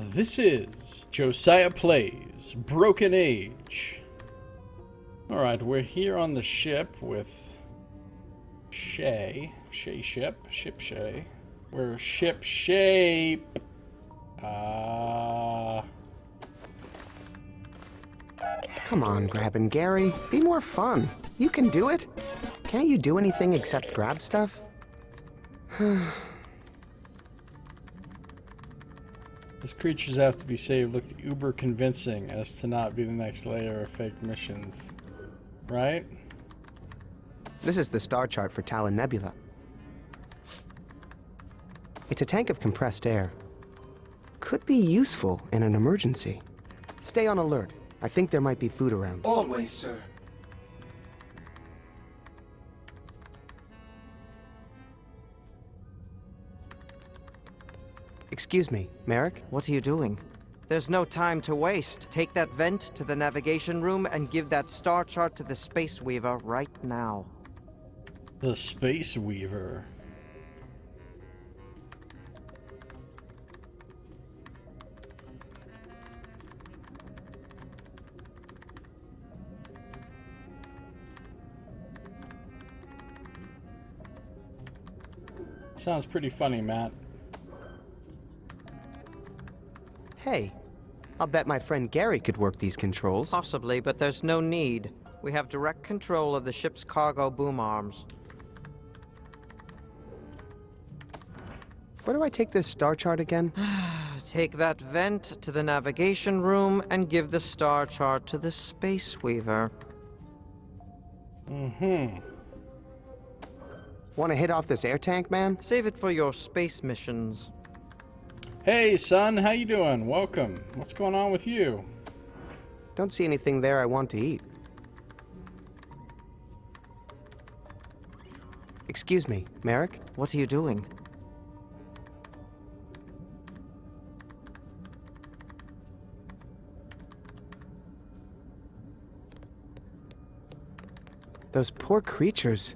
This is Josiah Plays Broken Age. Alright, we're here on the ship with Shay. Ship Shay. We're ship shape. Come on, Grab and Gary. Be more fun. You can do it. Can't you do anything except grab stuff? These creatures have to be saved looked uber convincing as to not be the next layer of fake missions. Right? This is the star chart for Talon Nebula. It's a tank of compressed air. Could be useful in an emergency. Stay on alert. I think there might be food around. Always, sir. Excuse me, Merrick? What are you doing? There's no time to waste. Take that vent to the navigation room and give that star chart to the Space Weaver right now. The Space Weaver. Sounds pretty funny, Matt. Hey, I'll bet my friend Gary could work these controls. Possibly, but there's no need. We have direct control of the ship's cargo boom arms. Where do I take this star chart again? Take that vent to the navigation room and give the star chart to the Space Weaver. Want to hit off this air tank, man? Save it for your space missions. Hey, son, how you doing? Welcome. What's going on with you? Don't see anything there I want to eat. Excuse me, Merrick? What are you doing? Those poor creatures.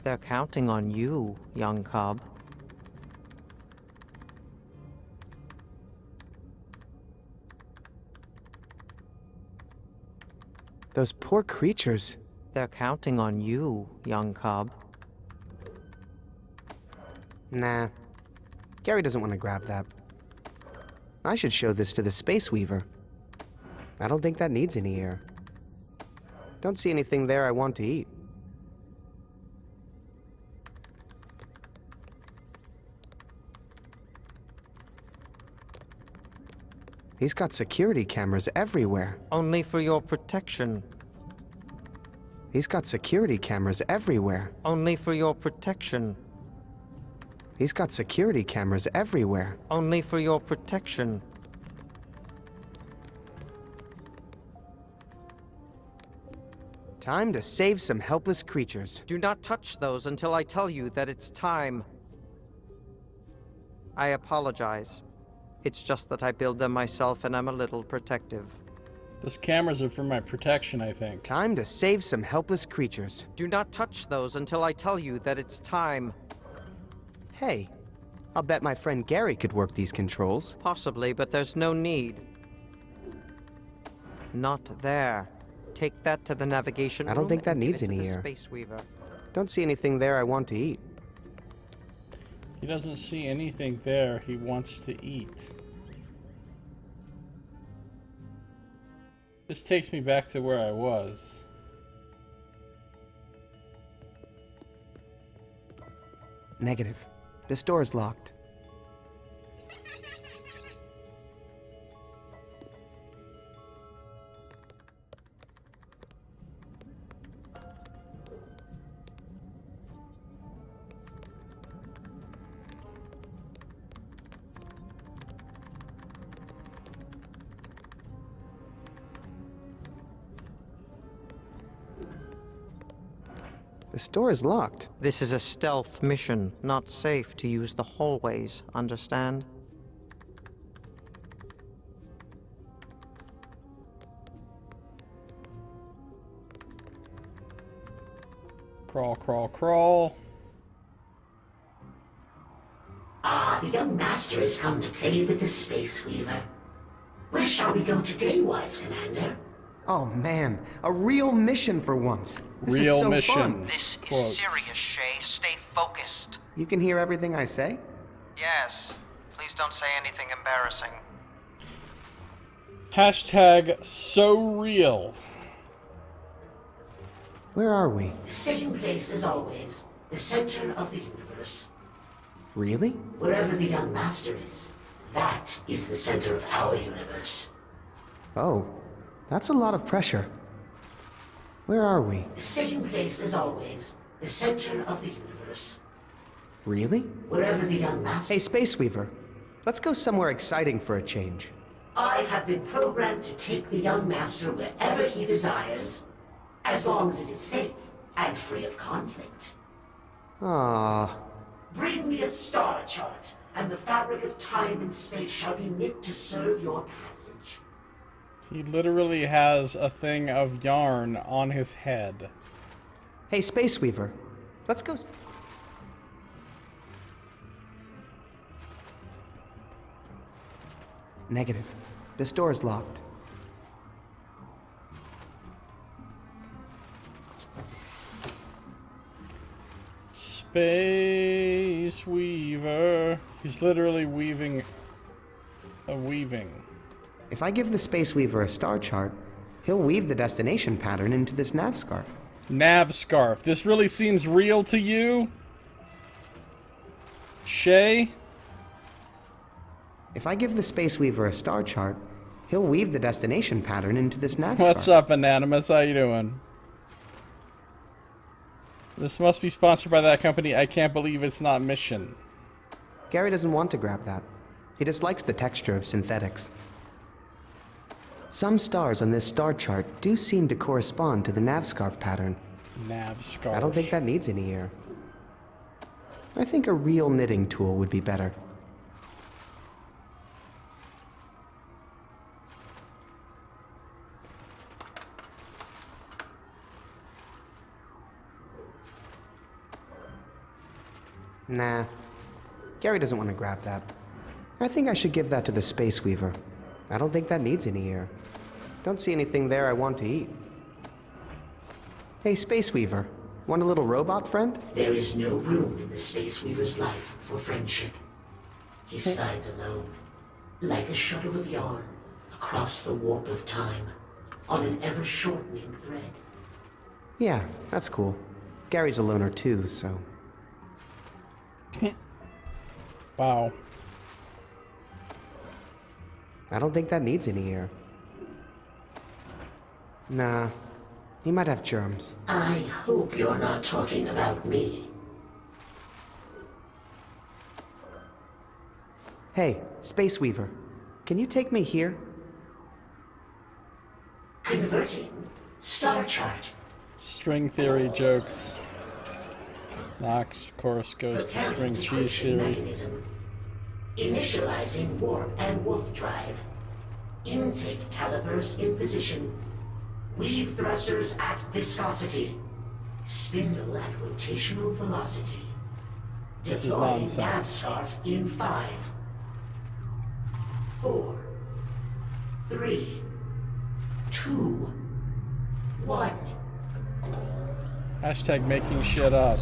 They're counting on you, young cub. Those poor creatures. They're counting on you, young cub. Nah. Gary doesn't want to grab that. I should show this to the Space Weaver. I don't think that needs any air. Don't see anything there I want to eat. He's got security cameras everywhere. Only for your protection. He's got security cameras everywhere. Only for your protection. He's got security cameras everywhere. Only for your protection. Time to save some helpless creatures. Do not touch those until I tell you that it's time. I apologize. It's just that I build them myself and I'm a little protective. Those cameras are for my protection, I think. Time to save some helpless creatures. Do not touch those until I tell you that it's time. Hey, I'll bet my friend Gary could work these controls. Possibly, but there's no need. Not there. Take that to the navigation room. I don't think that and give needs it to any the air. Space Weaver. Don't see anything there I want to eat. He doesn't see anything there he wants to eat. This takes me back to where I was. Negative. This door is locked. This door is locked. This is a stealth mission. Not safe to use the hallways, understand? Crawl, crawl, crawl. Ah, the young master has come to play with the Space Weaver. Where shall we go today, wise commander? Oh man, a real mission for once. This Real is so mission. fun. This Quotes. is serious, Shay. Stay focused. You can hear everything I say? Yes. Please don't say anything embarrassing. Hashtag so real. Where are we? Same place as always. The center of the universe. Really? Wherever the young master is, that is the center of our universe. Oh, that's a lot of pressure. Where are we? Same place as always. The center of the universe. Really? Wherever the young master... Hey, Space Weaver. Let's go somewhere exciting for a change. I have been programmed to take the young master wherever he desires, as long as it is safe and free of conflict. Ah, Bring me a star chart, and the fabric of time and space shall be knit to serve your passage. He literally has a thing of yarn on his head. hey, Space Weaver. Let's go. Negative. This door is locked. Space Weaver. He's literally weaving a weaving. If I give the Space Weaver a star chart, he'll weave the destination pattern into this nav scarf. Nav scarf. This really seems real to you? Shay? If I give the Space Weaver a star chart, he'll weave the destination pattern into this nav scarf. What's up, Anonymous? How you doing? This must be sponsored by that company. I can't believe it's not Mission. Gary doesn't want to grab that. He dislikes the texture of synthetics. Some stars on this star chart do seem to correspond to the nav scarf pattern. Nav scarf. I don't think that needs any air. I think a real knitting tool would be better. Nah. Gary doesn't want to grab that. I think I should give that to the Space Weaver. I don't think that needs any air. Don't see anything there I want to eat. Hey, Space Weaver. Want a little robot friend? There is no room in the Space Weaver's life for friendship. He slides alone, like a shuttle of yarn, across the warp of time, on an ever-shortening thread. Yeah, that's cool. Gary's a loner too, so... Wow. I don't think that needs any air. Nah, he might have germs. I hope you're not talking about me. Hey, Space Weaver, can you take me here? Converting. Star chart. String theory jokes. Nox, of course, goes to string cheese theory. Mechanism. Initializing warp and wolf drive. Intake calipers in position. Weave thrusters at viscosity. Spindle at rotational velocity. This is Deploying nonsense. nav scarf in 5, 4, 3, 2, 1. Hashtag making shit up.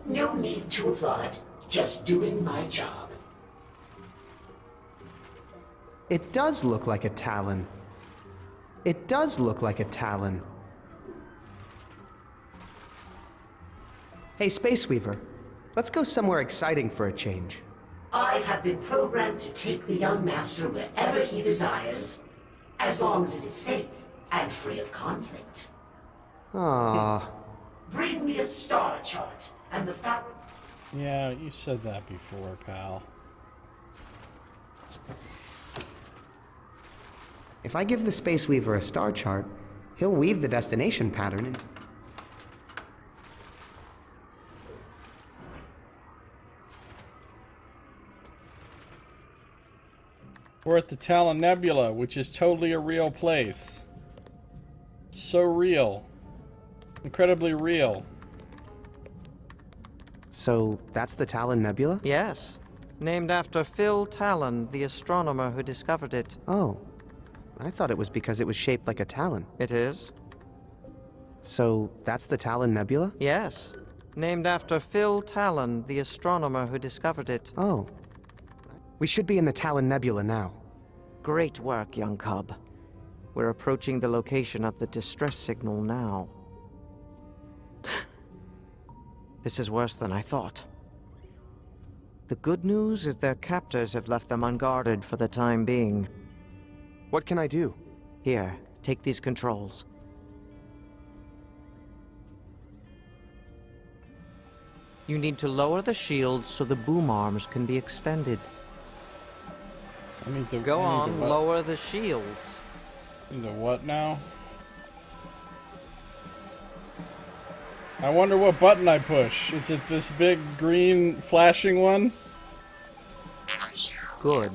No need to applaud. Just doing my job. It does look like a talon. It does look like a talon. Hey, Space Weaver, let's go somewhere exciting for a change. I have been programmed to take the young master wherever he desires, as long as it is safe and free of conflict. Ah, Bring me a star chart and the fabric. Yeah, you said that before, pal. if I give the Space Weaver a star chart, he'll weave the destination pattern in. We're at the Talon Nebula, which is totally a real place. So real. Incredibly real. So, that's the Talon Nebula? Yes. Named after Phil Talon, the astronomer who discovered it. Oh. I thought it was because it was shaped like a talon. It is? So, that's the Talon Nebula? Yes. Named after Phil Talon, the astronomer who discovered it. Oh. We should be in the Talon Nebula now. Great work, young cub. We're approaching the location of the distress signal now. This is worse than I thought. The good news is their captors have left them unguarded for the time being. What can I do? Here, take these controls. You need to lower the shields so the boom arms can be extended. Go on, lower the shields. Into what now? I wonder what button I push. Is it this big green flashing one? Good.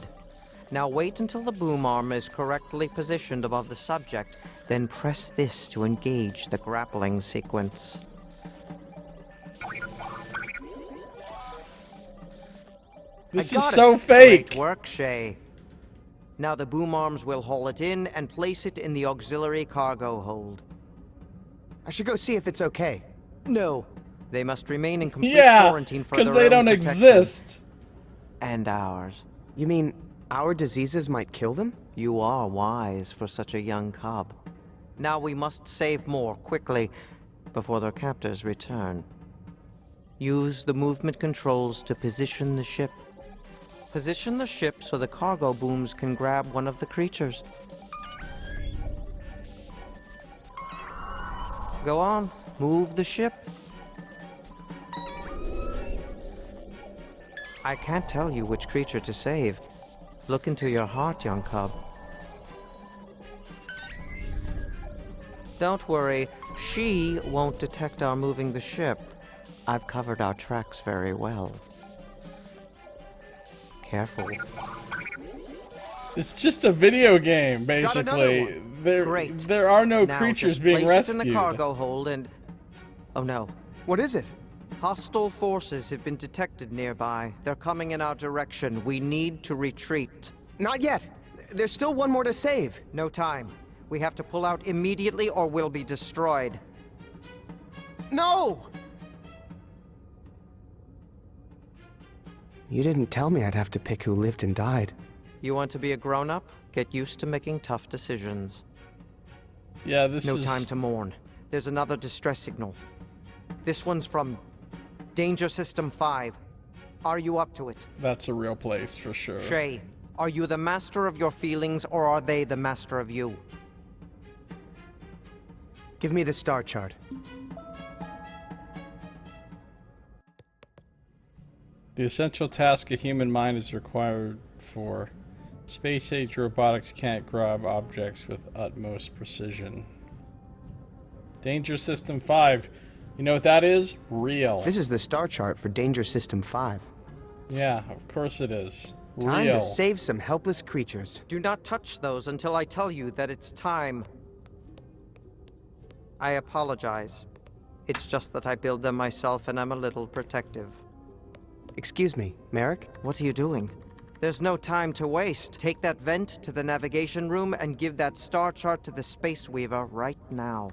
Now wait until the boom arm is correctly positioned above the subject, then press this to engage the grappling sequence. This I is got so it. fake! Great work, Shay. Now the boom arms will haul it in and place it in the auxiliary cargo hold. I should go see if it's okay. No. They must remain in complete Yeah, quarantine for because their they own don't protection. exist. And ours. You mean, our diseases might kill them? You are wise for such a young cub. Now we must save more, quickly, before their captors return. Use the movement controls to position the ship. Position the ship so the cargo booms can grab one of the creatures. Go on, move the ship. I can't tell you which creature to save. Look into your heart, young cub. Don't worry, she won't detect our moving the ship. I've covered our tracks very well. Careful. It's just a video game, Got another basically. Great. There are no Now creatures just being place rescued. it in the cargo hold and... Oh no. What is it? Hostile forces have been detected nearby. They're coming in our direction. We need to retreat. Not yet. There's still one more to save. No time. We have to pull out immediately or we'll be destroyed. No! You didn't tell me I'd have to pick who lived and died. You want to be a grown-up? Get used to making tough decisions. Yeah, this No is... time to mourn. There's another distress signal. This one's from Danger System 5. Are you up to it? That's a real place, for sure. Shay, are you the master of your feelings or are they the master of you? Give me the star chart. The essential task a human mind is required for. Space-age robotics can't grab objects with utmost precision. Danger System 5. You know what that is? Real. This is the star chart for Danger System 5. Yeah, of course it is. Time Real. to save some helpless creatures. Do not touch those until I tell you that it's time. I apologize. It's just that I build them myself and I'm a little protective. Excuse me, Merrick? What are you doing? There's no time to waste. Take that vent to the navigation room and give that star chart to the Space Weaver right now.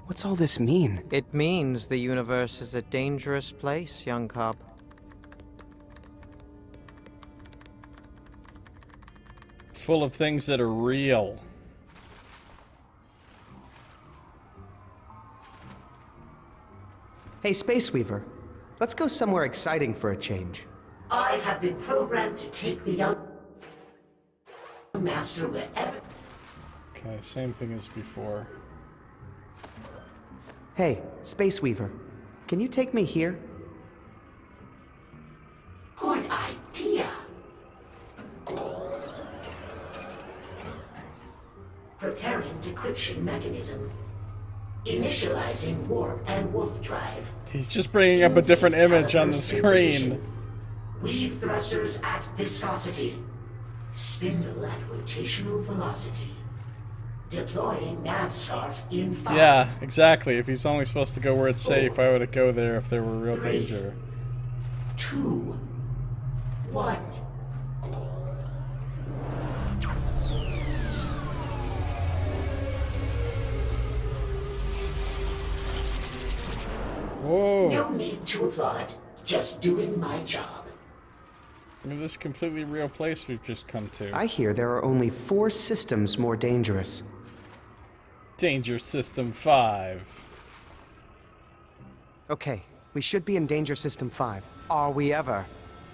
What's all this mean? It means the universe is a dangerous place, young cub. Full of things that are real. Hey, Space Weaver. Let's go somewhere exciting for a change. I have been programmed to take the young master wherever. Okay, same thing as before. Hey, Space Weaver. Can you take me here? Good idea. Preparing decryption mechanism. Initializing warp and wolf drive. He's just bringing up a different image on the screen. Weave thrusters at viscosity. Spindle at rotational velocity. Deploying nav scarf in 5. Yeah, exactly. If he's only supposed to go where it's safe, I would go there if there were real 3, danger. 2, 1. Whoa! No need to applaud. Just doing my job. Look at this completely real place we've just come to. I hear there are only 4 systems more dangerous. Danger System 5. Okay, we should be in Danger System 5. Are we ever?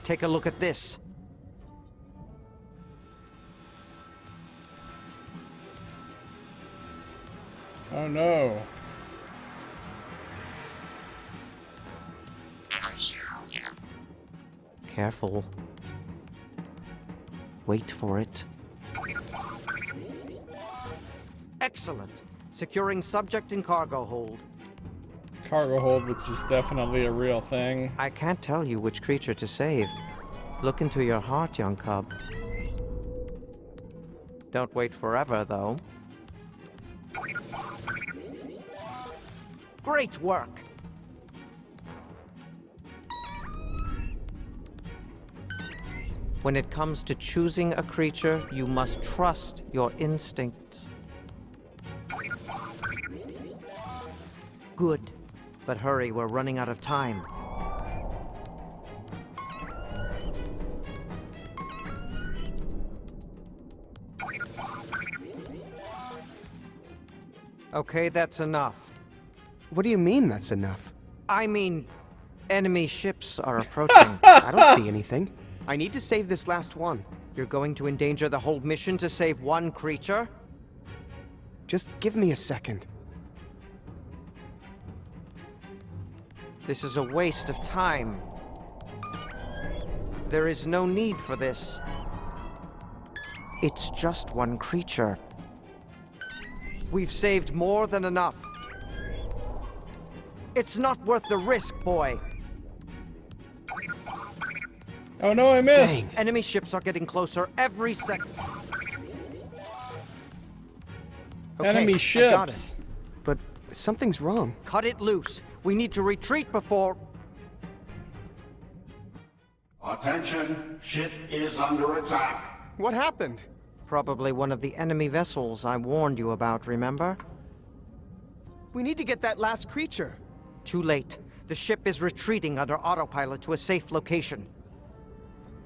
Take a look at this. Oh no. Careful. Wait for it. Excellent. Securing subject in cargo hold. Cargo hold, which is definitely a real thing. I can't tell you which creature to save. Look into your heart, young cub. Don't wait forever, though. Great work! When it comes to choosing a creature, you must trust your instincts. Good. But hurry, we're running out of time. Okay, that's enough. What do you mean that's enough? I mean, enemy ships are approaching. I don't see anything. I need to save this last one. You're going to endanger the whole mission to save one creature? Just give me a second. This is a waste of time. There is no need for this. It's just one creature. We've saved more than enough. It's not worth the risk, boy. Oh no, I missed! Enemy ships are getting closer every second. Okay, Enemy I got ships! it. But something's wrong. Cut it loose. We need to retreat before... Attention, ship is under attack. What happened? Probably one of the enemy vessels I warned you about, remember? We need to get that last creature. Too late. The ship is retreating under autopilot to a safe location.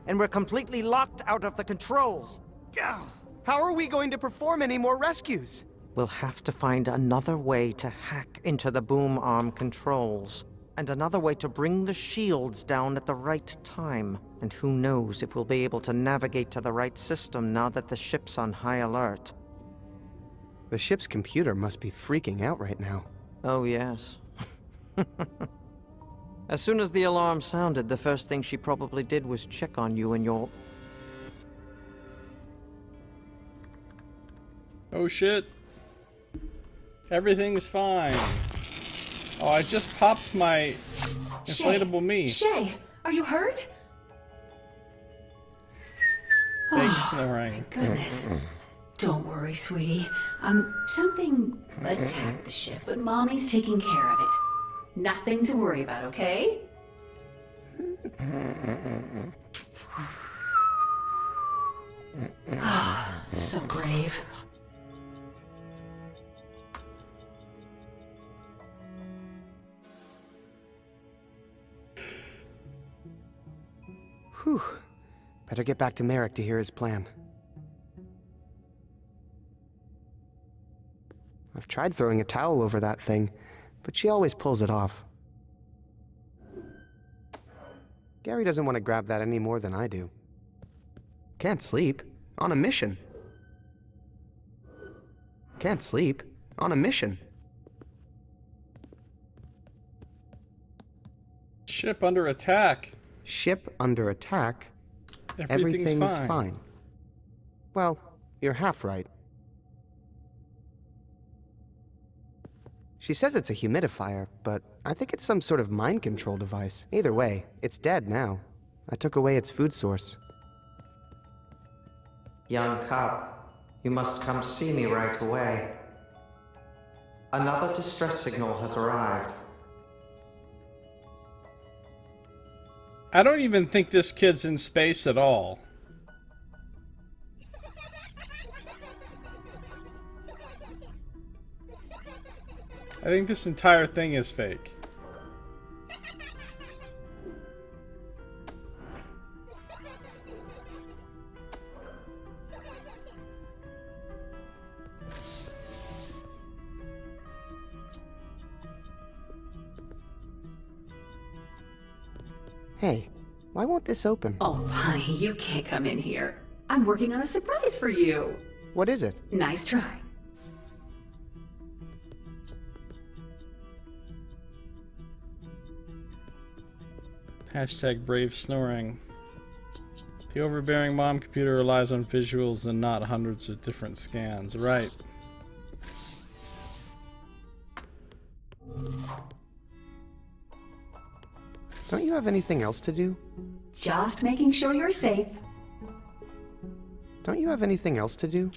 And we're completely locked out of the controls. How are we going to perform any more rescues? We'll have to find another way to hack into the boom arm controls. And another way to bring the shields down at the right time. And who knows if we'll be able to navigate to the right system now that the ship's on high alert. The ship's computer must be freaking out right now. Oh, yes. As soon as the alarm sounded, the first thing she probably did was check on you and your... Oh shit. Everything's fine. Oh, I just popped my inflatable me. Shay, are you hurt? Thanks, Lorraine. Goodness. Don't worry, sweetie. Something attacked the ship, but Mommy's taking care of it. Nothing to worry about, okay? So brave. Whew. Better get back to Merrick to hear his plan. I've tried throwing a towel over that thing, but she always pulls it off. Gary doesn't want to grab that any more than I do. Can't sleep. On a mission. Can't sleep. On a mission. Ship under attack. Ship under attack. Everything's fine. Well, you're half right. She says it's a humidifier, but I think it's some sort of mind control device. Either way, it's dead now. I took away its food source. Young cub, You must come see me right away. Another distress signal has arrived. I don't even think this kid's in space at all. I think this entire thing is fake. Hey, why won't this open? Oh, honey, you can't come in here. I'm working on a surprise for you. What is it? Nice try. Hashtag brave snoring. The overbearing mom computer relies on visuals and not hundreds of different scans. Right. Don't you have anything else to do? Just making sure you're safe. Don't you have anything else to do?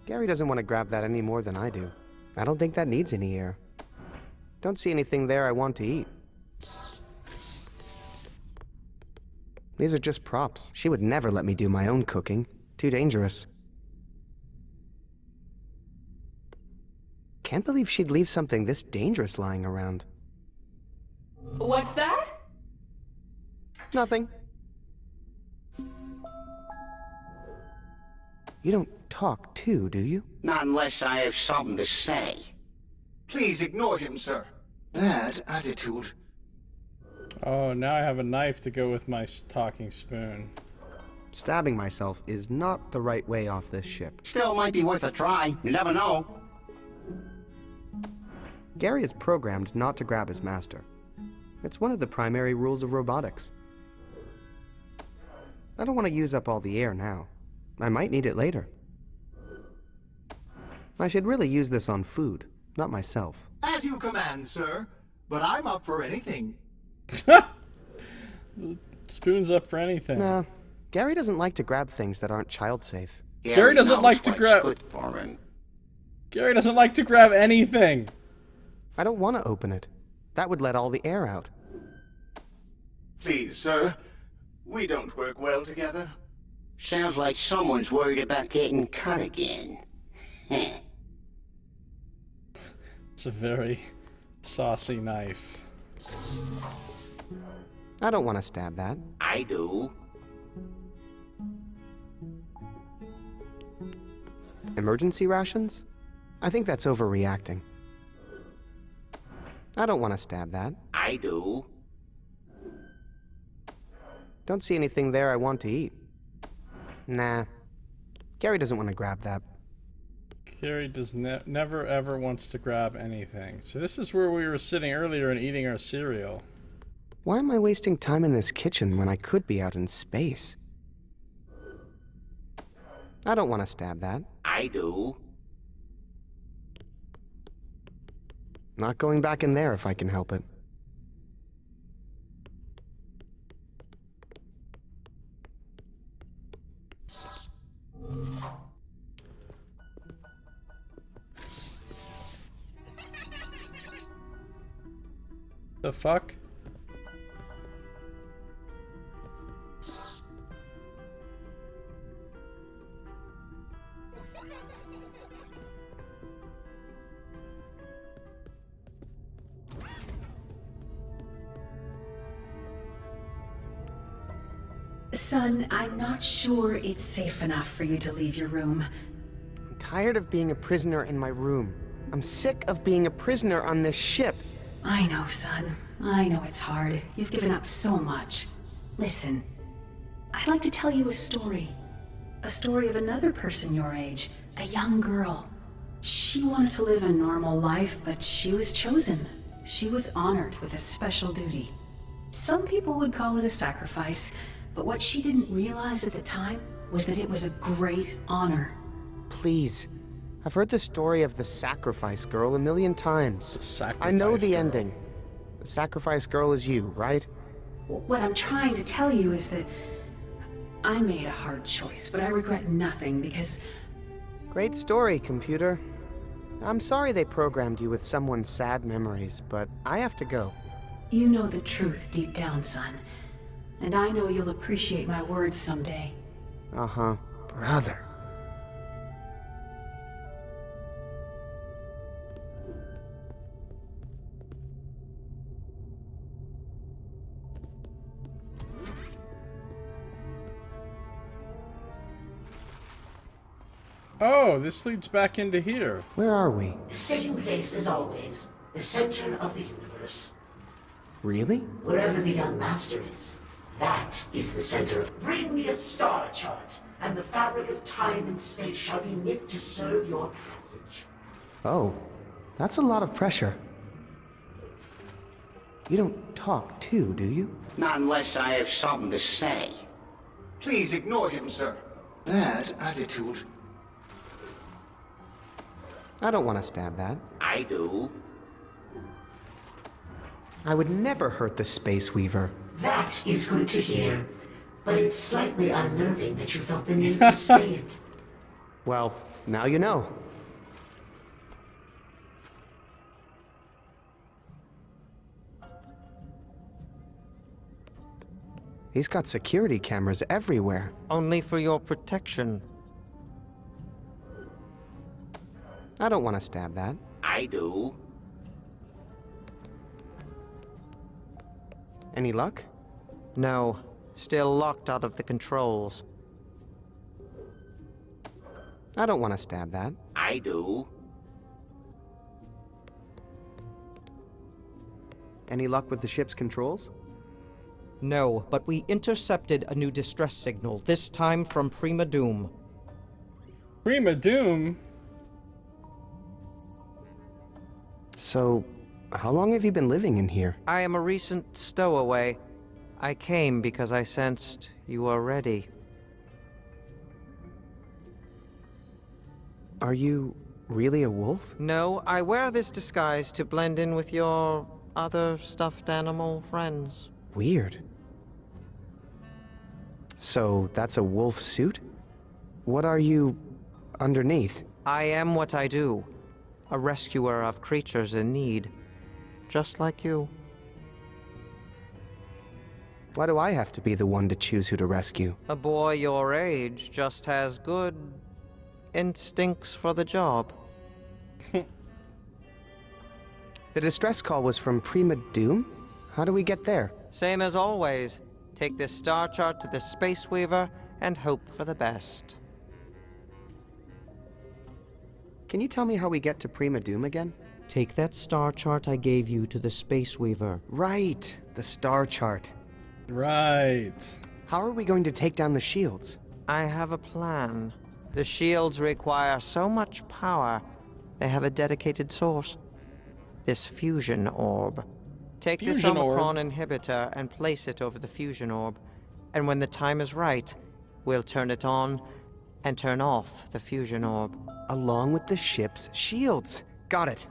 Gary doesn't want to grab that any more than I do. I don't think that needs any air. Don't see anything there I want to eat. These are just props. She would never let me do my own cooking. Too dangerous. Can't believe she'd leave something this dangerous lying around. What's that? Nothing. You don't talk too, do you? Not unless I have something to say. Please ignore him, sir. Bad attitude. Oh, now I have a knife to go with my talking spoon. Stabbing myself is not the right way off this ship. Still might be worth a try. You never know. Gary is programmed not to grab his master. It's one of the primary rules of robotics. I don't want to use up all the air now. I might need it later. I should really use this on food, not myself. As you command, sir. But I'm up for anything. Spoon's up for anything. Nah, Gary doesn't like to grab things that aren't child-safe. Gary doesn't knows like to what's grab- good for him. Gary doesn't like to grab anything. I don't want to open it. That would let all the air out. Please, sir. We don't work well together. Sounds like someone's worried about getting cut again. Heh. It's a very saucy knife. I don't want to stab that. I do. Emergency rations? I think that's overreacting. I don't want to stab that. I do. Don't see anything there I want to eat. Nah. Gary doesn't want to grab that. Gary does never ever wants to grab anything. So this is where we were sitting earlier and eating our cereal. Why am I wasting time in this kitchen when I could be out in space? I don't want to stab that. I do. Not going back in there if I can help it. The fuck? Son, I'm not sure it's safe enough for you to leave your room. I'm tired of being a prisoner in my room. I'm sick of being a prisoner on this ship. I know, son. I know it's hard. You've given up so much. Listen, I'd like to tell you a story. A story of another person your age, a young girl. She wanted to live a normal life, but she was chosen. She was honored with a special duty. Some people would call it a sacrifice, but what she didn't realize at the time was that it was a great honor. Please. I've heard the story of the sacrifice girl a million times. Sacrifice I know the girl. ending. The sacrifice girl is you, right? What I'm trying to tell you is that I made a hard choice, but I regret nothing because Great story, computer. I'm sorry they programmed you with someone's sad memories, but I have to go. you know the truth deep down, son. And I know you'll appreciate my words someday. Uh-huh. Brother. Oh, this leads back into here. Where are we? Same place as always, the center of the universe. Really? Wherever the young master is, that is the center of... Bring me a star chart, and the fabric of time and space shall be knit to serve your passage. Oh, that's a lot of pressure. You don't talk too, do you? Not unless I have something to say. Please ignore him, sir. Bad attitude. I don't want to stab that. I do. I would never hurt the Space Weaver. That is good to hear, but it's slightly unnerving that you felt the need to say it. Well, now you know. He's got security cameras everywhere. Only for your protection. I don't want to stab that. I do. Any luck? No. Still locked out of the controls. I don't want to stab that. I do. Any luck with the ship's controls? No, but we intercepted a new distress signal, this time from Prima Doom. Prima Doom? So, how long have you been living in here? I am a recent stowaway. I came because I sensed you were ready. Are you really a wolf? No, I wear this disguise to blend in with your other stuffed animal friends. Weird. So, that's a wolf suit? What are you underneath? I am what I do. A rescuer of creatures in need. Just like you. Why do I have to be the one to choose who to rescue? A boy your age just has good instincts for the job. The distress call was from Prima Doom? How do we get there? Same as always. Take this star chart to the Space Weaver and hope for the best. Can you tell me how we get to Prima Doom again? Take that star chart I gave you to the Space Weaver. Right, the star chart. Right. How are we going to take down the shields? I have a plan. The shields require so much power, they have a dedicated source. This fusion orb. Take this Fusion orb? Omicron inhibitor and place it over the fusion orb. And when the time is right, we'll turn it on and turn off the fusion orb. Along with the ship's shields. Got it.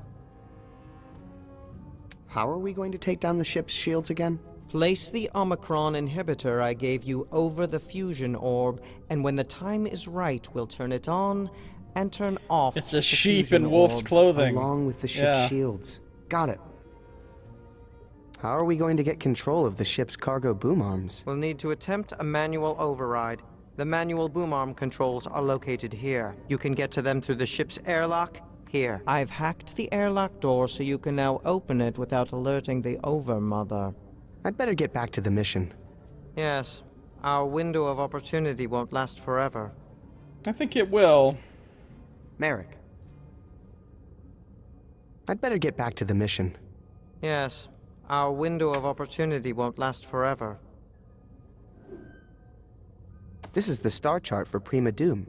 How are we going to take down the ship's shields again? Place the Omicron inhibitor I gave you over the fusion orb, and when the time is right, we'll turn it on and turn off It's a the sheep fusion in wolf's orb. clothing. Along with the ship's Yeah. shields. Got it. How are we going to get control of the ship's cargo boom arms? We'll need to attempt a manual override. The manual boom arm controls are located here. You can get to them through the ship's airlock here. I've hacked the airlock door so you can now open it without alerting the Overmother. I'd better get back to the mission. Yes, our window of opportunity won't last forever. I think it will. Merrick. I'd better get back to the mission. Yes, our window of opportunity won't last forever. This is the star chart for Prima Doom.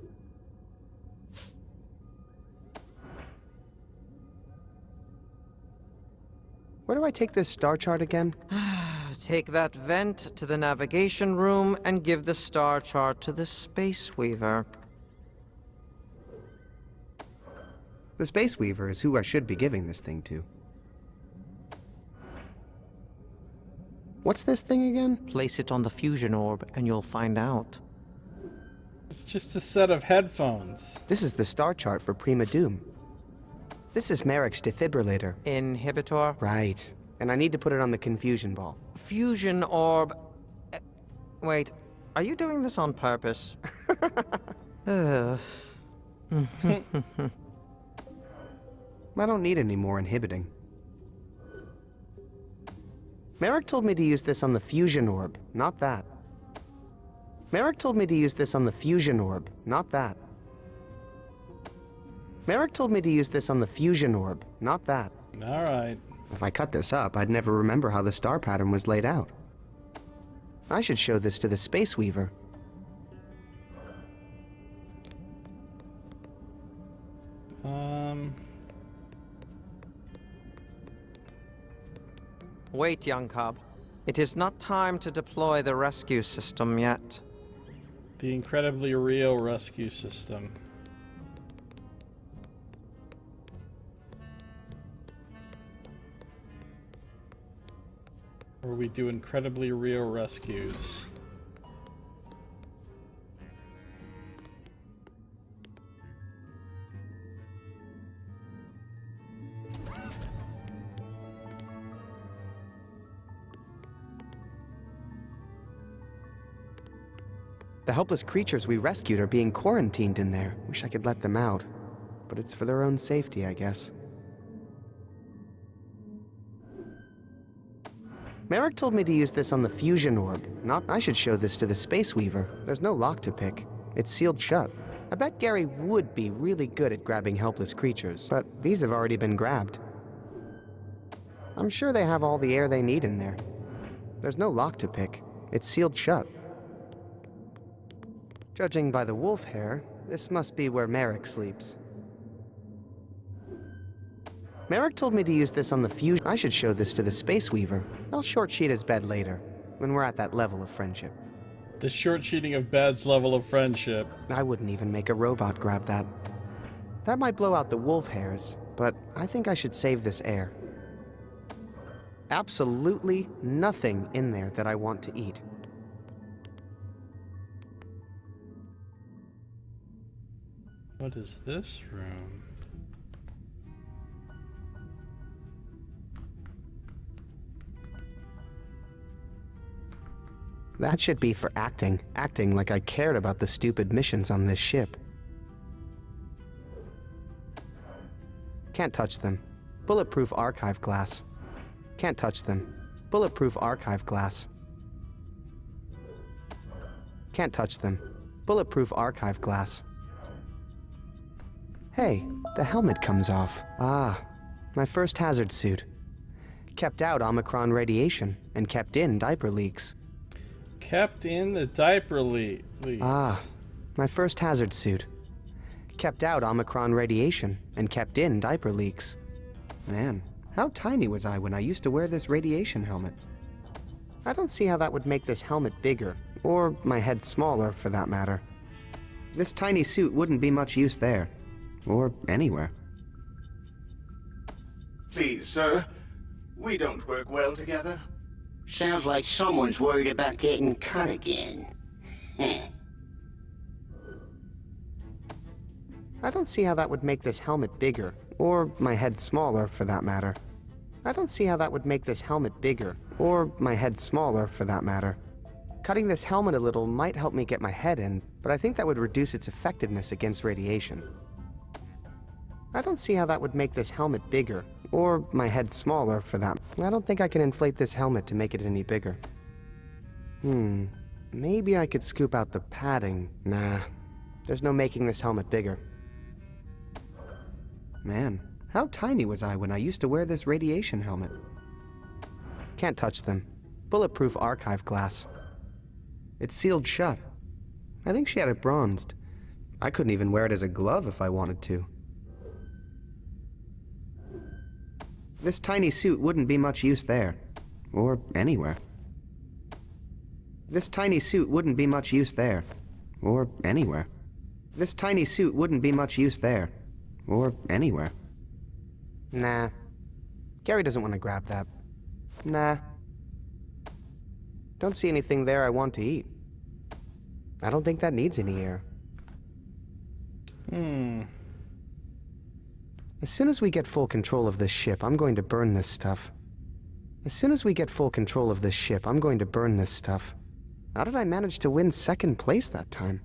Where do I take this star chart again? Take that vent to the navigation room and give the star chart to the Space Weaver. The Space Weaver is who I should be giving this thing to. What's this thing again? Place it on the fusion orb and you'll find out. It's just a set of headphones. This is the star chart for Prima Doom. This is Merrick's defibrillator. Inhibitor? Right. And I need to put it on the confusion ball. Fusion orb. Wait, are you doing this on purpose? I don't need any more inhibiting. Merrick told me to use this on the fusion orb, not that. Merrick told me to use this on the fusion orb, not that. Merrick told me to use this on the fusion orb, not that. All right. If I cut this up, I'd never remember how the star pattern was laid out. I should show this to the Space Weaver. Wait, young cub. It is not time to deploy the rescue system yet. The incredibly real rescue system. Where we do incredibly real rescues. The helpless creatures we rescued are being quarantined in there. Wish I could let them out. But it's for their own safety, I guess. Merrick told me to use this on the fusion orb, not I should show this to the Space Weaver. There's no lock to pick. It's sealed shut. I bet Gary would be really good at grabbing helpless creatures, but these have already been grabbed. I'm sure they have all the air they need in there. There's no lock to pick. It's sealed shut. Judging by the wolf hair, this must be where Merrick sleeps. Merrick told me to use this on the fusion. I should show this to the Space Weaver. I'll short sheet his bed later, when we're at that level of friendship. The short sheeting of bed's level of friendship. I wouldn't even make a robot grab that. That might blow out the wolf hairs, but I think I should save this air. Absolutely nothing in there that I want to eat. What is this room? That should be for acting. Acting like I cared about the stupid missions on this ship. Can't touch them. Bulletproof archive glass. Can't touch them. Bulletproof archive glass. Can't touch them. Bulletproof archive glass. Hey, the helmet comes off. Ah, my first hazard suit. Kept out Omicron radiation and kept in diaper leaks. Kept in the diaper leaks. Ah, my first hazard suit. Kept out Omicron radiation and kept in diaper leaks. Man, how tiny was I when I used to wear this radiation helmet? I don't see how that would make this helmet bigger, or my head smaller for that matter. This tiny suit wouldn't be much use there. Or anywhere. Please, sir. We don't work well together. Sounds like someone's worried about getting cut again. I don't see how that would make this helmet bigger, or my head smaller for that matter. I don't see how that would make this helmet bigger, or my head smaller for that matter. Cutting this helmet a little might help me get my head in, but I think that would reduce its effectiveness against radiation. I don't see how that would make this helmet bigger, or my head smaller for that. I don't think I can inflate this helmet to make it any bigger. Maybe I could scoop out the padding. Nah, there's no making this helmet bigger. Man, how tiny was I when I used to wear this radiation helmet? Can't touch them. Bulletproof archive glass. It's sealed shut. I think she had it bronzed. I couldn't even wear it as a glove if I wanted to. This tiny suit wouldn't be much use there. Or anywhere. This tiny suit wouldn't be much use there. Or anywhere. This tiny suit wouldn't be much use there. Or anywhere. Nah. Gary doesn't want to grab that. Nah. Don't see anything there I want to eat. I don't think that needs any air. As soon as we get full control of this ship, I'm going to burn this stuff. As soon as we get full control of this ship, I'm going to burn this stuff. How did I manage to win second place that time?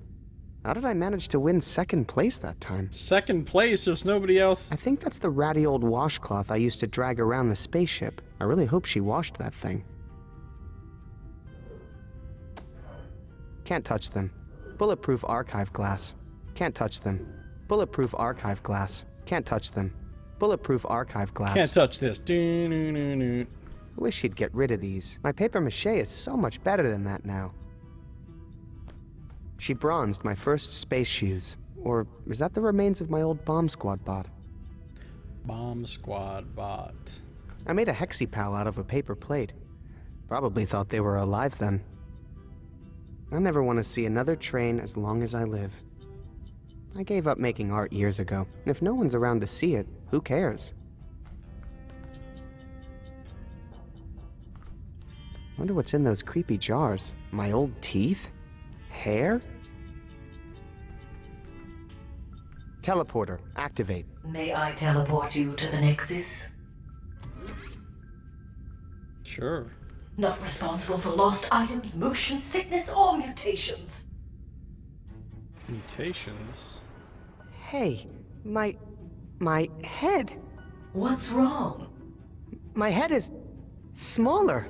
How did I manage to win second place that time? Second place? There's nobody else. I think that's the ratty old washcloth I used to drag around the spaceship. I really hope she washed that thing. Can't touch them. Bulletproof archive glass. Can't touch them. Bulletproof archive glass. Can't touch them. Bulletproof archive glass. Can't touch this. Do-no-no-no. I wish she'd get rid of these. My paper mache is so much better than that now. She bronzed my first space shoes. Or is that the remains of my old bomb squad bot? Bomb squad bot. I made a hexipal out of a paper plate. Probably thought they were alive then. I never want to see another train as long as I live. I gave up making art years ago. If no one's around to see it, who cares? Wonder what's in those creepy jars. My old teeth? Hair? Teleporter, activate. May I teleport you to the Nexus? Sure. Not responsible for lost items, motion sickness, or mutations. Mutations? Hey, my head. What's wrong? My head is smaller.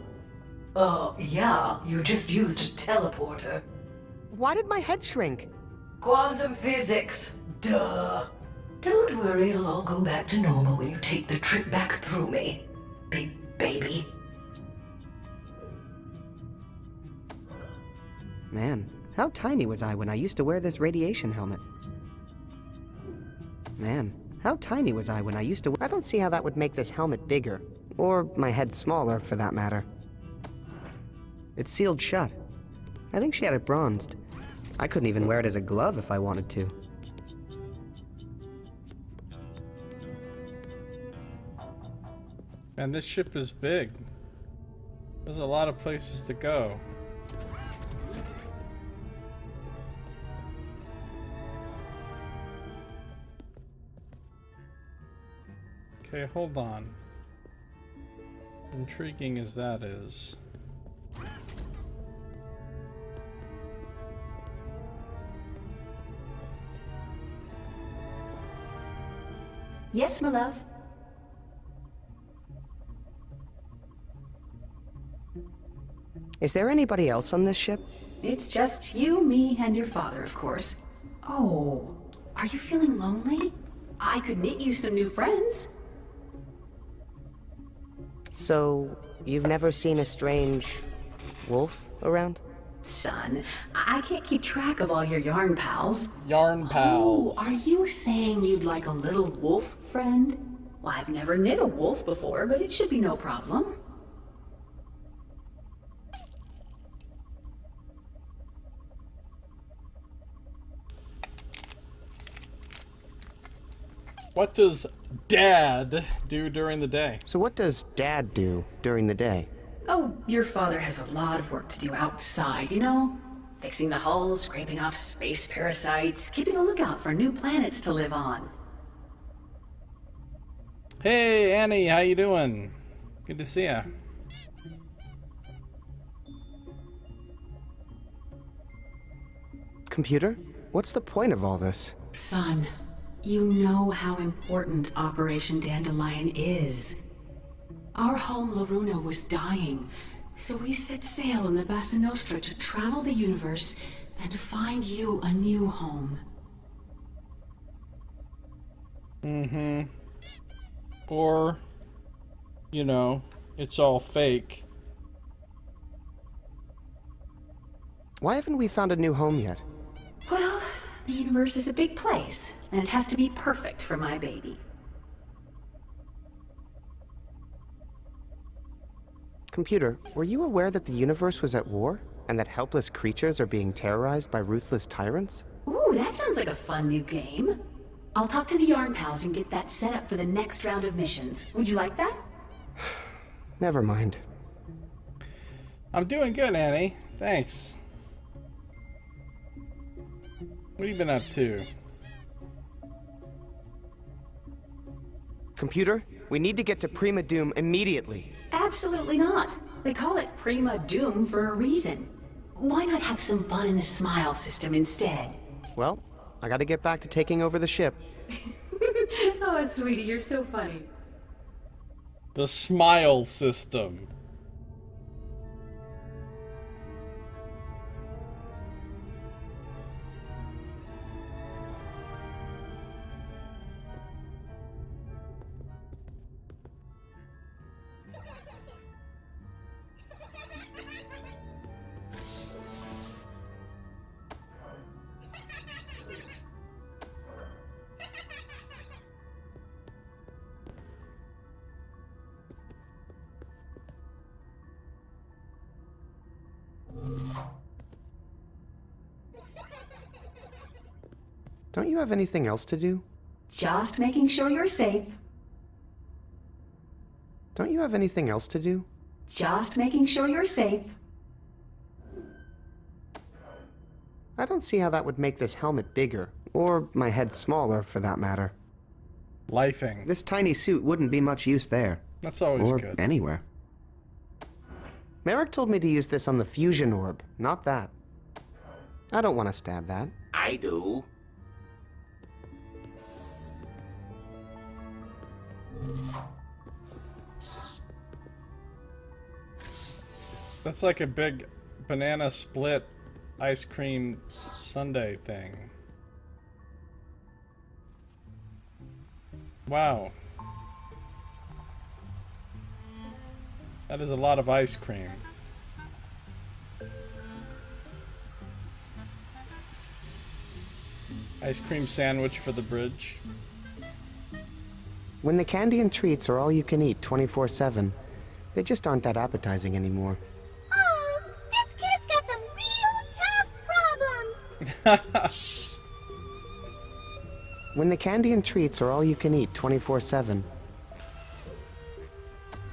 Yeah, you just used a teleporter. Why did my head shrink? Quantum physics. Duh. Don't worry, it'll all go back to normal when you take the trip back through me. Big baby. Man, how tiny was I when I used to wear this radiation helmet? Man, how tiny was I when I used to... I don't see how that would make this helmet bigger. Or my head smaller, for that matter. It's sealed shut. I think she had it bronzed. I couldn't even wear it as a glove if I wanted to. And this ship is big. There's a lot of places to go. Okay, hold on. Intriguing as that is. Yes, my love. Is there anybody else on this ship? It's just you, me, and your father, of course. Oh, are you feeling lonely? I could knit you some new friends. So, you've never seen a strange wolf around? Son, I can't keep track of all your yarn pals. Yarn pals. Oh, are you saying you'd like a little wolf friend? Well, I've never knit a wolf before, but it should be no problem. What does Dad do during the day? So what does Dad do during the day? Oh, your father has a lot of work to do outside, you know? Fixing the hull, scraping off space parasites, keeping a lookout for new planets to live on. Hey, Annie, how you doing? Good to see ya. Computer? What's the point of all this? Son, you know how important Operation Dandelion is. Our home, Loruna, was dying, so we set sail in the Bassa Nostra to travel the universe and find you a new home. Mm-hmm. Or, you know, it's all fake. Why haven't we found a new home yet? Well, the universe is a big place, and it has to be perfect for my baby. Computer, were you aware that the universe was at war? And that helpless creatures are being terrorized by ruthless tyrants? Ooh, that sounds like a fun new game. I'll talk to the Yarn Pals and get that set up for the next round of missions. Would you like that? Never mind. I'm doing good, Annie. Thanks. What have you been up to? Computer, we need to get to Prima Doom immediately. Absolutely not. They call it Prima Doom for a reason. Why not have some fun in the Smile system instead? Well, I gotta get back to taking over the ship. Oh, sweetie, you're so funny. The Smile system. Don't you have anything else to do? Just making sure you're safe. Don't you have anything else to do? Just making sure you're safe. I don't see how that would make this helmet bigger, or my head smaller, for that matter. Lifing. This tiny suit wouldn't be much use there. That's always Or good. anywhere. Merrick told me to use this on the fusion orb, not that. I don't want to stab that. I do. That's like a big banana split ice cream sundae thing. Wow. That is a lot of ice cream. Ice cream sandwich for the bridge. When the candy and treats are all you can eat 24/7, they just aren't that appetizing anymore. Oh, this kid's got some real tough problems. When the candy and treats are all you can eat 24/7,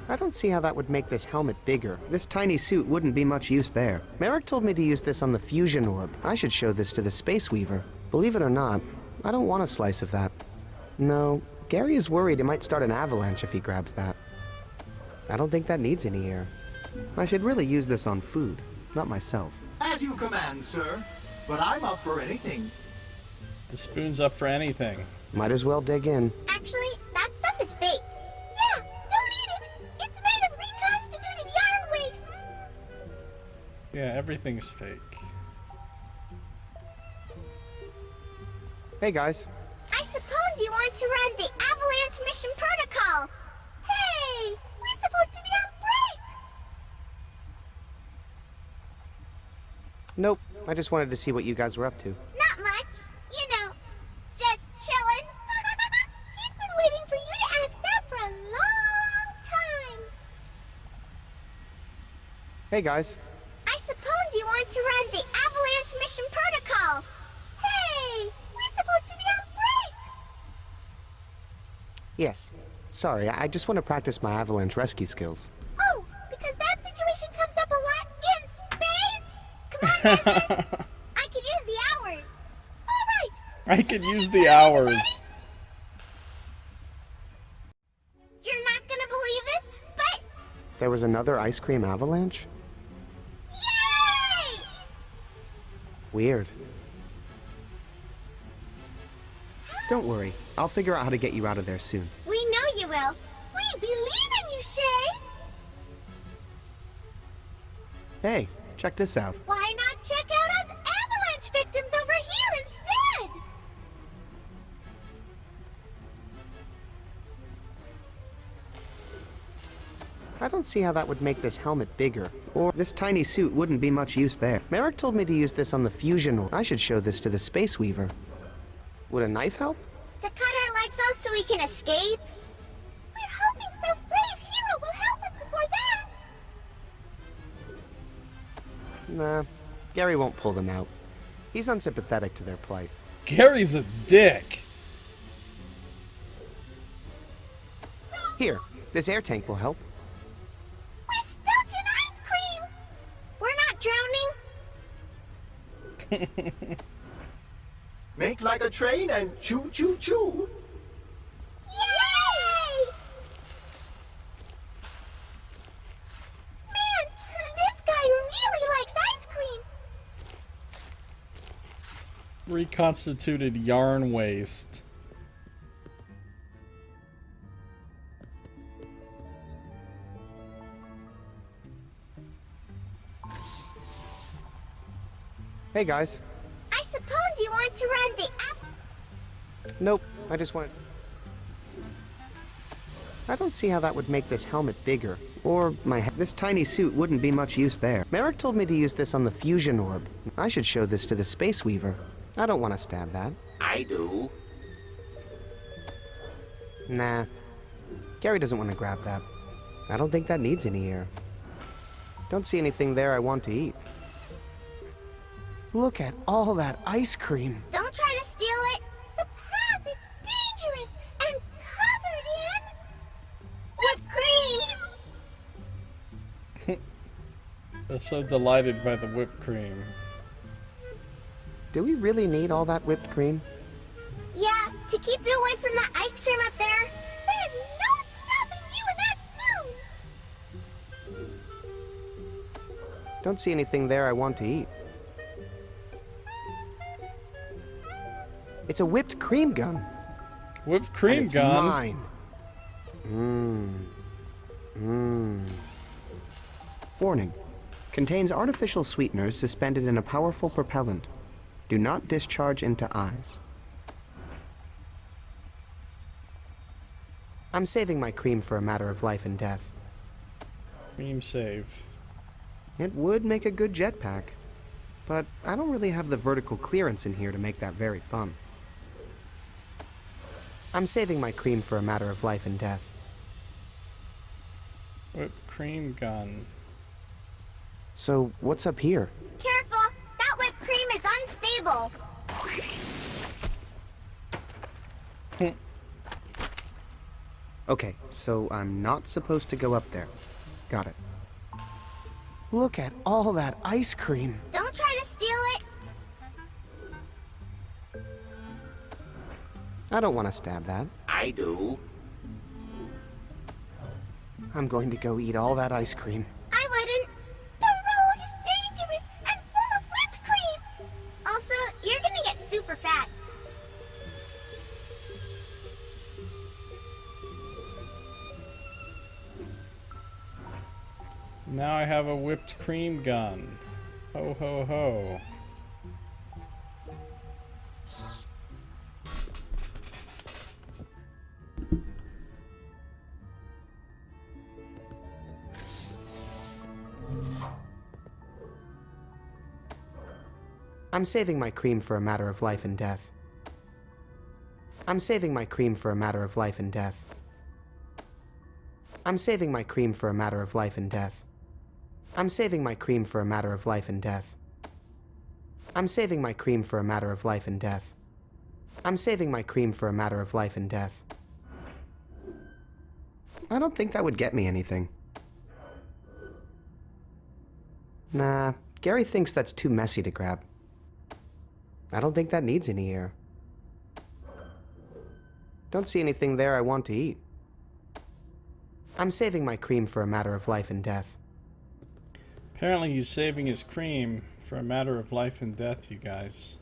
I don't see how that would make this helmet bigger. This tiny suit wouldn't be much use there. Merrick told me to use this on the fusion orb. I should show this to the Space Weaver. Believe it or not, I don't want a slice of that. No, Gary is worried it might start an avalanche if he grabs that. I don't think that needs any air. I should really use this on food, not myself. As you command, sir. But I'm up for anything. The spoon's up for anything. Might as well dig in. Actually, that stuff is fake. Yeah, don't eat it. It's made of reconstituted yarn waste. Yeah, everything's fake. Hey guys, I suppose you want to run the Avalanche Mission Protocol. Hey, we're supposed to be on break. nope. I just wanted to see what you guys were up to. Not much. You know, just chilling. He's been waiting for you to ask that for a long time. Hey guys, I suppose you want to run the Avalanche Mission Protocol. Hey, we're supposed to be on break. yes. Sorry, I just want to practice my avalanche rescue skills. Oh, because that situation comes up a lot in space? Come on, Nathan. I could use the hours. All right. I could use the hours. You're not gonna believe this, but There was another ice cream avalanche? yay! Weird. Don't worry, I'll figure out how to get you out of there soon. We know you will. We believe in you, Shay. Hey, check this out. Why not check out us avalanche victims over here instead? I don't see how that would make this helmet bigger. Or this tiny suit wouldn't be much use there. Merrick told me to use this on the fusion orb. I should show this to the Space Weaver. Would a knife help? To cut our legs off so we can escape? We're hoping some brave hero will help us before that. Nah, Gary won't pull them out. He's unsympathetic to their plight. Gary's a dick. Here, this air tank will help. We're stuck in ice cream. We're not drowning. Make like a train and choo choo choo. Yay! Reconstituted yarn waste. Hey guys. I suppose you want to run the app. Nope, I just want... I don't see how that would make this helmet bigger. Or my head. This tiny suit wouldn't be much use there. Merrick told me to use this on the fusion orb. I should show this to the Space Weaver. I don't want to stab that. I do. Nah. Gary doesn't want to grab that. I don't think that needs any air. Don't see anything there I want to eat. Look at all that ice cream. Don't try to steal it. The path is dangerous and covered in whipped cream. They're so delighted by the whipped cream. Do we really need all that whipped cream? Yeah, to keep you away from that ice cream up there. There's no stopping you with that spoon. Don't see anything there I want to eat. It's a whipped cream gun. Whipped cream And it's gun? mine. Warning. Contains artificial sweeteners suspended in a powerful propellant. Do not discharge into eyes. I'm saving my cream for a matter of life and death. Cream save. It would make a good jetpack, but I don't really have the vertical clearance in here to make that very fun. I'm saving my cream for a matter of life and death. Whipped cream gun. So, what's up here? Careful, that whipped cream is unstable. Okay, so I'm not supposed to go up there. Got it. Look at all that ice cream. Don't try to steal it. I don't want to stab that. I do. I'm going to go eat all that ice cream. I wouldn't. The road is dangerous and full of whipped cream. Also, you're gonna get super fat. Now I have a whipped cream gun. Ho ho ho. I'm saving my cream for a matter of life and death. I'm saving my cream for a matter of life and death. I'm saving my cream for a matter of life and death. I'm saving my cream for a matter of life and death. I'm saving my cream for a matter of life and death. I'm saving my cream for a matter of life and death. I don't think that would get me anything. Nah, Gary thinks that's too messy to grab. I don't think that needs any air. Don't see anything there I want to eat. I'm saving my cream for a matter of life and death. Apparently he's saving his cream for a matter of life and death, you guys.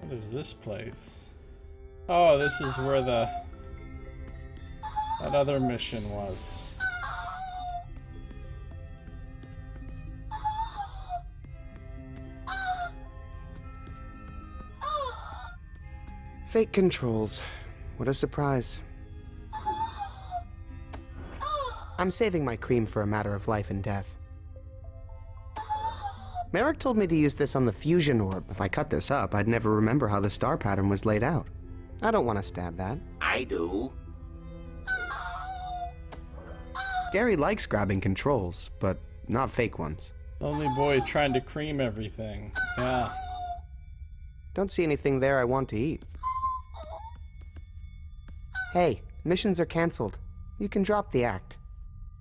What is this place? Oh, this is where that other mission was. Fake controls. What a surprise. I'm saving my cream for a matter of life and death. Merrick told me to use this on the fusion orb. If I cut this up, I'd never remember how the star pattern was laid out. I don't want to stab that. I do. Gary likes grabbing controls, but not fake ones. Lonely boy's trying to cream everything. Yeah. Don't see anything there I want to eat. Hey, missions are canceled. You can drop the act.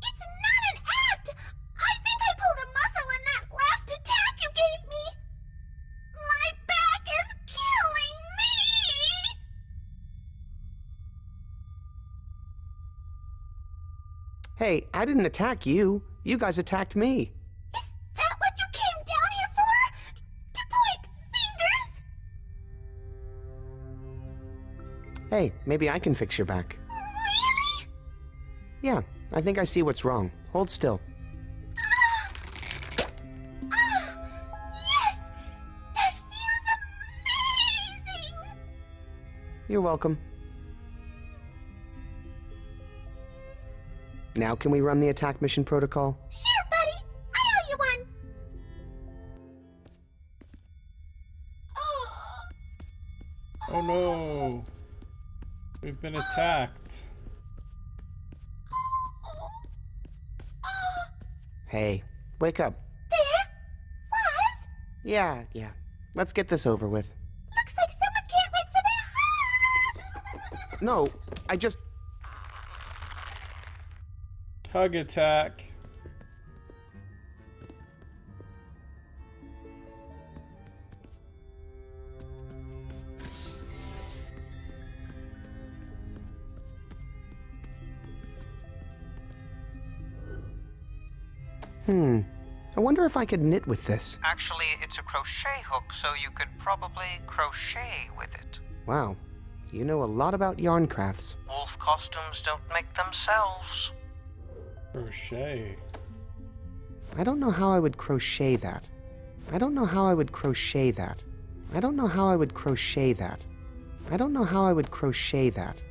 It's not an act! I think I pulled a muscle in that last attack you gave me! My back is killing me! Hey, I didn't attack you. You guys attacked me. Is that what you came down here for? To point fingers? Hey, maybe I can fix your back. Really? Yeah, I think I see what's wrong. Hold still. Yes! That feels amazing! You're welcome. Now can we run the attack mission protocol? Sure, buddy. I owe you one. Oh no! We've been attacked. Hey, wake up. There? Was? Yeah. Let's get this over with. Looks like someone can't wait for their No, I just... Hug attack. I wonder if I could knit with this. Actually, it's a crochet hook, so you could probably crochet with it. Wow, you know a lot about yarn crafts. Wolf costumes don't make themselves. Crochet. I don't know how I would crochet that. I don't know how I would crochet that. I don't know how I would crochet that. I don't know how I would crochet that.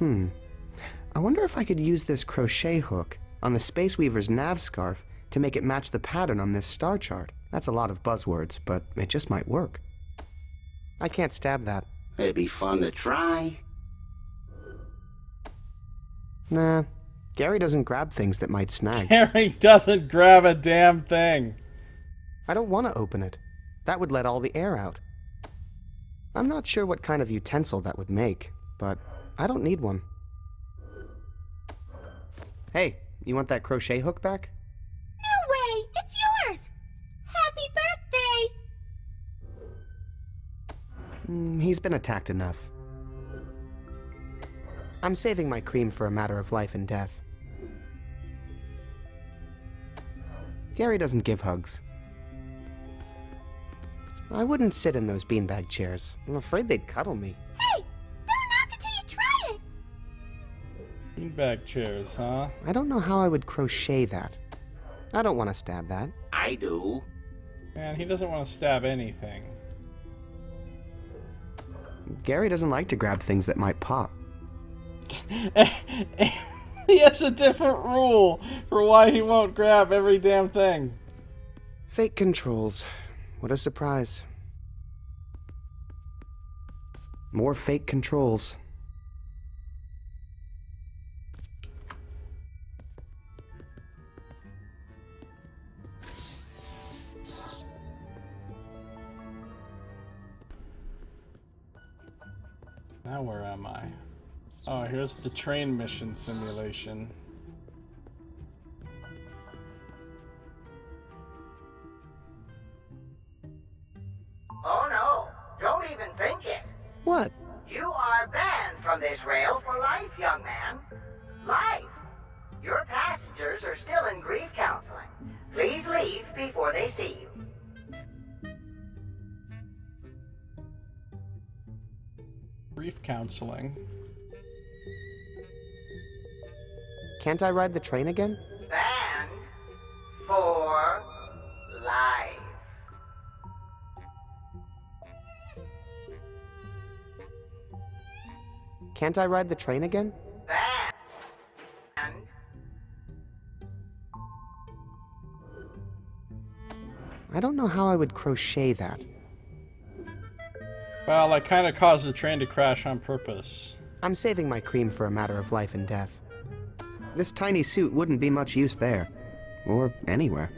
I wonder if I could use this crochet hook on the Space Weaver's nav scarf to make it match the pattern on this star chart. That's a lot of buzzwords, but it just might work. I can't stab that. It'd be fun to try. Nah, Gary doesn't grab things that might snag. Gary doesn't grab a damn thing. I don't want to open it. That would let all the air out. I'm not sure what kind of utensil that would make, but I don't need one. Hey, you want that crochet hook back? No way! It's yours! Happy birthday! He's been attacked enough. I'm saving my cream for a matter of life and death. Gary doesn't give hugs. I wouldn't sit in those beanbag chairs. I'm afraid they'd cuddle me. Hey! Don't knock it till you try it! Beanbag chairs, huh? I don't know how I would crochet that. I don't want to stab that. I do. Man, he doesn't want to stab anything. Gary doesn't like to grab things that might pop. He has a different rule for why he won't grab every damn thing. Fake controls. What a surprise. More fake controls. Now where am I? Oh, here's the train mission simulation. Oh no, don't even think it. What? You are banned from this rail for life, young man. Life. Your passengers are still in grief counseling. Please leave before they see you. Grief counseling. Can't I ride the train again? Banned for life. Can't I ride the train again? Banned. I don't know how I would crochet that. Well, I kind of caused the train to crash on purpose. I'm saving my cream for a matter of life and death. This tiny suit wouldn't be much use there. Or anywhere.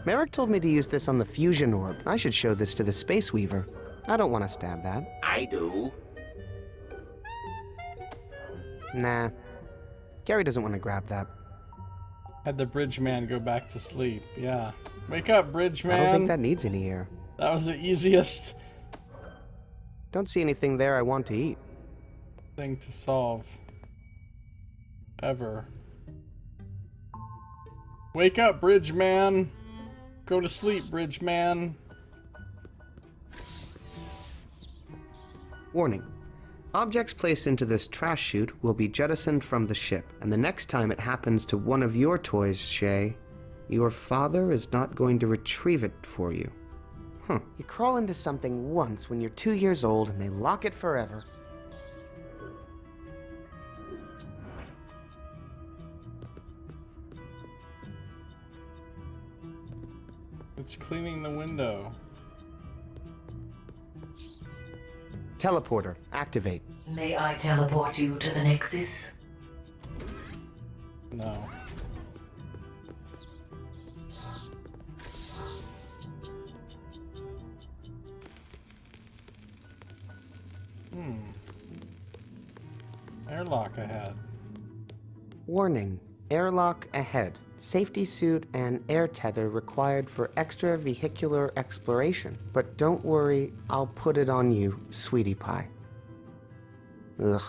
Merrick told me to use this on the fusion orb. I should show this to the Space Weaver. I don't want to stab that. I do. Nah. Gary doesn't want to grab that. Had the bridge man go back to sleep. Yeah. Wake up, bridge man. I don't think that needs any air. That was the easiest Don't see anything there I want to eat. thing to solve. Ever. Wake up, bridge man. Go to sleep, bridge man. Warning. Objects placed into this trash chute will be jettisoned from the ship, and the next time it happens to one of your toys, Shay, your father is not going to retrieve it for you. Huh. You crawl into something once when you're 2 years old and they lock it forever. It's cleaning the window. Teleporter, activate. May I teleport you to the Nexus? No. Airlock ahead. Warning. Airlock ahead. Safety suit and air tether required for extravehicular exploration. But don't worry, I'll put it on you, sweetie pie. Ugh.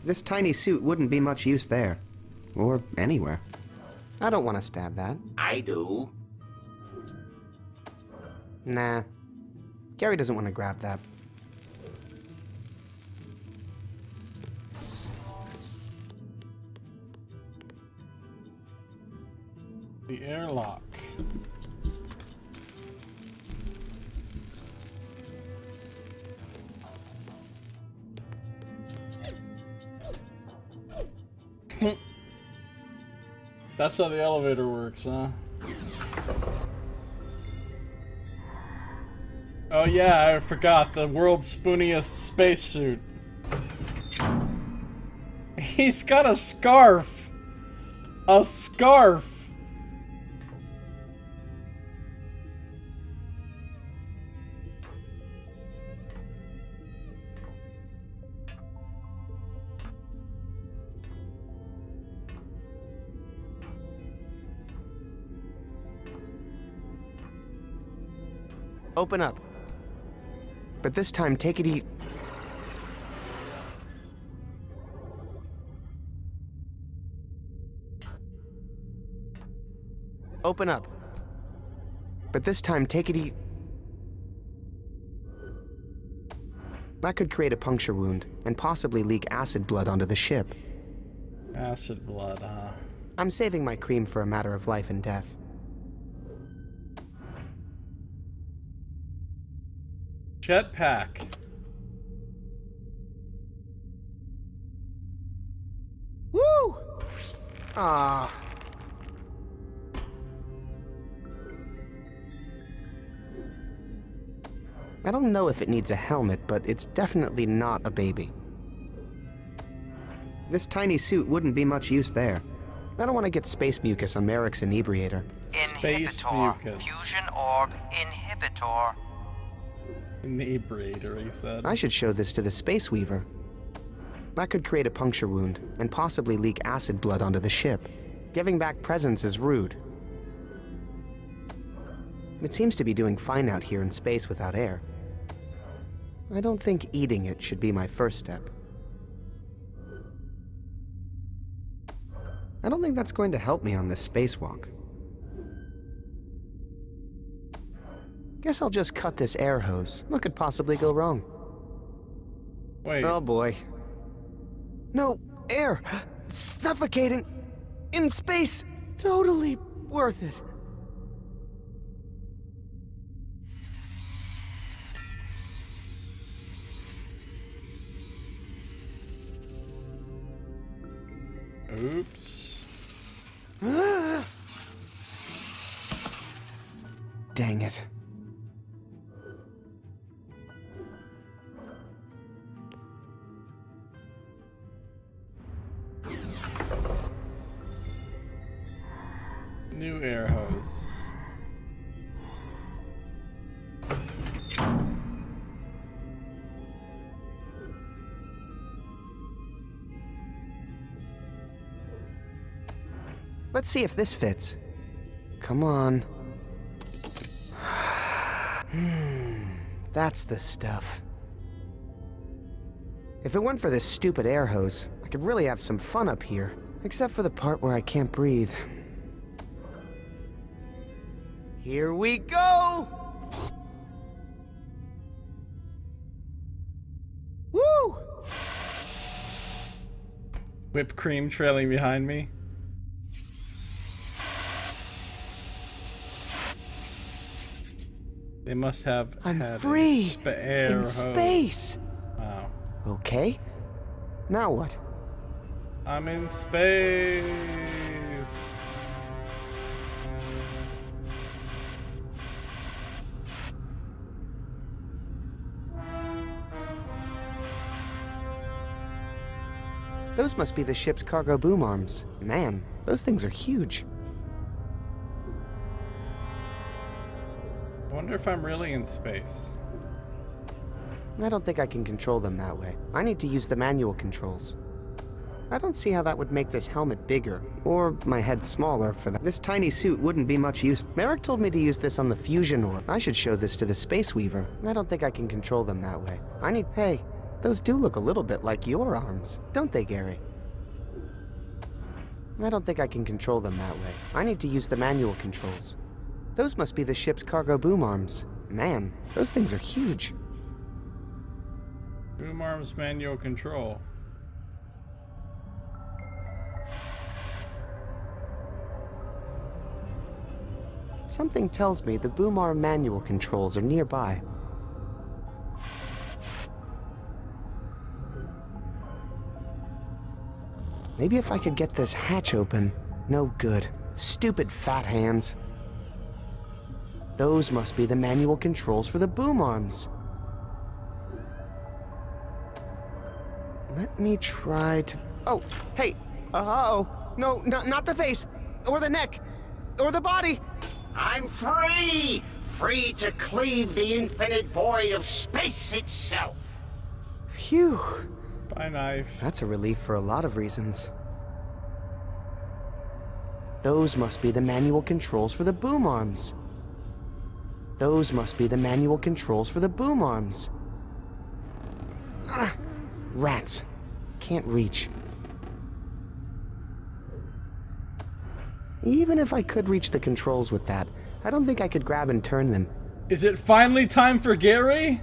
This tiny suit wouldn't be much use there. Or anywhere. I don't want to stab that. I do. Nah. Gary doesn't want to grab that. The airlock. That's how the elevator works, huh? Oh yeah, I forgot. The world's spooniest spacesuit. He's got a scarf! A scarf! Open up. But this time, take it easy. Open up. But this time, take it easy. That could create a puncture wound, and possibly leak acid blood onto the ship. Acid blood, huh? I'm saving my cream for a matter of life and death. Jetpack. Woo! Ah. I don't know if it needs a helmet, but it's definitely not a baby. This tiny suit wouldn't be much use there. I don't want to get space mucus on Merrick's inebriator. Space Inhibitor. mucus. Fusion orb. Inhibitor. Inebriator, he said. I should show this to the Space Weaver. That could create a puncture wound, and possibly leak acid blood onto the ship. Giving back presents is rude. It seems to be doing fine out here in space without air. I don't think eating it should be my first step. I don't think that's going to help me on this spacewalk. Guess I'll just cut this air hose. What could possibly go wrong? Wait. Oh boy. No, air! Suffocating! In space! Totally worth it. Oops. Dang it. New air hose. Let's see if this fits. Come on. That's the stuff. If it weren't for this stupid air hose, I could really have some fun up here, except for the part where I can't breathe. Here we go! Woo! Whipped cream trailing behind me. They must have I'm had free! a spare In hose. space! Wow. Okay. Now what? I'm in space. Those must be the ship's cargo boom arms. Man, those things are huge. I wonder if I'm really in space. I don't think I can control them that way. I need to use the manual controls. I don't see how that would make this helmet bigger, or my head smaller for that. This tiny suit wouldn't be much use. Merrick told me to use this on the fusion orb. I should show this to the Space Weaver. I don't think I can control them that way. Hey, those do look a little bit like your arms, don't they, Gary? I don't think I can control them that way. I need to use the manual controls. Those must be the ship's cargo boom arms. Man, those things are huge. Boom arms manual control. Something tells me the boom arm manual controls are nearby. Maybe if I could get this hatch open. No good. Stupid fat hands. Those must be the manual controls for the boom arms. Let me try to... Oh, hey! Uh-oh! No, not the face! Or the neck! Or the body! I'm free! Free to cleave the infinite void of space itself! Phew! Bye, knife. That's a relief for a lot of reasons. Those must be the manual controls for the boom arms. Those must be the manual controls for the boom arms. Ah, rats. Can't reach. Even if I could reach the controls with that, I don't think I could grab and turn them. Is it finally time for Gary?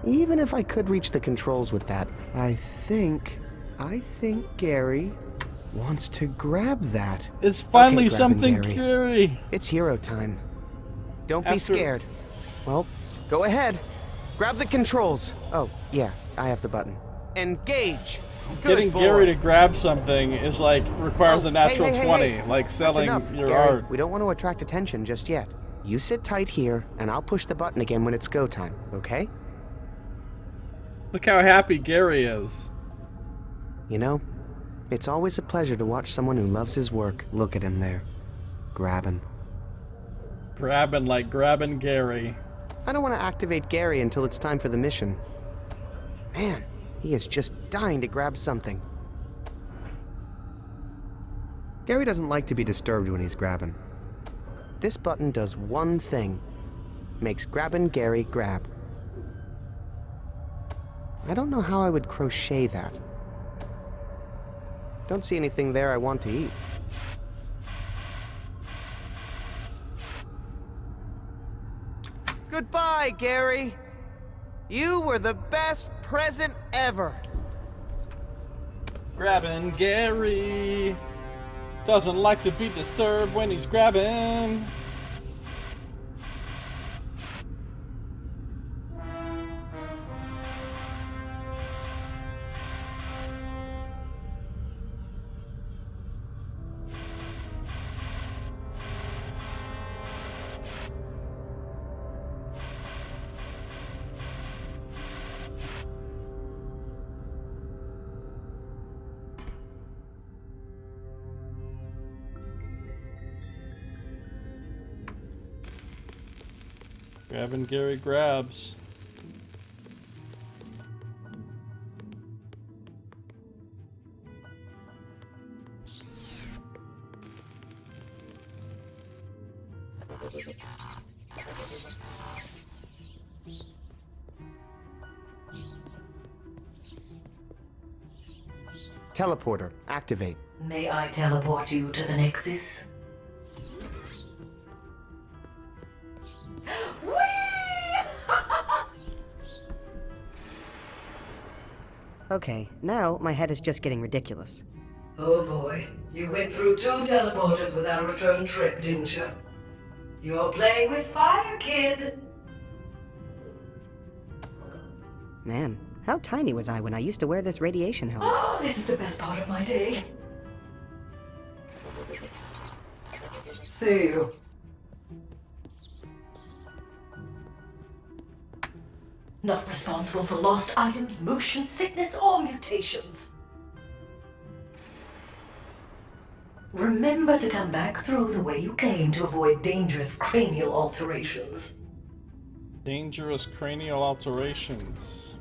Even if I could reach the controls with that, I think Gary wants to grab that. It's finally Okay, Grab and something Gary. Gary. It's hero time. Don't be After- scared. Well, go ahead. Grab the controls. Oh, yeah, I have the button. Engage. Good Getting boy. Gary to grab something is like requires Oh, a natural hey, 20, like That's selling enough, your Gary. art. We don't want to attract attention just yet. You sit tight here, and I'll push the button again when it's go time, okay? Look how happy Gary is. You know, it's always a pleasure to watch someone who loves his work. Look at him there. Grabbing. Grabbing like grabbing Gary. I don't want to activate Gary until it's time for the mission. Man, he is just dying to grab something. Gary doesn't like to be disturbed when he's grabbing. This button does one thing. Makes grabbing Gary grab. I don't know how I would crochet that. Don't see anything there I want to eat. Goodbye, Gary. You were the best present ever. Grabbing Gary. Doesn't like to be disturbed when he's grabbing. Grabbing Gary grabs. Teleporter, activate. May I teleport you to the Nexus? Okay, now my head is just getting ridiculous. Oh boy, you went through 2 teleporters without a return trip, didn't you? You're playing with fire, kid! Man, how tiny was I when I used to wear this radiation helmet? Oh, this is the best part of my day. See you. Not responsible for lost items, motion sickness, or mutations. Remember to come back through the way you came to avoid dangerous cranial alterations. Dangerous cranial alterations.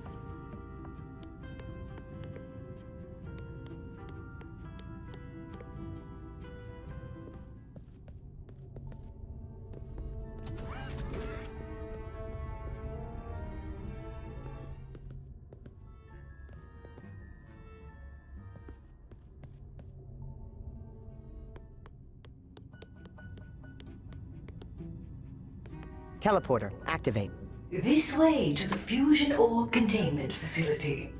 Teleporter, activate. This way to the fusion orb containment facility.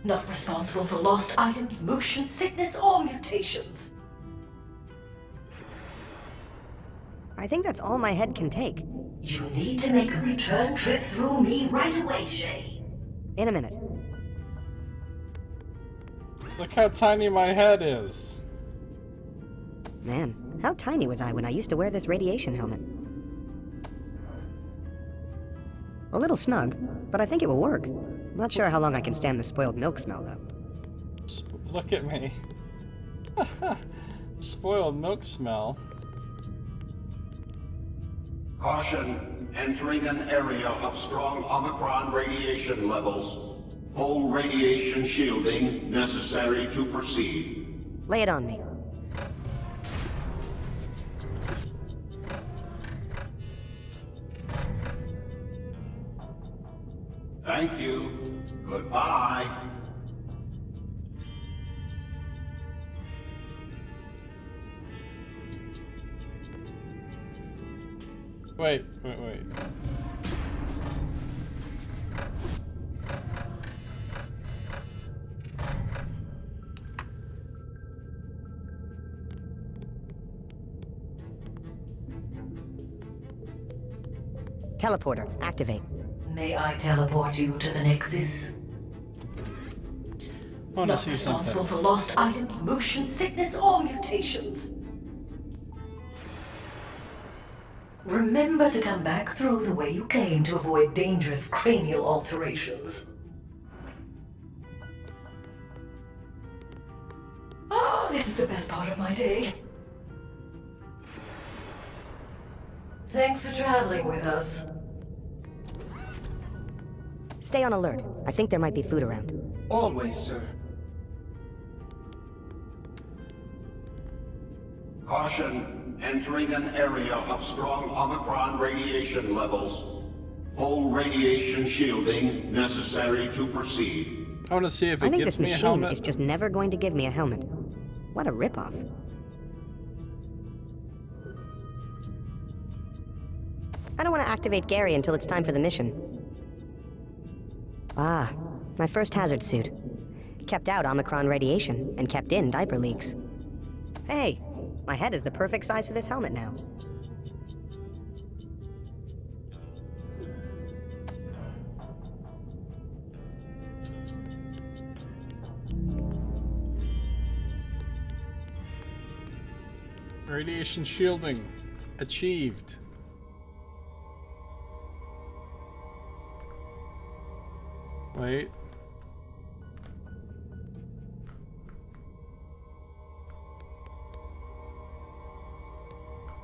Not responsible for lost items, motion sickness, or mutations. I think that's all my head can take. You need to make a return trip through me right away, Shay. In a minute. Look how tiny my head is. Man, how tiny was I when I used to wear this radiation helmet? A little snug, but I think it will work. Not sure how long I can stand the spoiled milk smell, though. Look at me. Spoiled milk smell. Caution, entering an area of strong Omicron radiation levels. Full radiation shielding necessary to proceed. Lay it on me. Thank you. Goodbye. Wait. Teleporter, activate. May I teleport you to the Nexus? I want to Not see responsible something. for lost items, motion sickness, or mutations. Remember to come back through the way you came to avoid dangerous cranial alterations. Oh, this is the best part of my day. Thanks for traveling with us. Stay on alert. I think there might be food around. Always, sir. Caution, entering an area of strong Omicron radiation levels. Full radiation shielding necessary to proceed. I want to see if I it think gives this me a machine helmet. is just never going to give me a helmet. What a ripoff. I don't want to activate Gary until it's time for the mission. Ah, my first hazard suit. Kept out Omicron radiation and kept in diaper leaks. Hey, my head is the perfect size for this helmet now. Radiation shielding achieved. Wait.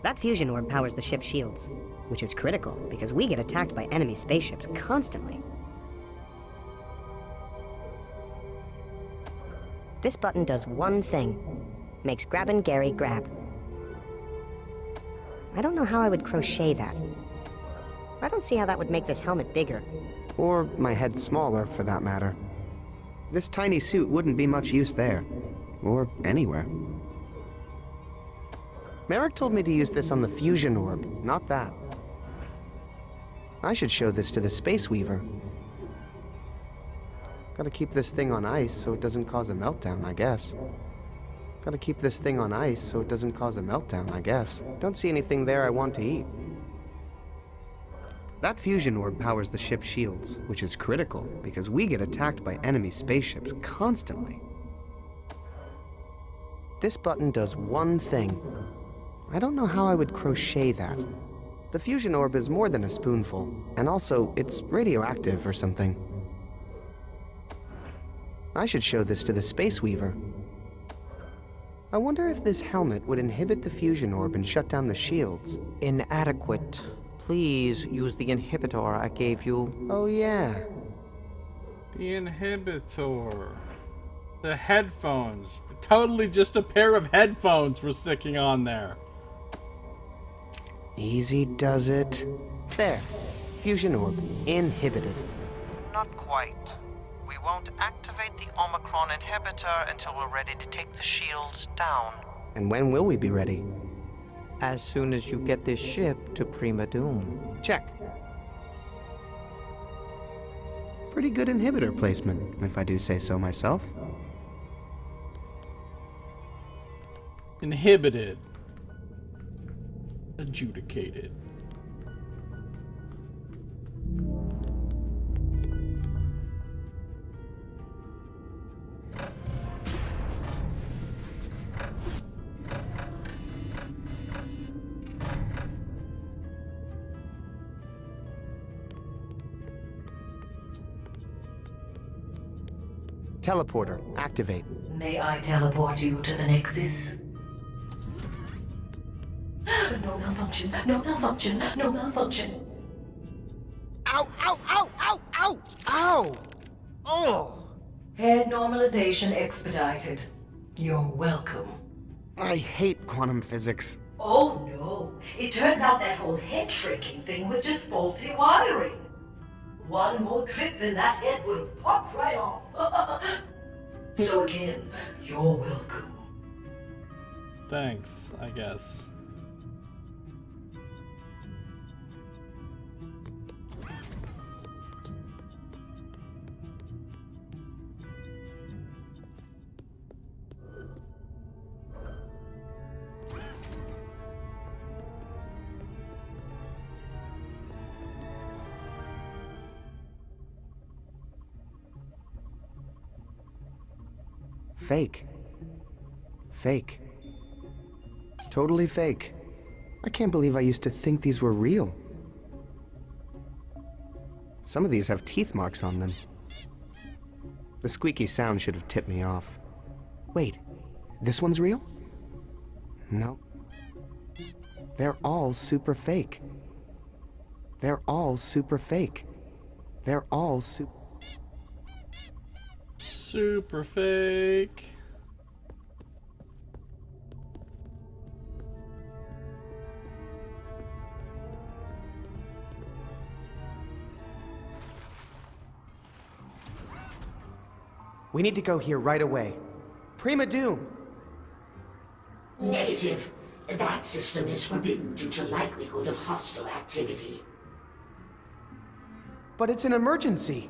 That fusion orb powers the ship's shields, which is critical because we get attacked by enemy spaceships constantly. This button does one thing. Makes grabbing Gary grab. I don't know how I would crochet that. I don't see how that would make this helmet bigger. Or my head smaller, for that matter. This tiny suit wouldn't be much use there. Or anywhere. Merrick told me to use this on the fusion orb, not that. I should show this to the Space Weaver. Gotta keep this thing on ice so it doesn't cause a meltdown, I guess. Gotta keep this thing on ice so it doesn't cause a meltdown, I guess. Don't see anything there I want to eat. That fusion orb powers the ship's shields, which is critical because we get attacked by enemy spaceships constantly. This button does one thing. I don't know how I would crochet that. The fusion orb is more than a spoonful, and also, it's radioactive or something. I should show this to the Space Weaver. I wonder if this helmet would inhibit the fusion orb and shut down the shields. Inadequate. Please use the inhibitor I gave you. Oh, yeah. The inhibitor. The headphones. Totally just a pair of headphones we're sticking on there. Easy does it. There. Fusion orb inhibited. Not quite. We won't activate the Omicron inhibitor until we're ready to take the shields down. And when will we be ready? As soon as you get this ship to Prima Doom. Check. Pretty good inhibitor placement, if I do say so myself. Inhibited. Adjudicated. Teleporter, activate. May I teleport you to the Nexus? No malfunction, no malfunction, no malfunction. Ow, ow, ow, ow, ow, ow! Oh! Head normalization expedited. You're welcome. I hate quantum physics. Oh no, it turns out that whole head tricking thing was just faulty wiring. One more trip and that head would have popped right off. So again, you're welcome. Thanks, I guess. Fake. Fake. Totally fake. I can't believe I used to think these were real. Some of these have teeth marks on them. The squeaky sound should have tipped me off. Wait, this one's real? No. They're all super fake. They're all super fake. They're all super fake. We need to go here right away. Prima Doom! Negative. That system is forbidden due to likelihood of hostile activity. But it's an emergency.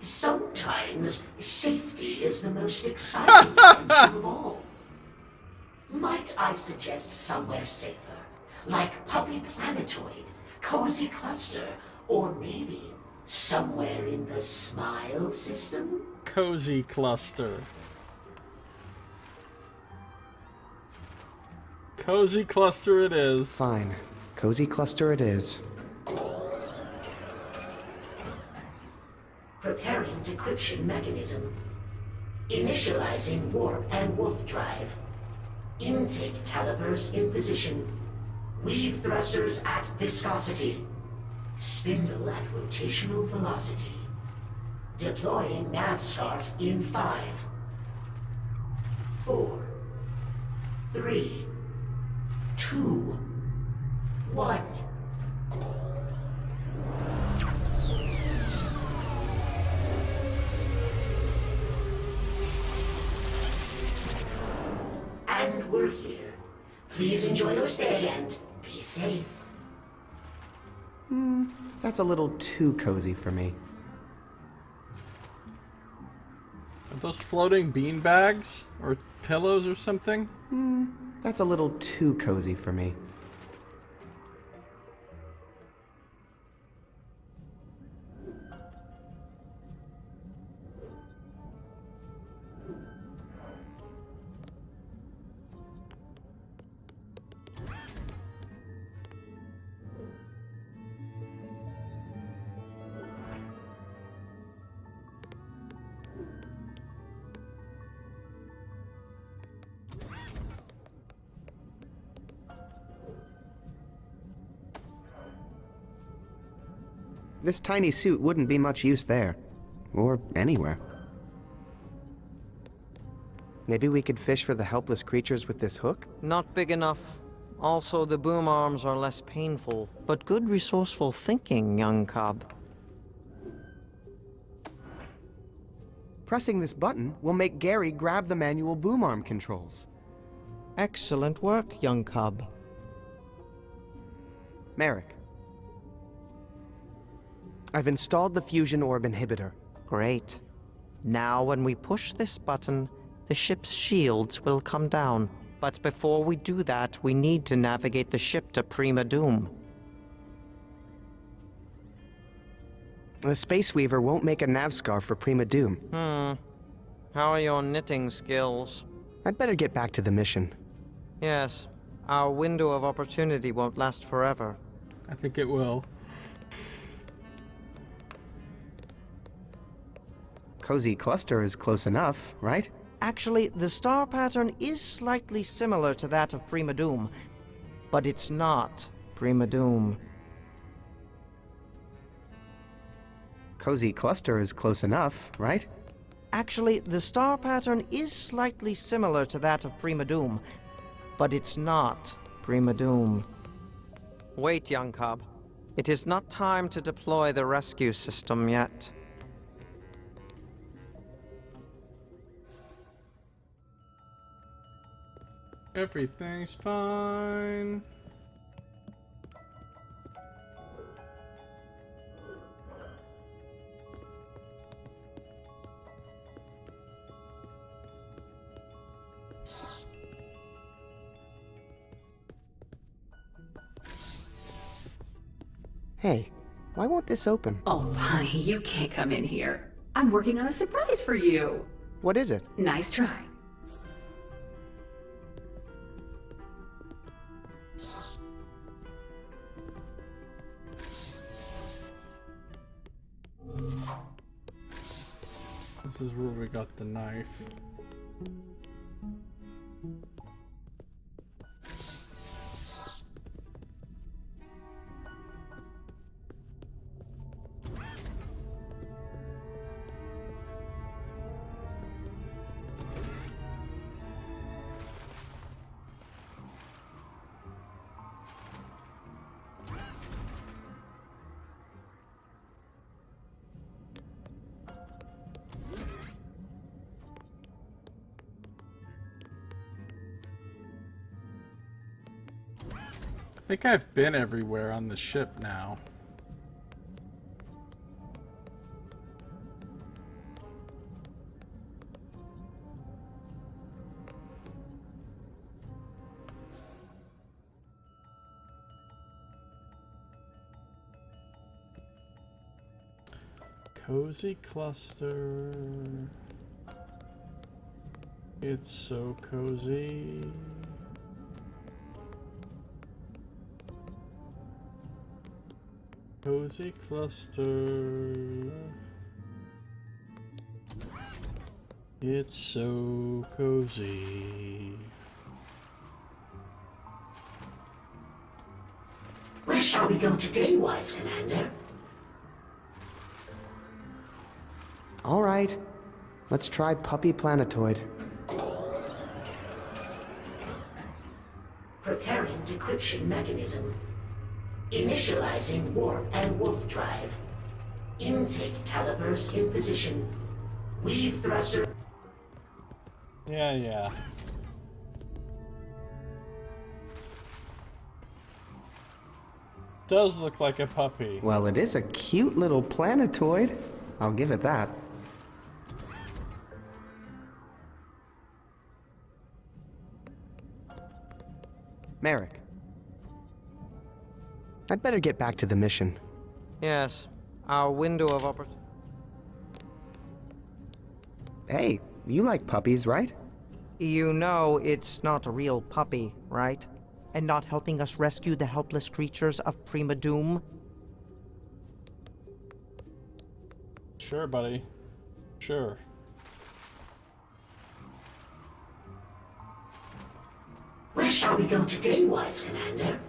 Sometimes safety is the most exciting function of all. Might I suggest somewhere safer, like Puppy Planetoid, Cozy Cluster, or maybe somewhere in the Smile system? Cozy Cluster. Cozy Cluster it is. Fine. Cozy Cluster it is. Preparing decryption mechanism. Initializing warp and wolf drive. Intake calipers in position. Weave thrusters at viscosity. Spindle at rotational velocity. Deploying nav scarf in 5, 4, 3, 2, 1. Please enjoy your stay and be safe. That's a little too cozy for me. Are those floating bean bags? Or pillows or something? That's a little too cozy for me. This tiny suit wouldn't be much use there. Or anywhere. Maybe we could fish for the helpless creatures with this hook? Not big enough. Also, the boom arms are less painful, but good resourceful thinking, young cub. Pressing this button will make Gary grab the manual boom arm controls. Excellent work, young cub. Merrick. I've installed the fusion orb inhibitor. Great. Now when we push this button, the ship's shields will come down. But before we do that, we need to navigate the ship to Prima Doom. The Space Weaver won't make a nav scarf for Prima Doom. How are your knitting skills? I'd better get back to the mission. Yes. Our window of opportunity won't last forever. I think it will. Cozy Cluster is close enough, right? Actually, the star pattern is slightly similar to that of Prima Doom, but it's not Prima Doom. Cozy Cluster is close enough, right? Actually, the star pattern is slightly similar to that of Prima Doom, but it's not Prima Doom. Wait, young cub. It is not time to deploy the rescue system yet. Everything's fine. Hey, why won't this open? Oh, honey, you can't come in here. I'm working on a surprise for you. What is it? Nice try. This is where we got the knife. I think I've been everywhere on the ship now. Cozy cluster. It's so cozy. Cozy cluster. It's so cozy. Where shall we go today, wise commander? All right. Let's try Puppy Planetoid. Preparing decryption mechanism. Initializing warp and wolf drive. Intake calipers in position. Weave thruster. Yeah. Does look like a puppy. Well, it is a cute little planetoid. I'll give it that. Merrick. I'd better get back to the mission. Yes, our window of opportunity. Hey, you like puppies, right? You know it's not a real puppy, right? And not helping us rescue the helpless creatures of Prima Doom? Sure, buddy. Sure. Where shall we go today, wise commander?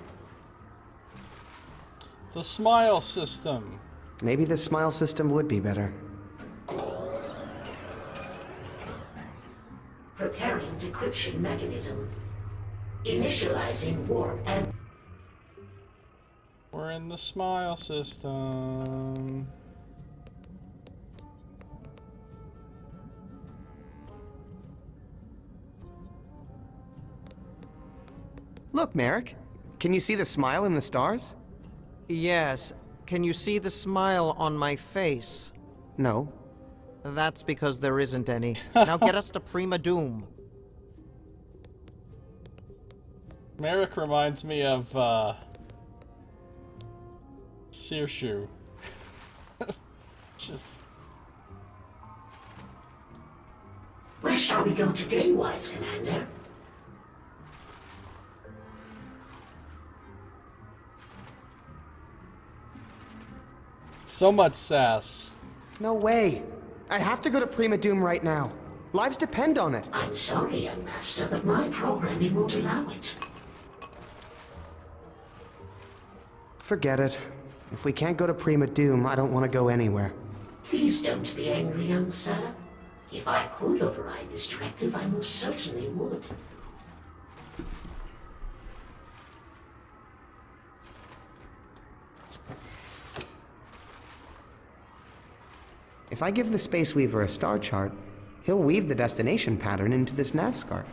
The smile system. Maybe the smile system would be better. Preparing decryption mechanism. Initializing warp and... We're in the smile system. Look, Merrick. Can you see the smile in the stars? Yes. Can you see the smile on my face? No. That's because there isn't any. Now get us to Prima Doom. Merrick reminds me of, Searshoe. Just... Where shall we go today, wise commander? So much sass. No way. I have to go to Prima Doom right now. Lives depend on it. I'm sorry, young master, but my programming won't allow it. Forget it. If we can't go to Prima Doom, I don't want to go anywhere. Please don't be angry, young sir. If I could override this directive, I most certainly would. If I give the Space Weaver a star chart, he'll weave the destination pattern into this nav scarf.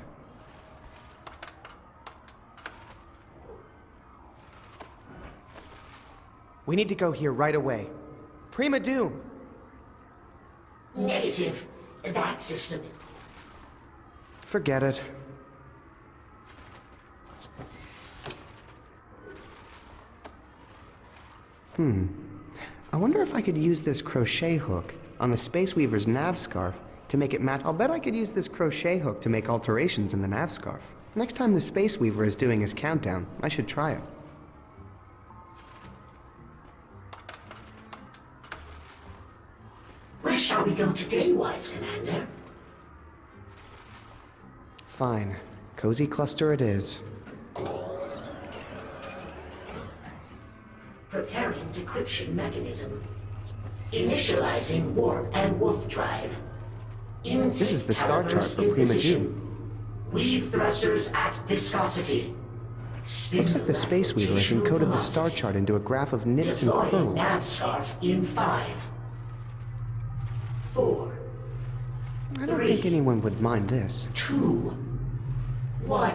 We need to go here right away. Prima Doom! Negative. That system is... Forget it. I wonder if I could use this crochet hook on the Space Weaver's nav scarf to make it match. I'll bet I could use this crochet hook to make alterations in the nav scarf. Next time the Space Weaver is doing his countdown, I should try it. Where shall we go today, wise commander? Fine. Cozy cluster it is. Preparing decryption mechanism. Initializing warp and wolf drive. This is the star chart for Prima Doom. Weave thrusters at viscosity. Looks like the Space Weaver has encoded the star chart into a graph of knits and Deploying pearls. nav scarf in 5, 4, I don't think anyone would mind this. 2, 1.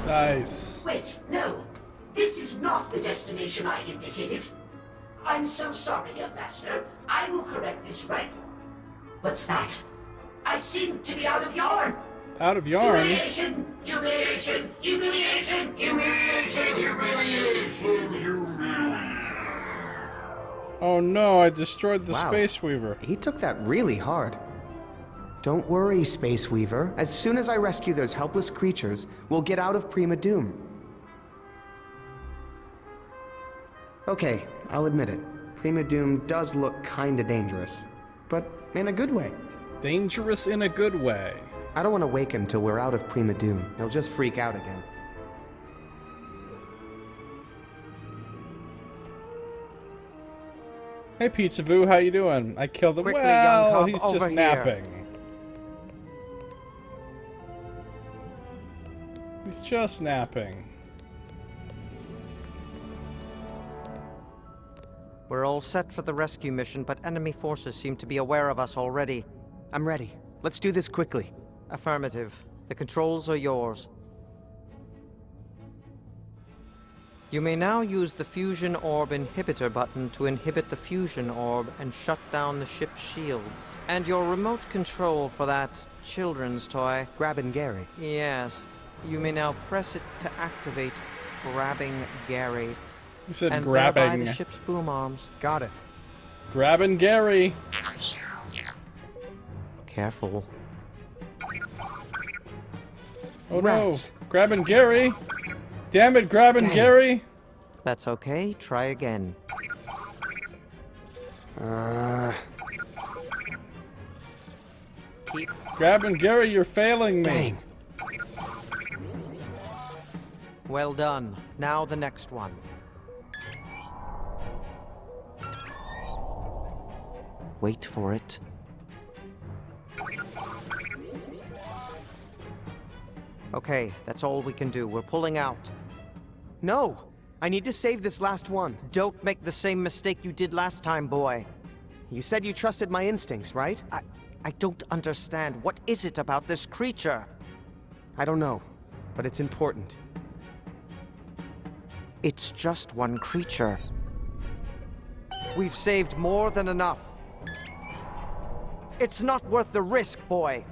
Nice. Wait, no. This is not the destination I indicated. I'm so sorry, young master. I will correct this right. What's that? I seem to be out of yarn. Out of yarn? Humiliation! Humiliation! Humiliation! Humiliation! Humiliation! Humiliation! Oh no, I destroyed the Wow. Space Weaver. He took that really hard. Don't worry, Space Weaver. As soon as I rescue those helpless creatures, we'll get out of Prima Doom. Okay, I'll admit it. Prima Doom does look kinda dangerous. But in a good way. Dangerous in a good way. I don't want to wake him till we're out of Prima Doom. He'll just freak out again. Hey Pizza Vu, how you doing? I killed him. Quickly, Well, young cub, he's over just here. napping. He's just napping. We're all set for the rescue mission, but enemy forces seem to be aware of us already. I'm ready. Let's do this quickly. Affirmative. The controls are yours. You may now use the fusion orb inhibitor button to inhibit the fusion orb and shut down the ship's shields. And your remote control for that children's toy. Grabbing Gary. Yes. You may now press it to activate Grabbing Gary. You said and grabbing. thereby the ship's boom arms. Got it. Grabbing Gary. Careful. Oh Rats. no. Grabbing Gary. Damn it, grabbing Dang. Gary. That's okay. Try again. Keep Grabbing Gary, you're failing me. Dang. Well done. Now the next one. Wait for it. Okay, that's all we can do. We're pulling out. No! I need to save this last one. Don't make the same mistake you did last time, boy. You said you trusted my instincts, right? I don't understand. What is it about this creature? I don't know, but it's important. It's just one creature. We've saved more than enough. It's not worth the risk, boy.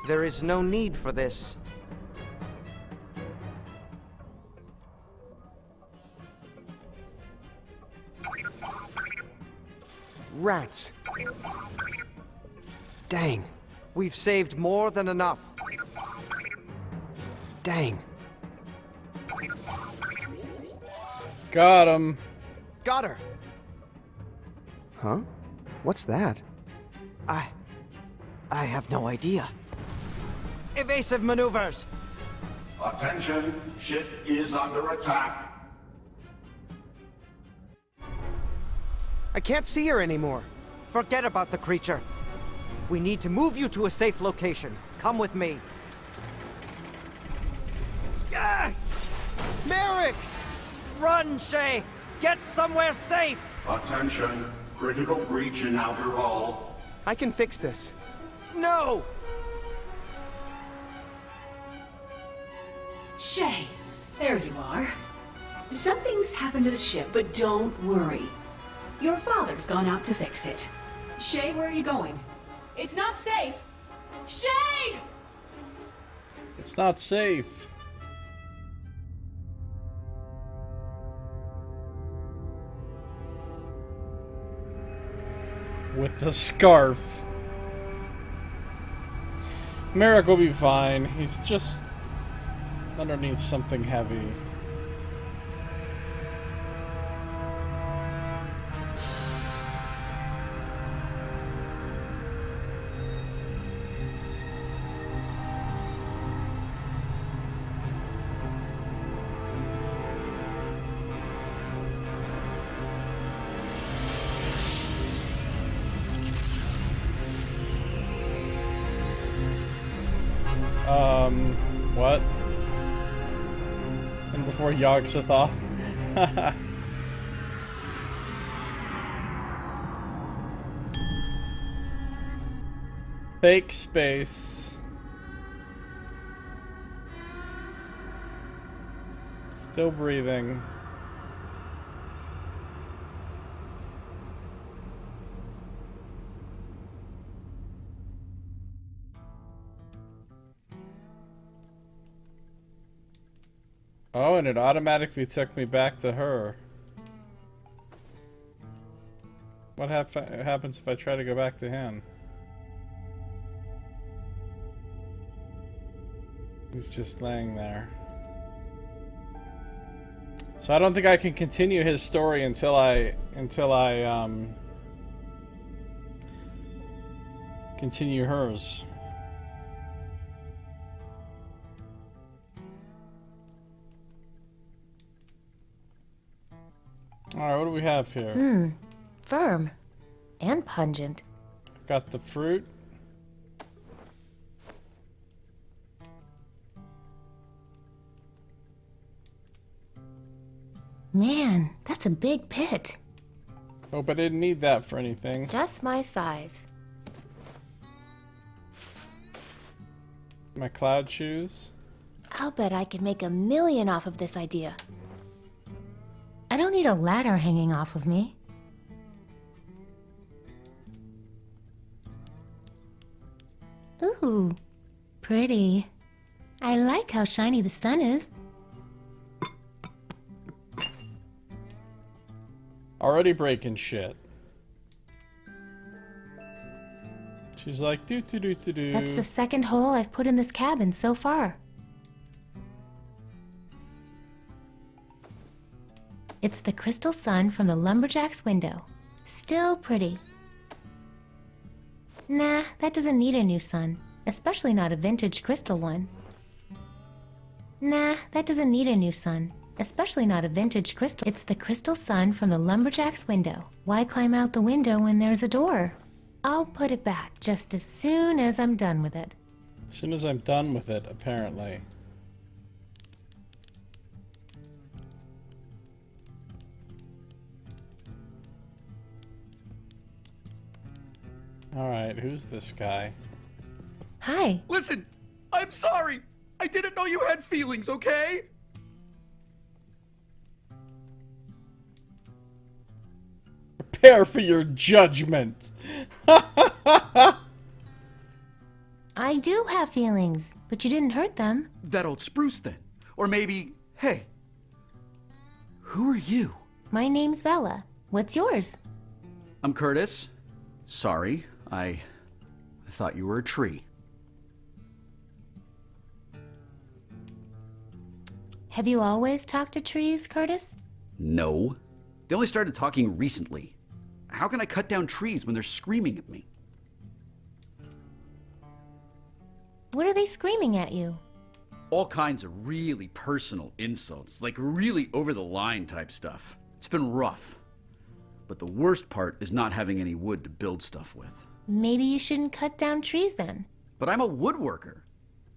There is no need for this. Rats. Dang. We've saved more than enough. Dang. Got him. Got her! Huh? What's that? I have no idea. Evasive maneuvers! Attention, ship is under attack. I can't see her anymore. Forget about the creature. We need to move you to a safe location. Come with me. Ah! Merrick! Run, Shay! Get somewhere safe! Attention, critical breach in outer hull. I can fix this. No! Shay, there you are. Something's happened to the ship, but don't worry. Your father's gone out to fix it. Shay, where are you going? It's not safe. Shay! It's not safe. With the scarf. Merrick will be fine. He's just underneath something heavy. What? And before Yogg-Sothoth off. Fake space. Still breathing. Oh, and it automatically took me back to her. What happens if I try to go back to him? He's just laying there. So I don't think I can continue his story until I continue hers. Alright, what do we have here? Firm. And pungent. Got the fruit. Man, that's a big pit. Hope I didn't need that for anything. Just my size. My cloud shoes. I'll bet I could make $1 million off of this idea. I don't need a ladder hanging off of me. Ooh, pretty. I like how shiny the sun is. Already breaking shit. She's like, do. That's the second hole I've put in this cabin so far. It's the crystal sun from the lumberjack's window. Still pretty. Nah, that doesn't need a new sun, especially not a vintage crystal one. Nah, that doesn't need a new sun, especially not a vintage crystal. It's the crystal sun from the lumberjack's window. Why climb out the window when there's a door? I'll put it back just as soon as I'm done with it. As soon as I'm done with it, apparently. Alright, who's this guy? Hi. Listen, I'm sorry. I didn't know you had feelings, okay? Prepare for your judgment. I do have feelings, but you didn't hurt them. That old spruce then. Or maybe, hey, who are you? My name's Bella. What's yours? I'm Curtis. Sorry, I thought you were a tree. Have you always talked to trees, Curtis? No. They only started talking recently. How can I cut down trees when they're screaming at me? What are they screaming at you? All kinds of really personal insults, like really over-the-line type stuff. It's been rough. But the worst part is not having any wood to build stuff with. Maybe you shouldn't cut down trees then. But I'm a woodworker.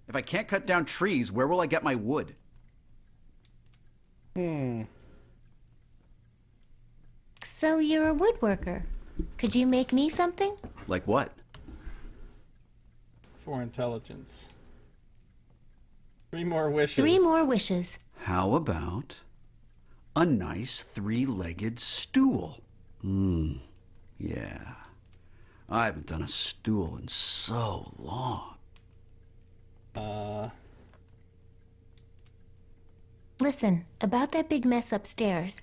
If I can't cut down trees, where will I get my wood? So you're a woodworker. Could you make me something? Like what? For intelligence. 3 more wishes. 3 more wishes. How about a nice 3-legged stool? Yeah. I haven't done a stool in so long. Listen, about that big mess upstairs.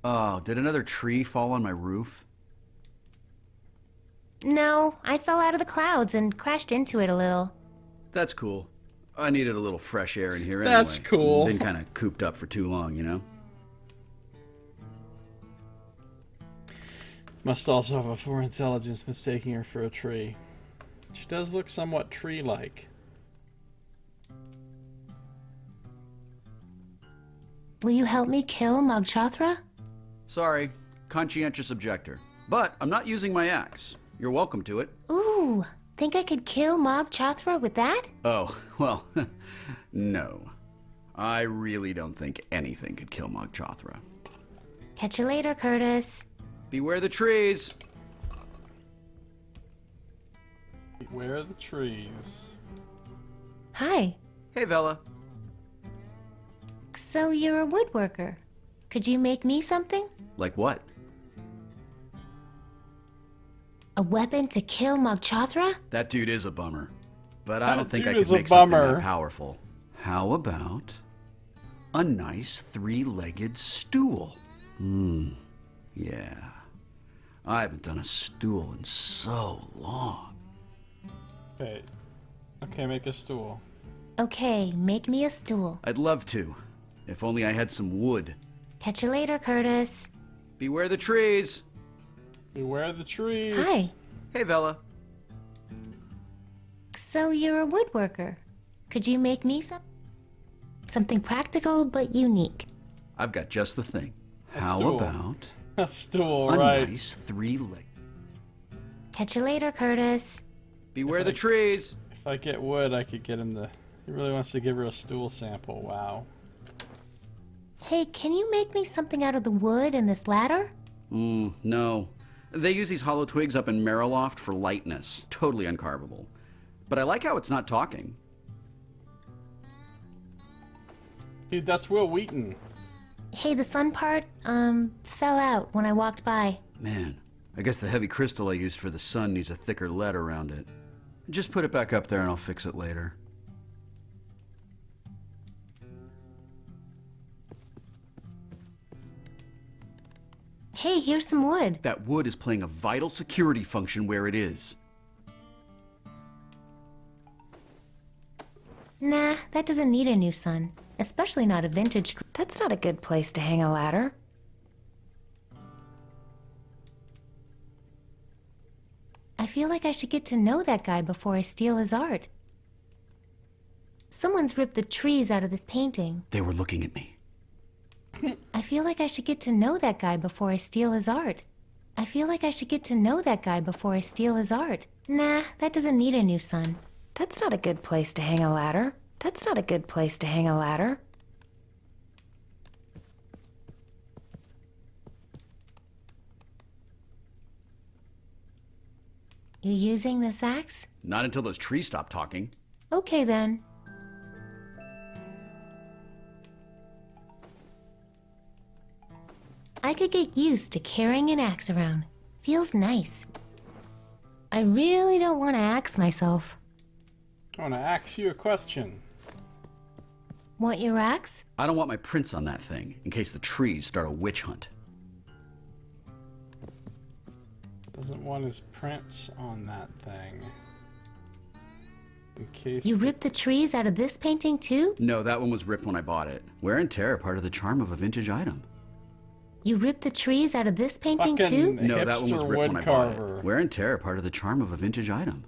Oh, did another tree fall on my roof? No, I fell out of the clouds and crashed into it a little. That's cool. I needed a little fresh air in here anyway. That's cool. Been kind of cooped up for too long, you know? Must also have a 4 intelligence, mistaking her for a tree. She does look somewhat tree-like. Will you help me kill Mogchathra? Sorry, conscientious objector. But I'm not using my axe. You're welcome to it. Ooh, think I could kill Mogchathra with that? Oh, well, no. I really don't think anything could kill Mogchathra. Catch you later, Curtis. Beware the trees. Beware the trees. Hi. Hey, Vela. So you're a woodworker. Could you make me something? Like what? A weapon to kill Mogchathra? That dude is a bummer. But I don't think I dude could is a make something bummer. that powerful. How about a nice 3-legged stool? Yeah. I haven't done a stool in so long. Okay. Okay, make a stool. Okay, make me a stool. I'd love to, if only I had some wood. Catch you later, Curtis. Beware the trees. Beware the trees. Hi. Hey, Vela. So you're a woodworker. Could you make me something practical but unique? I've got just the thing. How stool. about A stool, a right. nice 3-leg? Catch you later, Curtis. Beware the trees. If I get wood, I could get him to... He really wants to give her a stool sample. Wow. Hey, can you make me something out of the wood in this ladder? No. They use these hollow twigs up in Mariloft for lightness. Totally uncarvable. But I like how it's not talking. Dude, that's Will Wheaton. Hey, the sun part, fell out when I walked by. Man, I guess the heavy crystal I used for the sun needs a thicker lead around it. Just put it back up there and I'll fix it later. Hey, here's some wood. That wood is playing a vital security function where it is. Nah, that doesn't need a new sun. Especially not a vintage. That's not a good place to hang a ladder. I feel like I should get to know that guy before I steal his art. Someone's ripped the trees out of this painting. They were looking at me. I feel like I should get to know that guy before I steal his art. I feel like I should get to know that guy before I steal his art. Nah, that doesn't need a new sun. That's not a good place to hang a ladder. That's not a good place to hang a ladder. You using this axe? Not until those trees stop talking. Okay then. I could get used to carrying an axe around. Feels nice. I really don't want to axe myself. I want to ask you a question. Want your axe? I don't want my prints on that thing, in case the trees start a witch hunt. Doesn't want his prints on that thing. In case... You ripped the trees out of this painting too? No, that one was ripped when I bought it. Wear and tear are part of the charm of a vintage item. You ripped the trees out of this painting Fucking too? No, that one was hipster ripped when I wood bought carver. it. Wear and tear are part of the charm of a vintage item.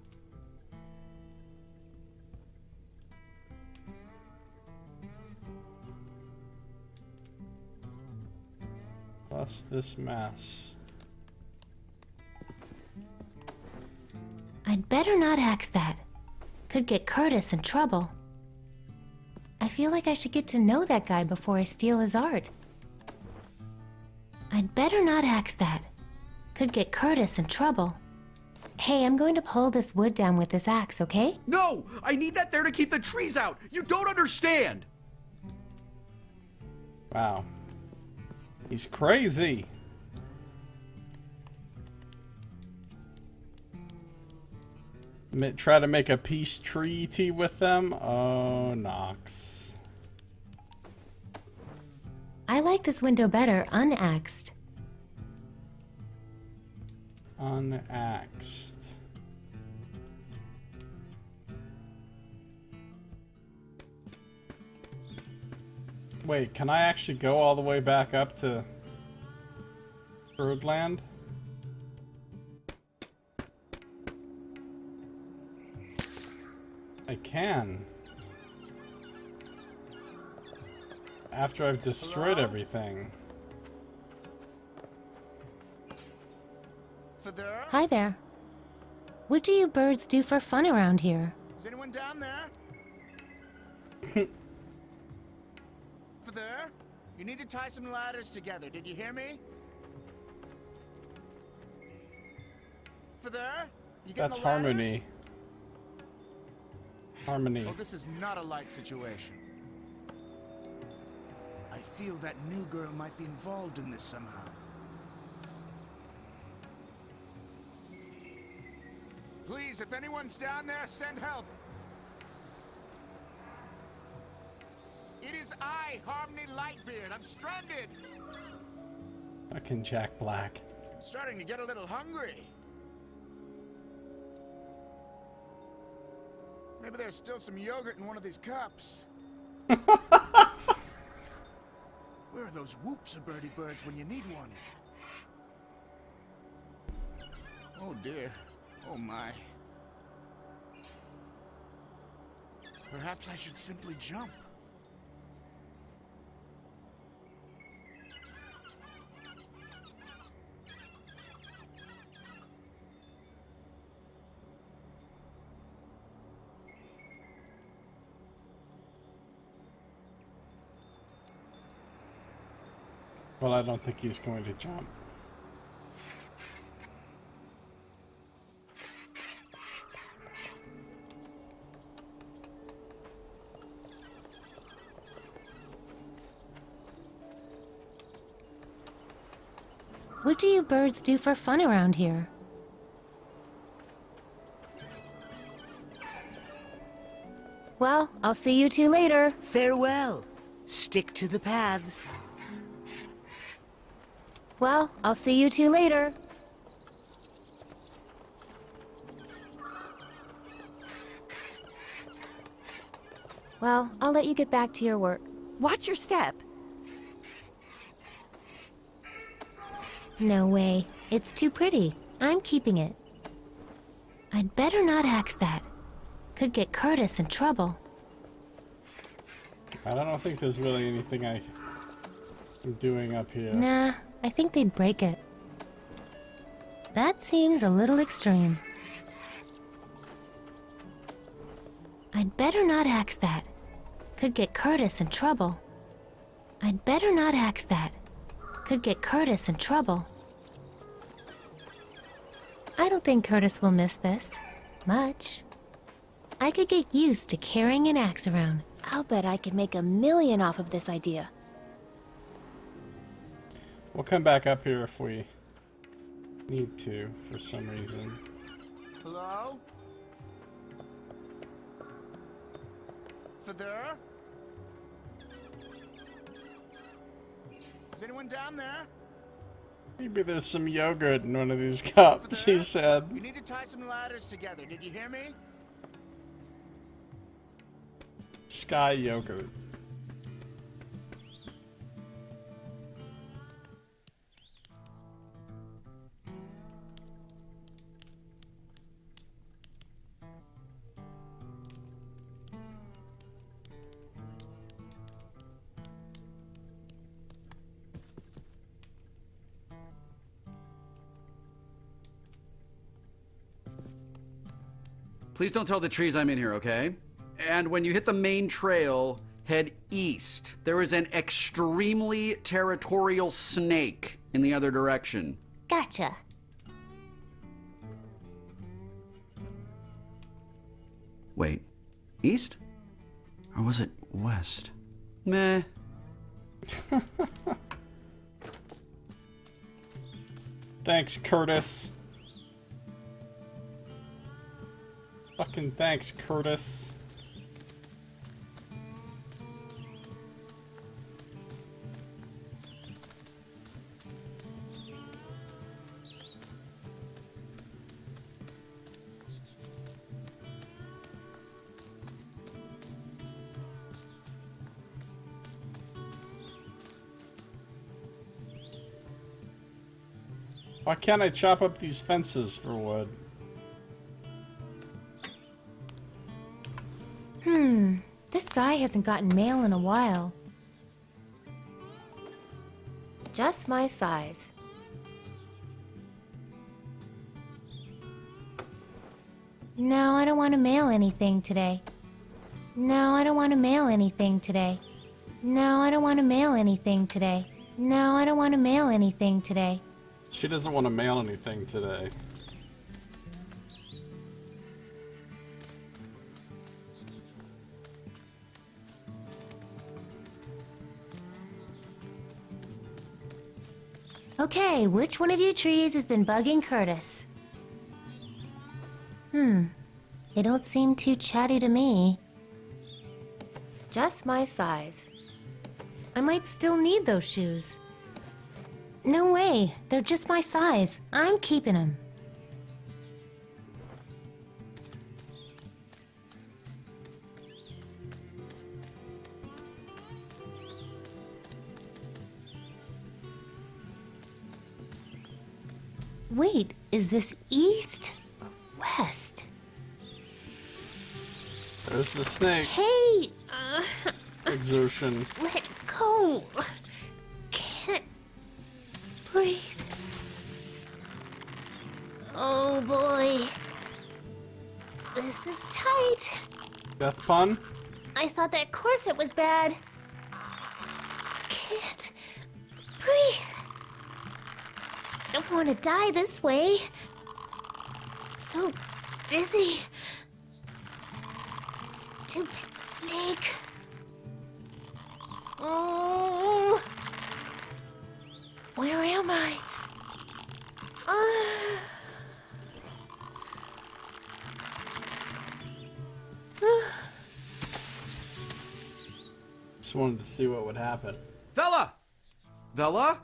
Plus this mess. I'd better not axe that. Could get Curtis in trouble. I feel like I should get to know that guy before I steal his art. I'd better not axe that. Could get Curtis in trouble. Hey, I'm going to pull this wood down with this axe, okay? No! I need that there to keep the trees out! You don't understand! Wow. He's crazy. Try to make a peace treaty with them? Oh, Nox. I like this window better unaxed. Unaxed. Wait, can I actually go all the way back up to Birdland? I can. After I've destroyed everything. Hi there. What do you birds do for fun around here? Is anyone down there? For there? You need to tie some ladders together. Did you hear me? For there? You getting That's the ladders? Harmony. Harmony. Well, this is not a light situation. I feel that new girl might be involved in this somehow. Please, if anyone's down there, send help. It is I, Harmony Lightbeard. I'm stranded. Fucking Jack Black. I'm starting to get a little hungry. Maybe there's still some yogurt in one of these cups. Where are those whoops of birdie birds when you need one? Oh dear. Oh my. Perhaps I should simply jump. Well, I don't think he's going to jump. What do you birds do for fun around here? Well, I'll see you two later. Farewell. Stick to the paths. Well, I'll see you two later. Well, I'll let you get back to your work. Watch your step. No way. It's too pretty. I'm keeping it. I'd better not axe that. Could get Curtis in trouble. I don't think there's really anything I'm doing up here. Nah, I think they'd break it. That seems a little extreme. I'd better not axe that. Could get Curtis in trouble. I'd better not axe that. Could get Curtis in trouble. I don't think Curtis will miss this. Much. I could get used to carrying an axe around. I'll bet I could make $1 million off of this idea. We'll come back up here if we need to, for some reason. Hello? For there? Is anyone down there? Maybe there's some yogurt in one of these cups, he said. You need to tie some ladders together. Did you hear me? Sky yogurt. Please don't tell the trees I'm in here, okay? And when you hit the main trail, head east. There is an extremely territorial snake in the other direction. Gotcha. Wait, east? Or was it west? Meh. Thanks, Curtis. Fucking thanks, Curtis. Why can't I chop up these fences for wood? This guy hasn't gotten mail in a while. Just my size. No, I don't want to mail anything today. No, I don't want to mail anything today. No, I don't want to mail anything today. No, I don't want to mail anything today. She doesn't want to mail anything today. Okay, which one of you trees has been bugging Curtis? They don't seem too chatty to me. Just my size. I might still need those shoes. No way, they're just my size. I'm keeping them. Wait, is this east or west? There's the snake. Hey! Exertion. Let go! Can't breathe. Oh boy. This is tight. Death pun? I thought that corset was bad. Can't breathe. Don't want to die this way. So dizzy. Stupid snake. Oh. Where am I? Just wanted to see what would happen. Vela! Vela?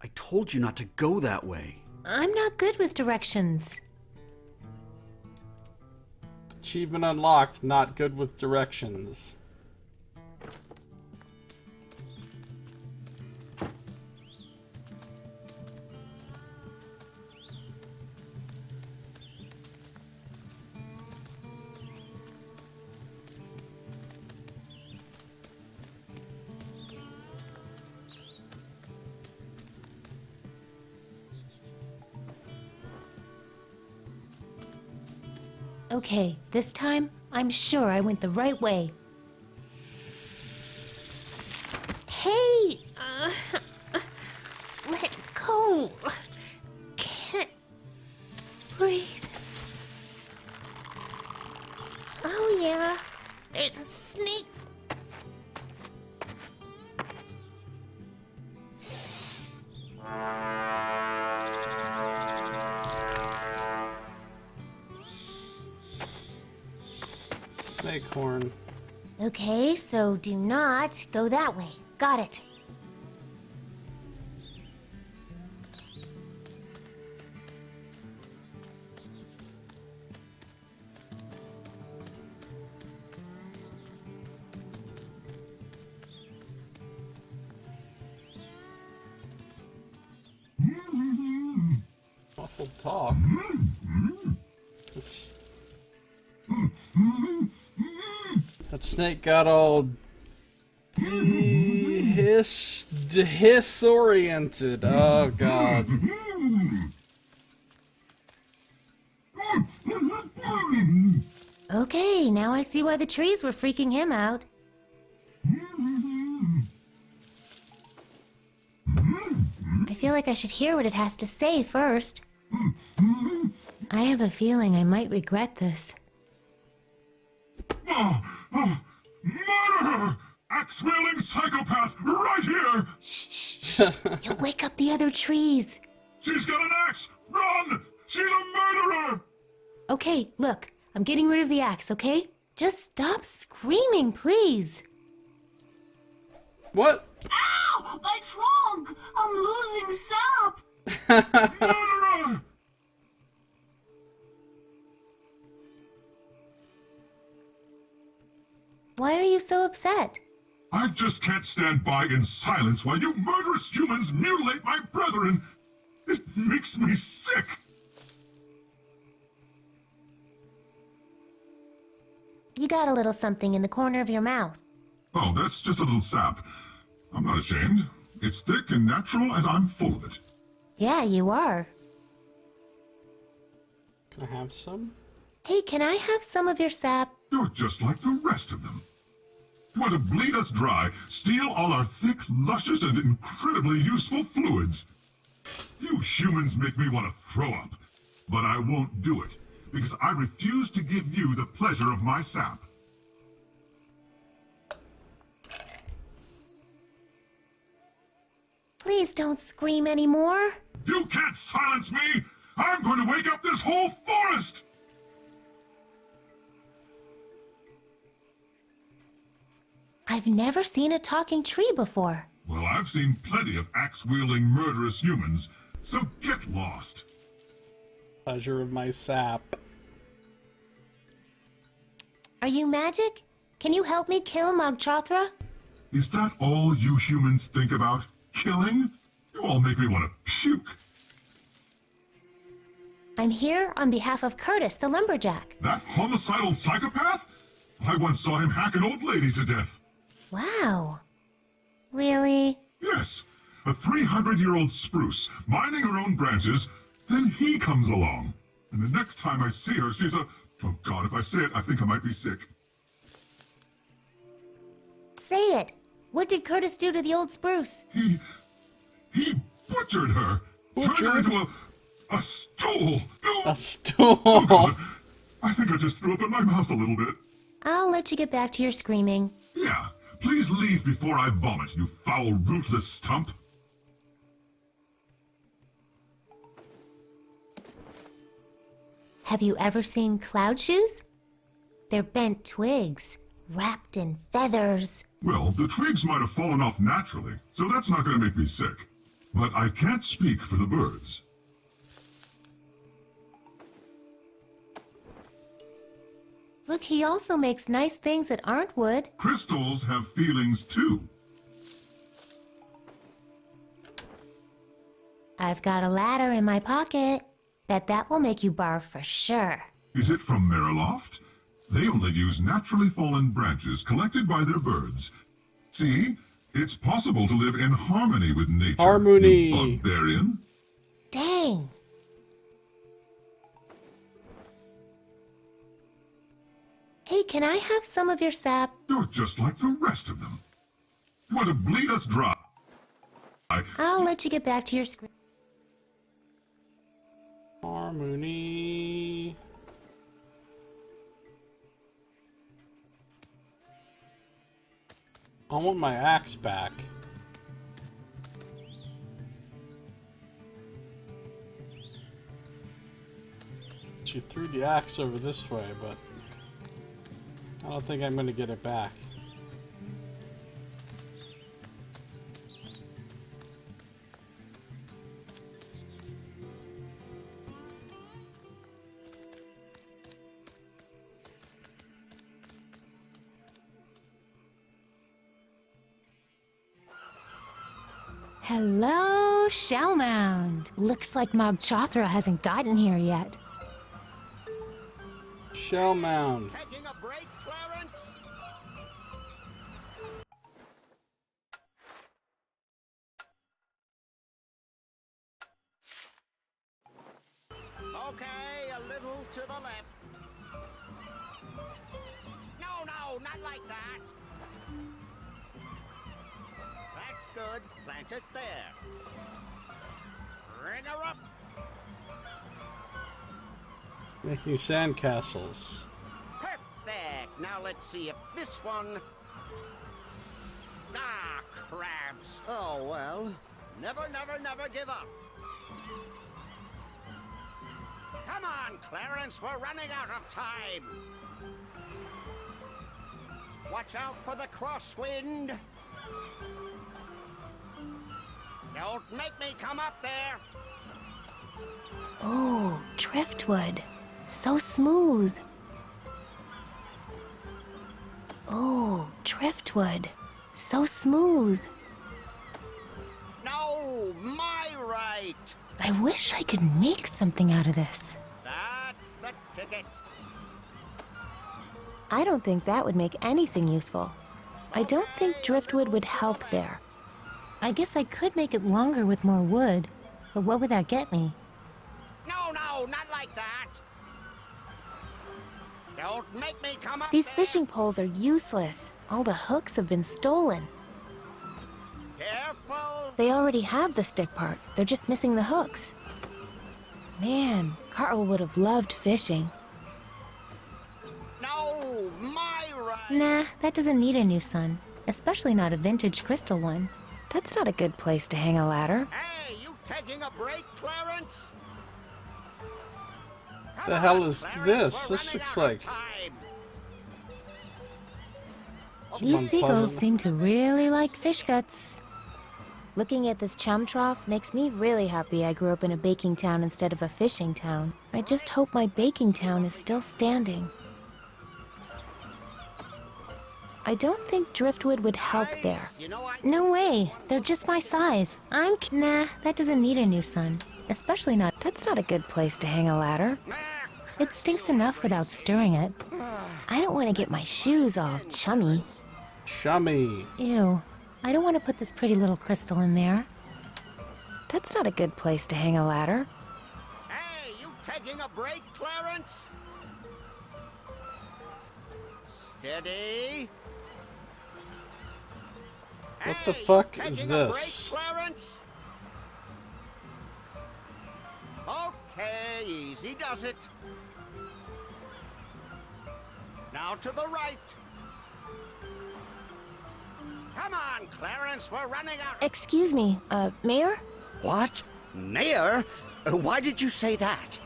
I told you not to go that way. I'm not good with directions. Achievement unlocked, not good with directions. Okay, this time, I'm sure I went the right way. Hey! Let go! Can't breathe. Oh yeah, there's a snake. Snakehorn. Okay, so do not go that way. Got it. Muffled talk. Oops. That snake got all disoriented. Oh god. Okay, now I see why the trees were freaking him out. I feel like I should hear what it has to say first. I have a feeling I might regret this. Murderer! Axe-wielding psychopath right here! Shh. You'll wake up the other trees. She's got an axe! Run! She's a murderer! Okay, look. I'm getting rid of the axe, okay? Just stop screaming, please. What? Ow! My trunk! I'm losing sap! Murderer! Why are you so upset? I just can't stand by in silence while you murderous humans mutilate my brethren. It makes me sick. You got a little something in the corner of your mouth. Oh, that's just a little sap. I'm not ashamed. It's thick and natural, and I'm full of it. Yeah, you are. Can I have some? Hey, can I have some of your sap? You're just like the rest of them. You want to bleed us dry, steal all our thick, luscious, and incredibly useful fluids. You humans make me want to throw up. But I won't do it, because I refuse to give you the pleasure of my sap. Please don't scream anymore. You can't silence me! I'm going to wake up this whole forest! I've never seen a talking tree before. Well, I've seen plenty of axe-wielding murderous humans, so get lost. Pleasure of my sap. Are you magic? Can you help me kill Mogchathra? Is that all you humans think about? Killing? You all make me want to puke. I'm here on behalf of Curtis, the lumberjack. That homicidal psychopath? I once saw him hack an old lady to death. Wow. Really? Yes, a 300-year-old spruce, mining her own branches, then he comes along. And the next time I see her, she's a... Oh God, if I say it, I think I might be sick. Say it. What did Curtis do to the old spruce? He butchered her. Turned her into a stool. A stool. Oh God, I think I just threw up in my mouth a little bit. I'll let you get back to your screaming. Yeah, please leave before I vomit, you foul, rootless stump. Have you ever seen cloud shoes? They're bent twigs, wrapped in feathers. Well, the twigs might have fallen off naturally, so that's not going to make me sick. But I can't speak for the birds. Look, he also makes nice things that aren't wood. Crystals have feelings too. I've got a ladder in my pocket. Bet that will make you barf for sure. Is it from Mariloft? They only use naturally fallen branches collected by their birds. See? It's possible to live in harmony with nature. Harmony. You barbarian. Dang. Hey, can I have some of your sap? You're just like the rest of them. You want to bleed us dry. I'll let you get back to your screen. Harmony. I want my axe back. She threw the axe over this way, but I don't think I'm going to get it back. Hello, Shellmound. Looks like Mob Chothra hasn't gotten here yet. Shell mound. Taking a break, Clarence? Okay, a little to the left. No, not like that. That's good. Plant it there. Bring her up. Making sandcastles. Perfect. Now let's see if this one... Ah, crabs. Oh, well. Never give up. Come on, Clarence. We're running out of time. Watch out for the crosswind. Don't make me come up there. Oh, driftwood. So smooth. Oh, driftwood. So smooth. No, my right. I wish I could make something out of this. That's the ticket. I don't think that would make anything useful. I don't think driftwood would help there. I guess I could make it longer with more wood, but what would that get me? No, not like that. Don't make me come up These there. fishing poles are useless. All the hooks have been stolen. Careful. They already have the stick part. They're just missing the hooks. Man, Carl would have loved fishing. No, my right. Nah, that doesn't need a new sun. Especially not a vintage crystal one. That's not a good place to hang a ladder. Hey, you taking a break, Clarence? The hell is this? This looks like some These seagulls unpleasant- seem to really like fish guts. Looking at this chum trough makes me really happy I grew up in a baking town instead of a fishing town. I just hope my baking town is still standing. I don't think driftwood would help there. No way, they're just my size. Nah, that doesn't need a new sun. Especially not. That's not a good place to hang a ladder. It stinks enough without stirring it. I don't want to get my shoes all chummy. Chummy. Ew. I don't want to put this pretty little crystal in there. That's not a good place to hang a ladder. Hey, you taking a break, Clarence? Steady. What the Hey, fuck taking is a this? break, Clarence? Okay, easy does it. Now to the right. Come on, Clarence, we're running out. Excuse me, Mayor? What? Mayor? Why did you say that?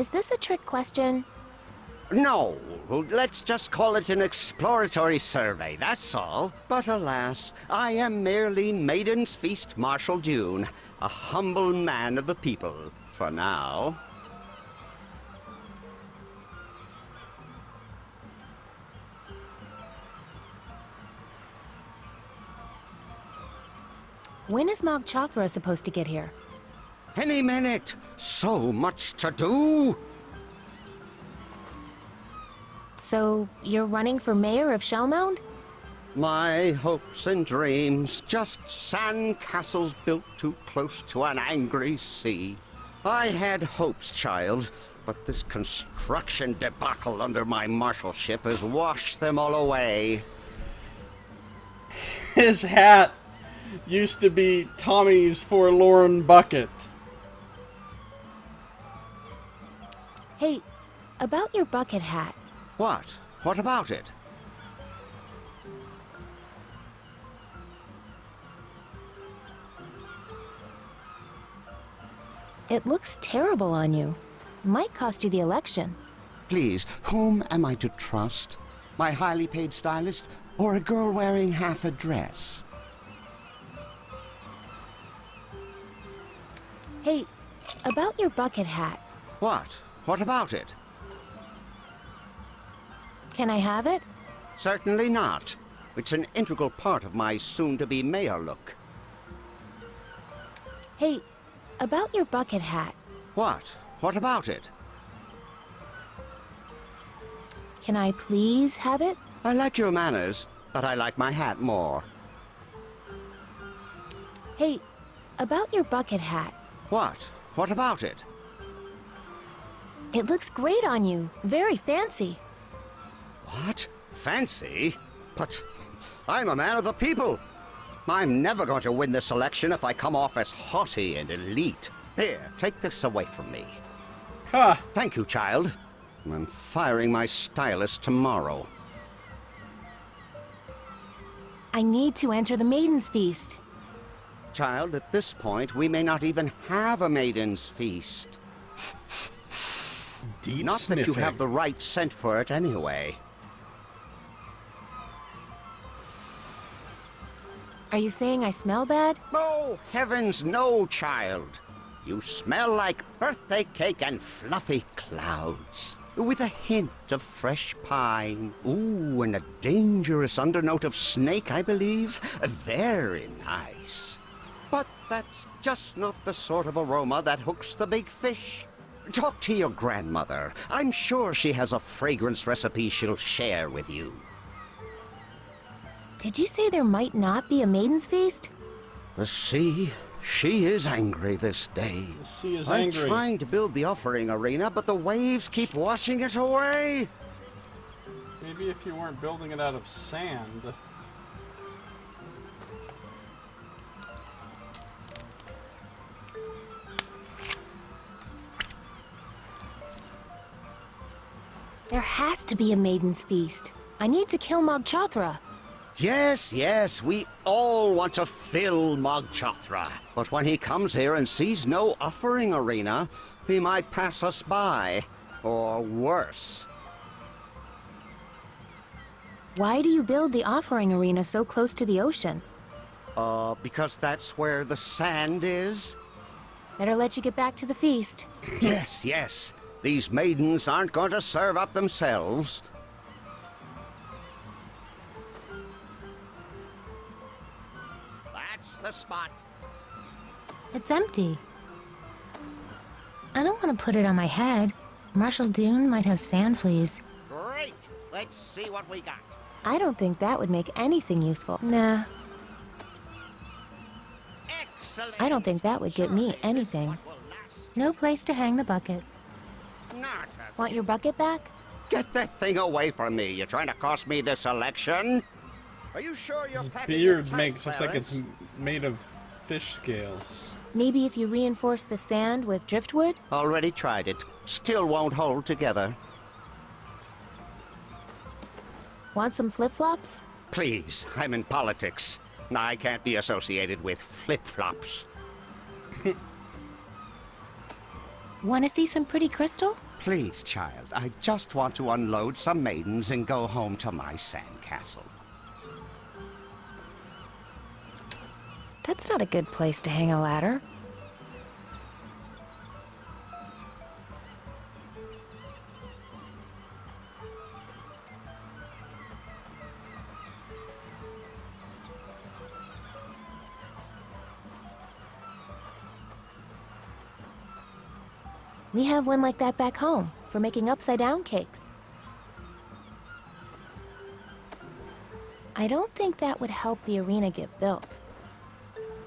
Is this a trick question? No, let's just call it an exploratory survey, that's all. But alas, I am merely Maiden's Feast Marshal Dune, a humble man of the people, for now. When is Mog Chothra supposed to get here? Any minute. So much to do. So, you're running for mayor of Shellmound? My hopes and dreams, just sand castles built too close to an angry sea. I had hopes, child, but this construction debacle under my marshalship has washed them all away. His hat used to be Tommy's forlorn bucket. Hey, about your bucket hat. What? What about it? It looks terrible on you. Might cost you the election. Please, whom am I to trust? My highly paid stylist, or a girl wearing half a dress? Hey, about your bucket hat. What? What about it? Can I have it? Certainly not. It's an integral part of my soon-to-be mayor look. Hey, about your bucket hat. What? What about it? Can I please have it? I like your manners, but I like my hat more. Hey, about your bucket hat. What? What about it? It looks great on you. Very fancy. What? Fancy? But I'm a man of the people. I'm never going to win this election if I come off as haughty and elite. Here, take this away from me. Huh. Thank you, child. I'm firing my stylist tomorrow. I need to enter the Maiden's Feast. Child, at this point, we may not even have a Maiden's Feast. Deep Not sniffing. that you have the right scent for it anyway. Are you saying I smell bad? Oh, heavens no, child. You smell like birthday cake and fluffy clouds, with a hint of fresh pine. Ooh, and a dangerous undernote of snake, I believe. Very nice. But that's just not the sort of aroma that hooks the big fish. Talk to your grandmother. I'm sure she has a fragrance recipe she'll share with you. Did you say there might not be a Maiden's Feast? The sea, she is angry this day. The sea is I'm angry. trying to build the offering arena, but the waves keep washing it away. Maybe if you weren't building it out of sand. There has to be a Maiden's Feast. I need to kill Mog Chothra. Yes, yes, we all want to fill Mog Chothra. But when he comes here and sees no offering arena, he might pass us by. Or worse. Why do you build the offering arena so close to the ocean? Because that's where the sand is? Better let you get back to the feast. Yes, yes. These maidens aren't going to serve up themselves. That's the spot. It's empty. I don't want to put it on my head. Marshal Dune might have sand fleas. Great. Let's see what we got. I don't think that would make anything useful. Nah. Excellent. I don't think that would get me anything. No place to hang the bucket. Not Want your bucket back? Get that thing away from me. You're trying to cost me this election? Are you sure you're His packing beard it tight, looks like Clarence? it's made of fish scales. Maybe if you reinforce the sand with driftwood? Already tried it. Still won't hold together. Want some flip-flops? Please, I'm in politics. I can't be associated with flip-flops. Want to see some pretty crystal? Please, child, I just want to unload some maidens and go home to my sandcastle. That's not a good place to hang a ladder. We have one like that back home, for making upside-down cakes. I don't think that would help the arena get built.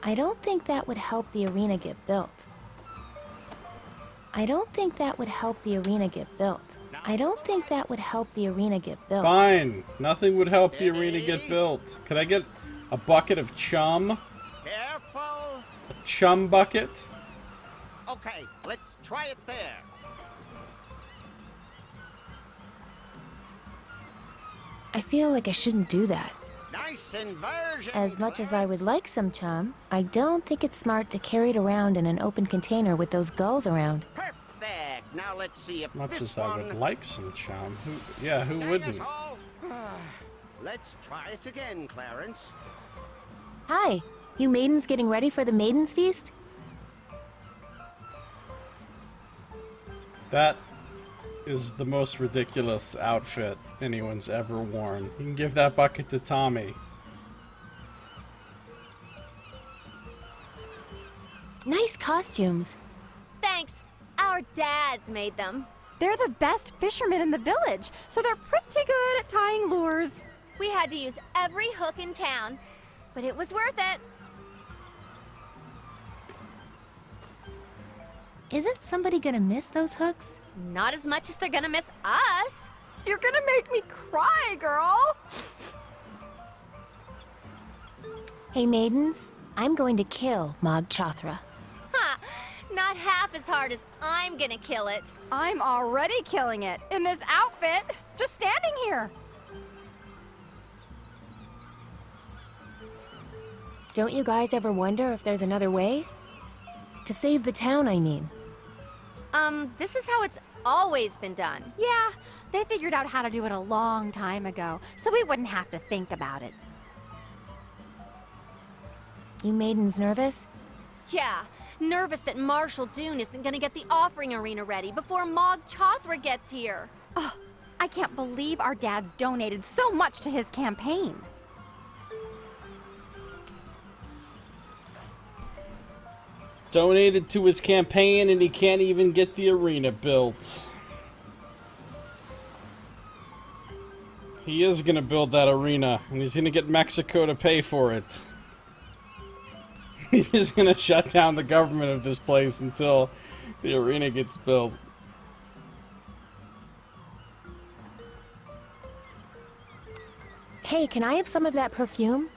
I don't think that would help the arena get built. I don't think that would help the arena get built. I don't think that would help the arena get built. Fine. Nothing would help the arena get built. Could I get a bucket of chum? Careful. A chum bucket? Okay, let's try it there. I feel like I shouldn't do that. Nice inversion. As much as I would like some chum, I don't think it's smart to carry it around in an open container with those gulls around. Perfect. Now let's see if As much this as I would one... like some chum. Who Dang wouldn't? it all. Let's try it again, Clarence. Hi, you maidens getting ready for the Maiden's Feast? That is the most ridiculous outfit anyone's ever worn. You can give that bucket to Tommy. Nice costumes. Thanks. Our dads made them. They're the best fishermen in the village, so they're pretty good at tying lures. We had to use every hook in town, but it was worth it. Isn't somebody gonna miss those hooks? Not as much as they're gonna miss us. You're gonna make me cry, girl. Hey maidens, I'm going to kill Mog Chothra. Ha! Not half as hard as I'm gonna kill it. I'm already killing it in this outfit, just standing here. Don't you guys ever wonder if there's another way? To save the town, I mean. This is how it's always been done. Yeah, they figured out how to do it a long time ago, so we wouldn't have to think about it. You maidens nervous? Yeah, nervous that Marshal Dune isn't gonna get the offering arena ready before Mog Chothra gets here. Oh, I can't believe our dad's donated so much to his campaign. Donated to his campaign and he can't even get the arena built. He is gonna build that arena and he's gonna get Mexico to pay for it. He's just gonna shut down the government of this place until the arena gets built. Hey, can I have some of that perfume?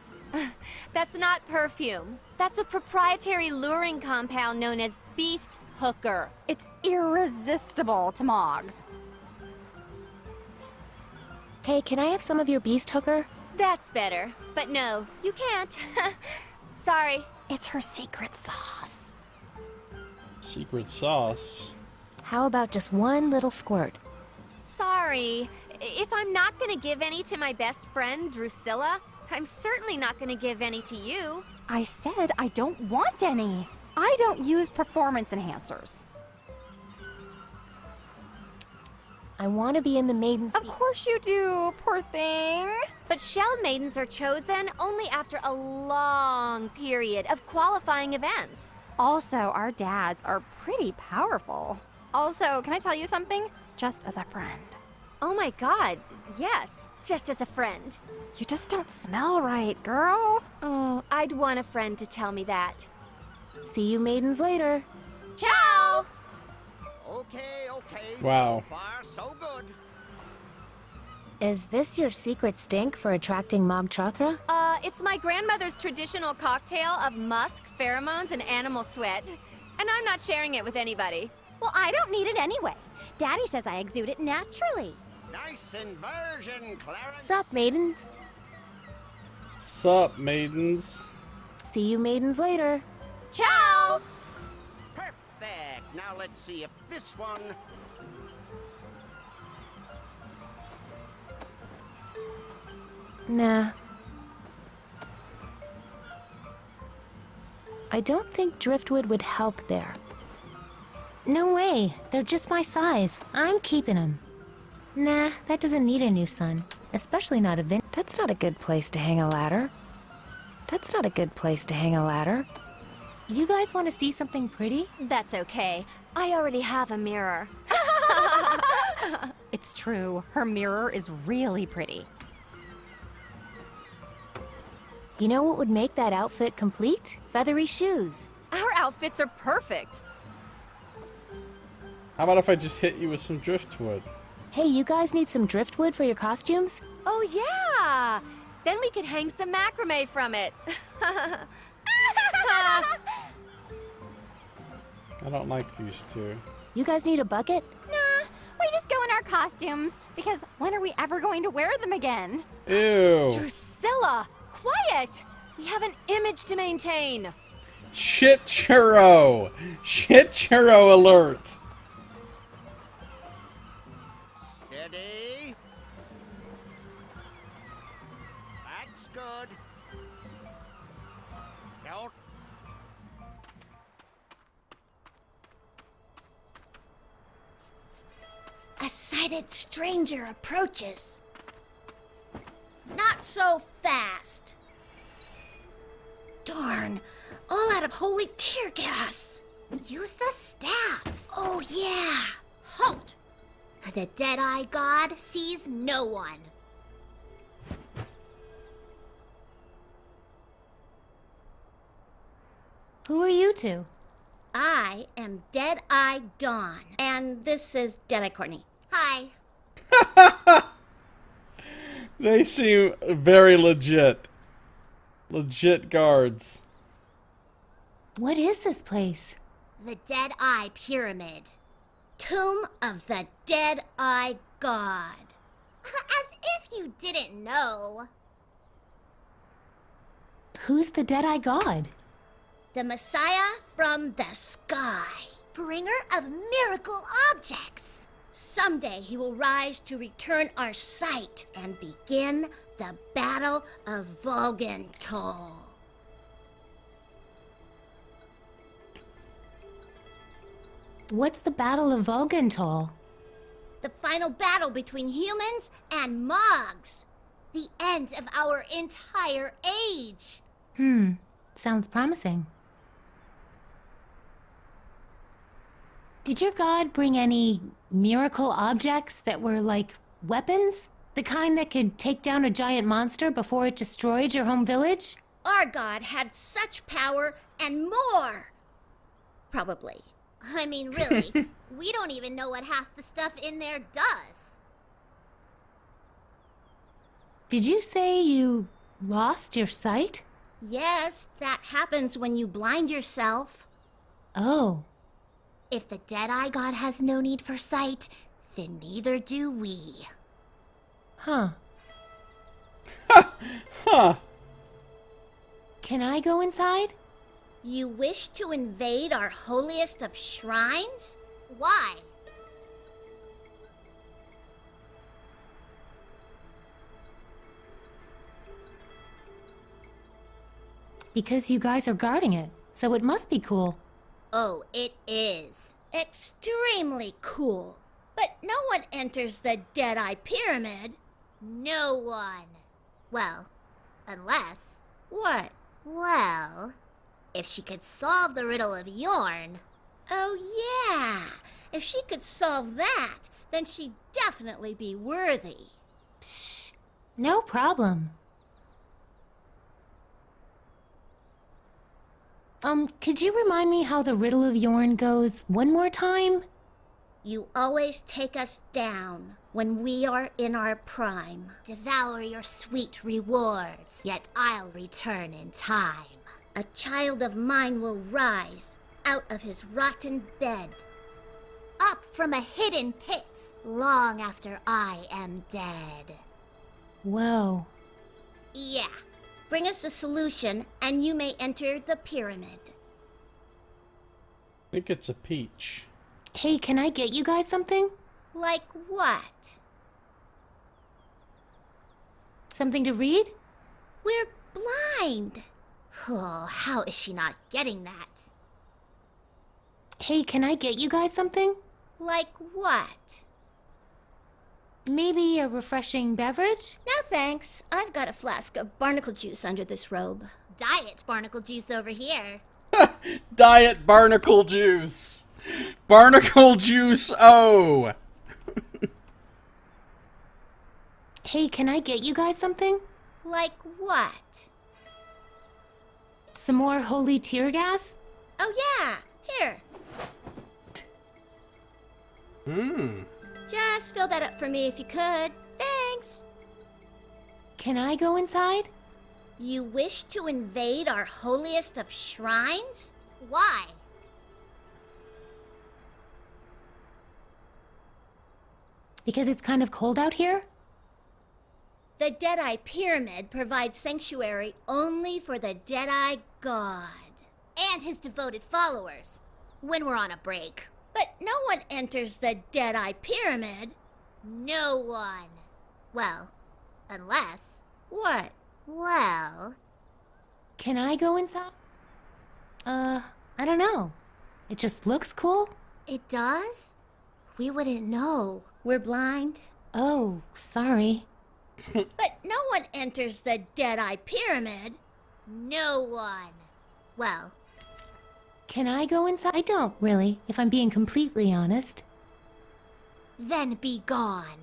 That's not perfume. That's a proprietary luring compound known as Beast Hooker. It's irresistible to Mogs. Hey, can I have some of your beast hooker? That's better. But no, you can't. Sorry. It's her secret sauce. Secret sauce? How about just one little squirt? Sorry. If I'm not gonna give any to my best friend, Drusilla, I'm certainly not gonna give any to you. I said I don't want any. I don't use performance enhancers. I want to be in the Maiden's Of course you do, poor thing. But Shell Maidens are chosen only after a long period of qualifying events. Also, our dads are pretty powerful. Also, can I tell you something? Just as a friend. Oh my god, yes, just as a friend. You just don't smell right, girl. Oh, I'd want a friend to tell me that. See you maidens later. Ciao! Okay. Wow. So far, so good. Is this your secret stink for attracting Mog Chothra? It's my grandmother's traditional cocktail of musk, pheromones, and animal sweat. And I'm not sharing it with anybody. Well, I don't need it anyway. Daddy says I exude it naturally. Nice inversion, Clarence. Sup, maidens? Sup, maidens? See you maidens later. Ciao! Perfect. Now let's see if this one... Nah. I don't think driftwood would help there. No way. They're just my size. I'm keeping them. Nah, that doesn't need a new sun. Especially not a That's not a good place to hang a ladder. That's not a good place to hang a ladder. You guys want to see something pretty? That's okay. I already have a mirror. It's true. Her mirror is really pretty. You know what would make that outfit complete? Feathery shoes. Our outfits are perfect. How about if I just hit you with some driftwood? Hey, you guys need some driftwood for your costumes? Oh, yeah! Then we could hang some macrame from it. I don't like these two. You guys need a bucket? Nah, we just go in our costumes. Because when are we ever going to wear them again? Ew. Drusilla, quiet! We have an image to maintain. Shit churro! Shit churro alert! Steady. That's good. Don't. A sighted stranger approaches. Not so fast. Darn, all out of holy tear gas. Use the staffs. Oh, yeah. Halt! The Dead-Eye God sees no one. Who are you two? I am Dead-Eye Dawn, and this is Dead-Eye Courtney. Hi. They seem very legit. Legit guards. What is this place? The Dead-Eye Pyramid. Tomb of the Dead-Eye God. As if you didn't know. Who's the Dead-Eye God? The Messiah from the sky. Bringer of miracle objects. Someday he will rise to return our sight and begin the Battle of Volgentol. What's the Battle of Volgentol? The final battle between humans and Mogs. The end of our entire age. Sounds promising. Did your god bring any miracle objects that were like weapons? The kind that could take down a giant monster before it destroyed your home village? Our god had such power and more. Probably. I mean, really, we don't even know what half the stuff in there does. Did you say you lost your sight? Yes, that happens when you blind yourself. Oh. If the Dead-Eye God has no need for sight, then neither do we. Huh. Huh. Can I go inside? You wish to invade our holiest of shrines? Why? Because you guys are guarding it, so it must be cool. Oh, it is. Extremely cool. But no one enters the Dead-Eye Pyramid. No one. Well, unless... What? Well, if she could solve the riddle of Yorn. Oh, yeah. If she could solve that, then she'd definitely be worthy. Psh, no problem. Could you remind me how the riddle of Yorn goes one more time? You always take us down when we are in our prime. Devour your sweet rewards, yet I'll return in time. A child of mine will rise out of his rotten bed, up from a hidden pit, long after I am dead. Whoa. Yeah. Bring us a solution, and you may enter the pyramid. I think it's a peach. Hey, can I get you guys something? Like what? Something to read? We're blind. Oh, how is she not getting that? Hey, can I get you guys something? Like what? Maybe a refreshing beverage? No thanks. I've got a flask of barnacle juice under this robe. Diet barnacle juice over here. Diet barnacle juice. Barnacle juice, oh. Hey, can I get you guys something? Like what? Some more holy tear gas? Oh yeah, here. Just fill that up for me if you could. Thanks. Can I go inside? You wish to invade our holiest of shrines? Why? Because it's kind of cold out here? The Deadeye Pyramid provides sanctuary only for the Deadeye God. And his devoted followers. When we're on a break. But no one enters the Deadeye Pyramid. No one. Well, unless... What? Well... Can I go inside? I don't know. It just looks cool. It does? We wouldn't know. We're blind. Oh, sorry. But no one enters the Deadeye Pyramid. No one. Well... Can I go inside? I don't, really, if I'm being completely honest. Then be gone.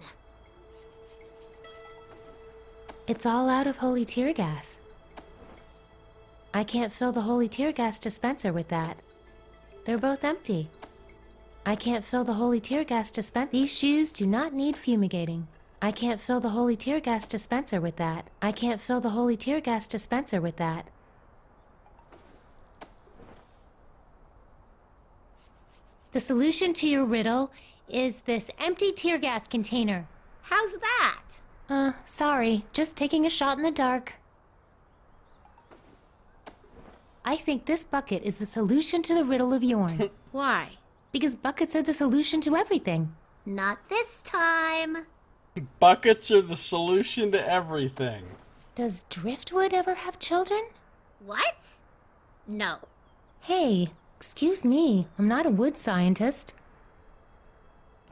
It's all out of holy tear gas. I can't fill the holy tear gas dispenser with that. They're both empty. I can't fill the holy tear gas dispenser. These shoes do not need fumigating. I can't fill the holy tear gas dispenser with that. I can't fill the holy tear gas dispenser with that. The solution to your riddle is this empty tear gas container. How's that? Sorry. Just taking a shot in the dark. I think this bucket is the solution to the riddle of Yorn. Why? Because buckets are the solution to everything. Not this time. Buckets are the solution to everything. Does driftwood ever have children? What? No. Hey, excuse me. I'm not a wood scientist.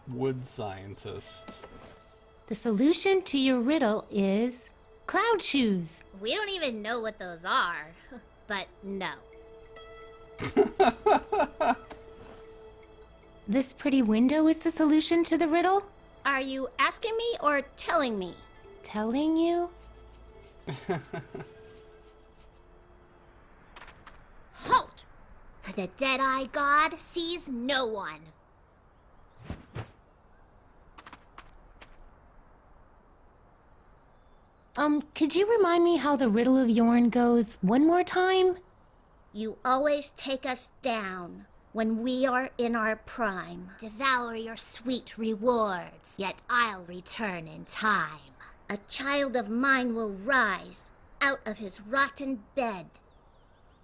Wood scientist. The solution to your riddle is cloud shoes. We don't even know what those are. But no. This pretty window is the solution to the riddle? Are you asking me or telling me? Telling you? Halt! The Deadeye God sees no one. Could you remind me how the riddle of Yorn goes one more time? You always take us down when we are in our prime. Devour your sweet rewards, yet I'll return in time. A child of mine will rise out of his rotten bed,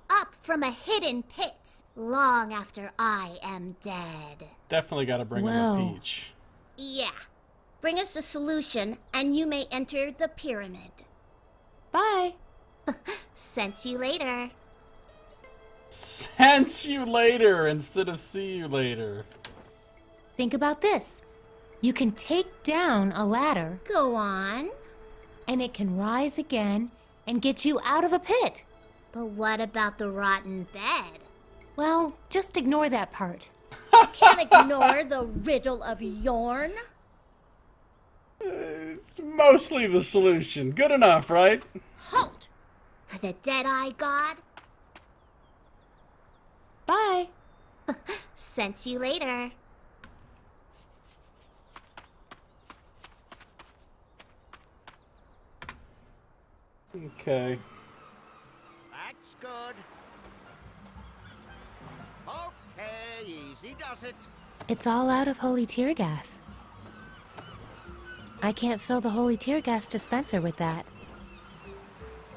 up from a hidden pit, long after I am dead. Definitely gotta bring him a peach. Yeah. Bring us the solution, and you may enter the pyramid. Bye. Sense you later. Sense you later instead of see you later. Think about this. You can take down a ladder. Go on. And it can rise again and get you out of a pit. But what about the rotten bed? Well, just ignore that part. Can't ignore the riddle of Yorn. It's mostly the solution. Good enough, right? Halt! The Deadeye God. Bye. Sense you later. Okay. That's good. Okay, easy does it. It's all out of holy tear gas. I can't fill the holy tear gas dispenser with that.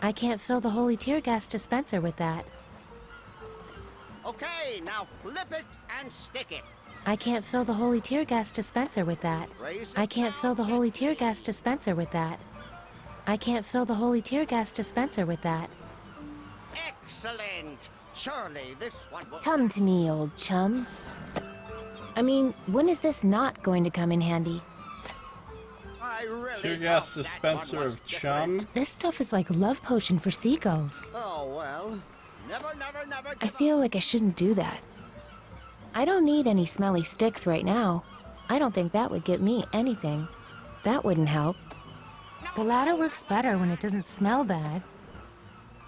I can't fill the holy tear gas dispenser with that. Okay, now flip it and stick it. I can't fill the holy tear gas dispenser with that. I can't fill the holy tear gas dispenser with that. I can't fill the holy tear gas dispenser with that. Excellent! Surely this one will... Come to me, old chum. I mean, when is this not going to come in handy? I really Tear gas dispenser of chum? This stuff is like love potion for seagulls. Oh, well. Never I feel like I shouldn't do that. I don't need any smelly sticks right now. I don't think that would get me anything. That wouldn't help. The ladder works better when it doesn't smell bad.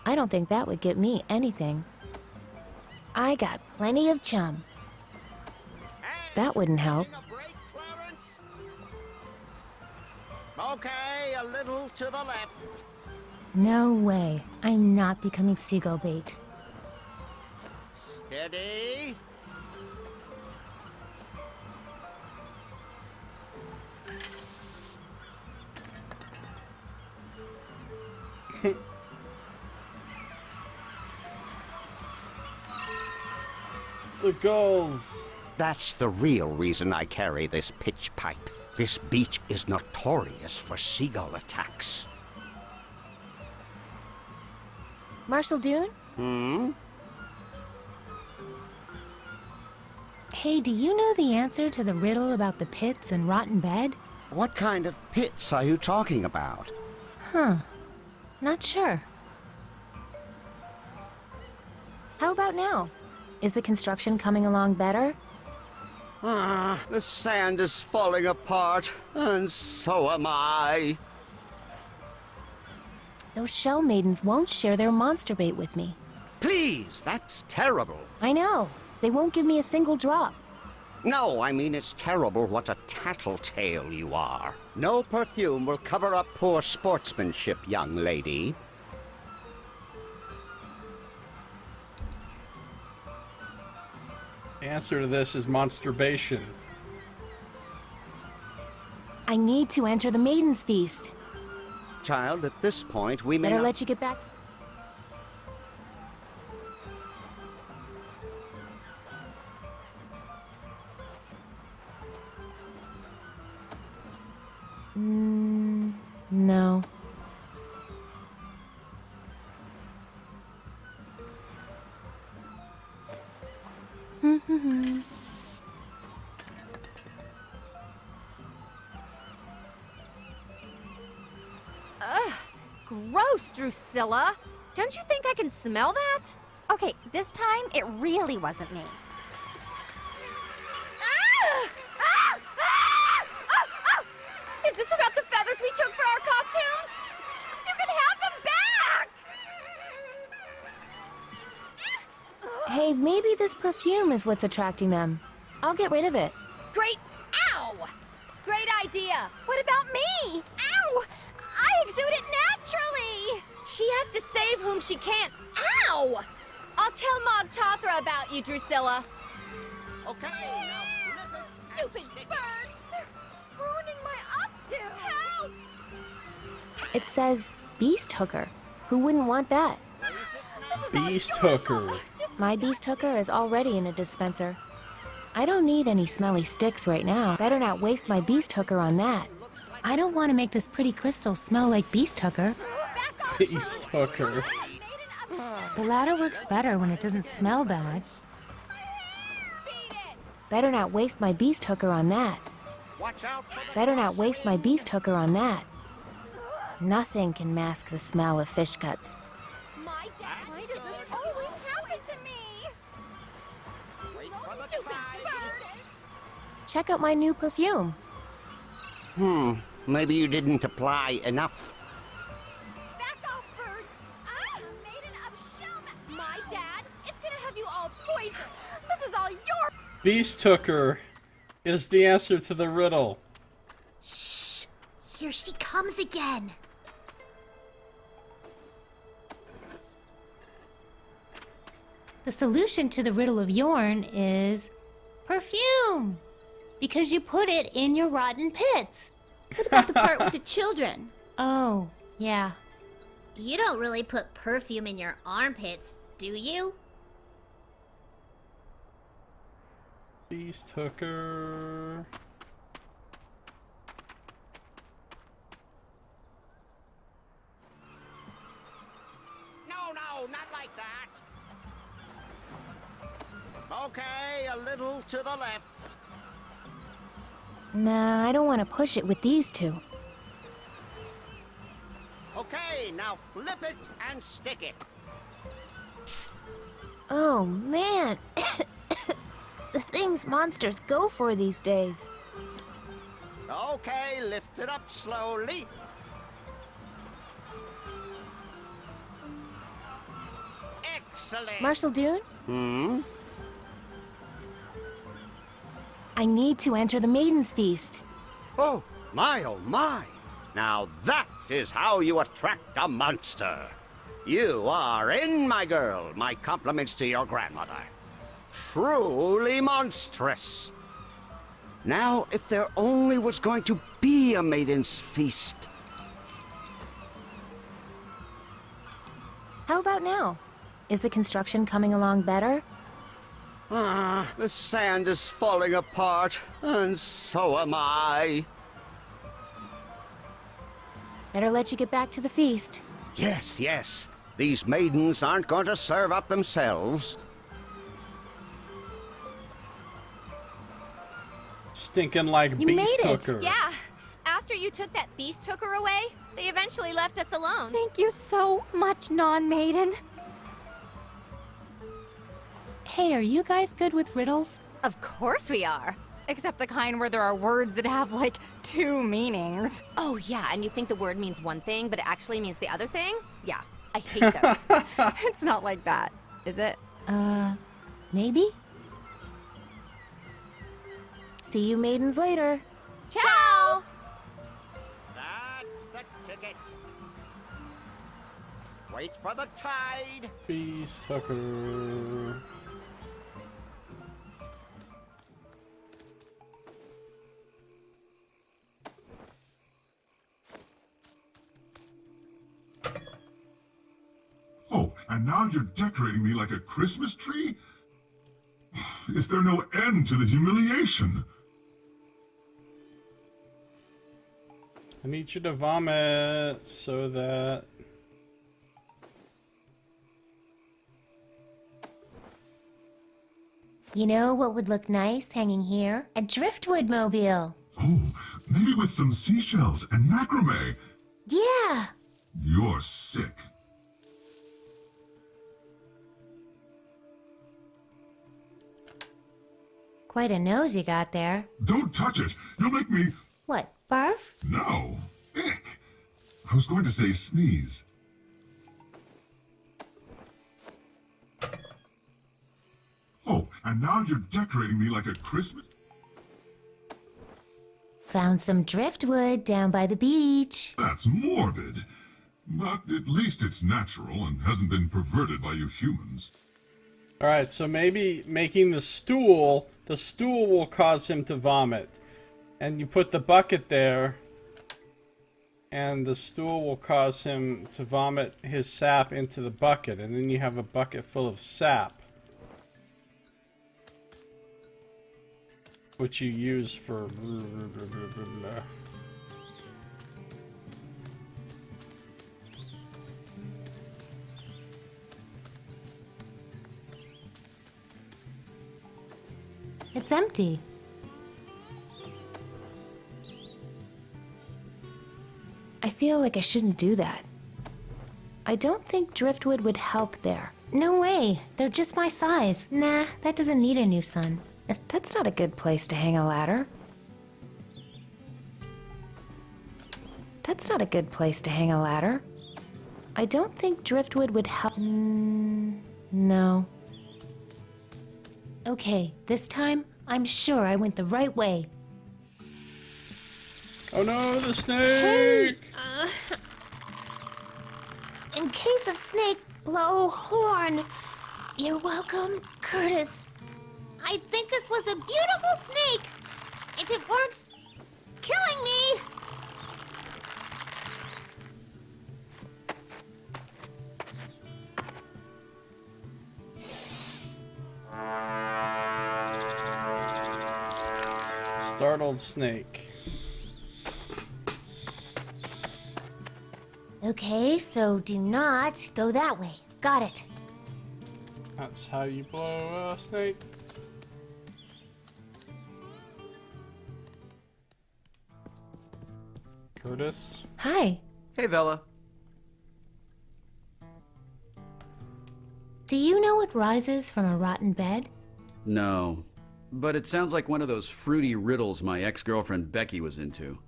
I don't think that would get me anything. I got plenty of chum. That wouldn't help. Okay, a little to the left. No way. I'm not becoming seagull bait. Steady. The gulls. That's the real reason I carry this pitch pipe. This beach is notorious for seagull attacks. Marshal Dune? Hmm? Hey, do you know the answer to the riddle about the pits and rotten bed? What kind of pits are you talking about? Huh. Not sure. How about now? Is the construction coming along better? Ah, the sand is falling apart, and so am I. Those shell maidens won't share their monster bait with me. Please, that's terrible. I know. They won't give me a single drop. No, I mean it's terrible what a tattletale you are. No perfume will cover up poor sportsmanship, young lady. The answer to this is monsturbation. I need to enter the Maiden's Feast. Child, at this point, we may Better not... let you get back to... No. Ugh, gross, Drusilla. Don't you think I can smell that? Okay, this time it really wasn't me. Ah! Ah! Ah! Ah! Ah! Is this about the feathers we took for our costumes? You can have them back! Hey, maybe this perfume is what's attracting them. I'll get rid of it. Great. Ow! Great idea. What about me? Ow! I exude it naturally. She has to save whom she can't. Ow! I'll tell Mog Chothra about you, Drusilla. Okay, now... Stupid birds! They're ruining my updo! Help! It says Beast Hooker. Who wouldn't want that? Beast Hooker. My Beast Hooker is already in a dispenser. I don't need any smelly sticks right now. Better not waste my Beast Hooker on that. I don't want to make this pretty crystal smell like Beast Hooker. Beast Hooker. The ladder works better when it doesn't smell bad. Better not waste my Beast Hooker on that. Better not waste my Beast Hooker on that. Nothing can mask the smell of fish guts. My dad, why does this always happen to me? Stupid birds! Check out my new perfume. Maybe you didn't apply enough. Back off, birds! I'm a maiden of shell. My dad, it's gonna have you all poisoned. This is all your... Beast Hooker is the answer to the riddle. Shh! Here she comes again. The solution to the riddle of Yorn is perfume. Because you put it in your rotten pits. What about the part with the children? Oh, yeah. You don't really put perfume in your armpits, do you? Beast Hooker. Okay, a little to the left. Nah, I don't want to push it with these two. Okay, now flip it and stick it. Oh, man. The things monsters go for these days. Okay, lift it up slowly. Excellent. Marshal Dune? Hmm? I need to enter the Maiden's Feast. Oh my. Now that is how you attract a monster. You are in, my girl. My compliments to your grandmother. Truly monstrous. Now, if there only was going to be a Maiden's Feast. How about now? Is the construction coming along better? Ah, the sand is falling apart, and so am I. Better let you get back to the feast. Yes. These maidens aren't going to serve up themselves. Stinking like You beast made it. hooker. Yeah. After you took that beast hooker away, they eventually left us alone. Thank you so much, non-maiden. Hey, are you guys good with riddles? Of course we are. Except the kind where there are words that have, like, 2 meanings. Oh, yeah, and you think the word means one thing, but it actually means the other thing? Yeah, I hate those. It's not like that, is it? Maybe? See you maidens later. Ciao! That's the ticket. Wait for the tide. Beast hooker. Oh, and now you're decorating me like a Christmas tree? Is there no end to the humiliation? I need you to vomit so that... You know what would look nice hanging here? A driftwood mobile. Oh, maybe with some seashells and macrame. Yeah. You're sick. Quite a nose you got there. Don't touch it. You'll make me... What, barf? No. Ick. I was going to say sneeze. Oh, and now you're decorating me like a Christmas... Found some driftwood down by the beach. That's morbid. But at least it's natural and hasn't been perverted by you humans. Alright, so maybe making the stool will cause him to vomit. And you put the bucket there, and the stool will cause him to vomit his sap into the bucket, and then you have a bucket full of sap. Which you use for... It's empty. I feel like I shouldn't do that. I don't think driftwood would help there. No way, they're just my size. Nah, that doesn't need a new sun. That's not a good place to hang a ladder. That's not a good place to hang a ladder. I don't think driftwood would help. No. Okay, this time, I'm sure I went the right way. Oh no, the snake! In case of snake, blow horn. You're welcome, Curtis. I think this was a beautiful snake. If it weren't killing me. Startled snake. Okay, so do not go that way. Got it. That's how you blow a snake. Curtis. Hi. Hey, Vela. Do you know what rises from a rotten bed? No, but it sounds like one of those fruity riddles my ex-girlfriend Becky was into.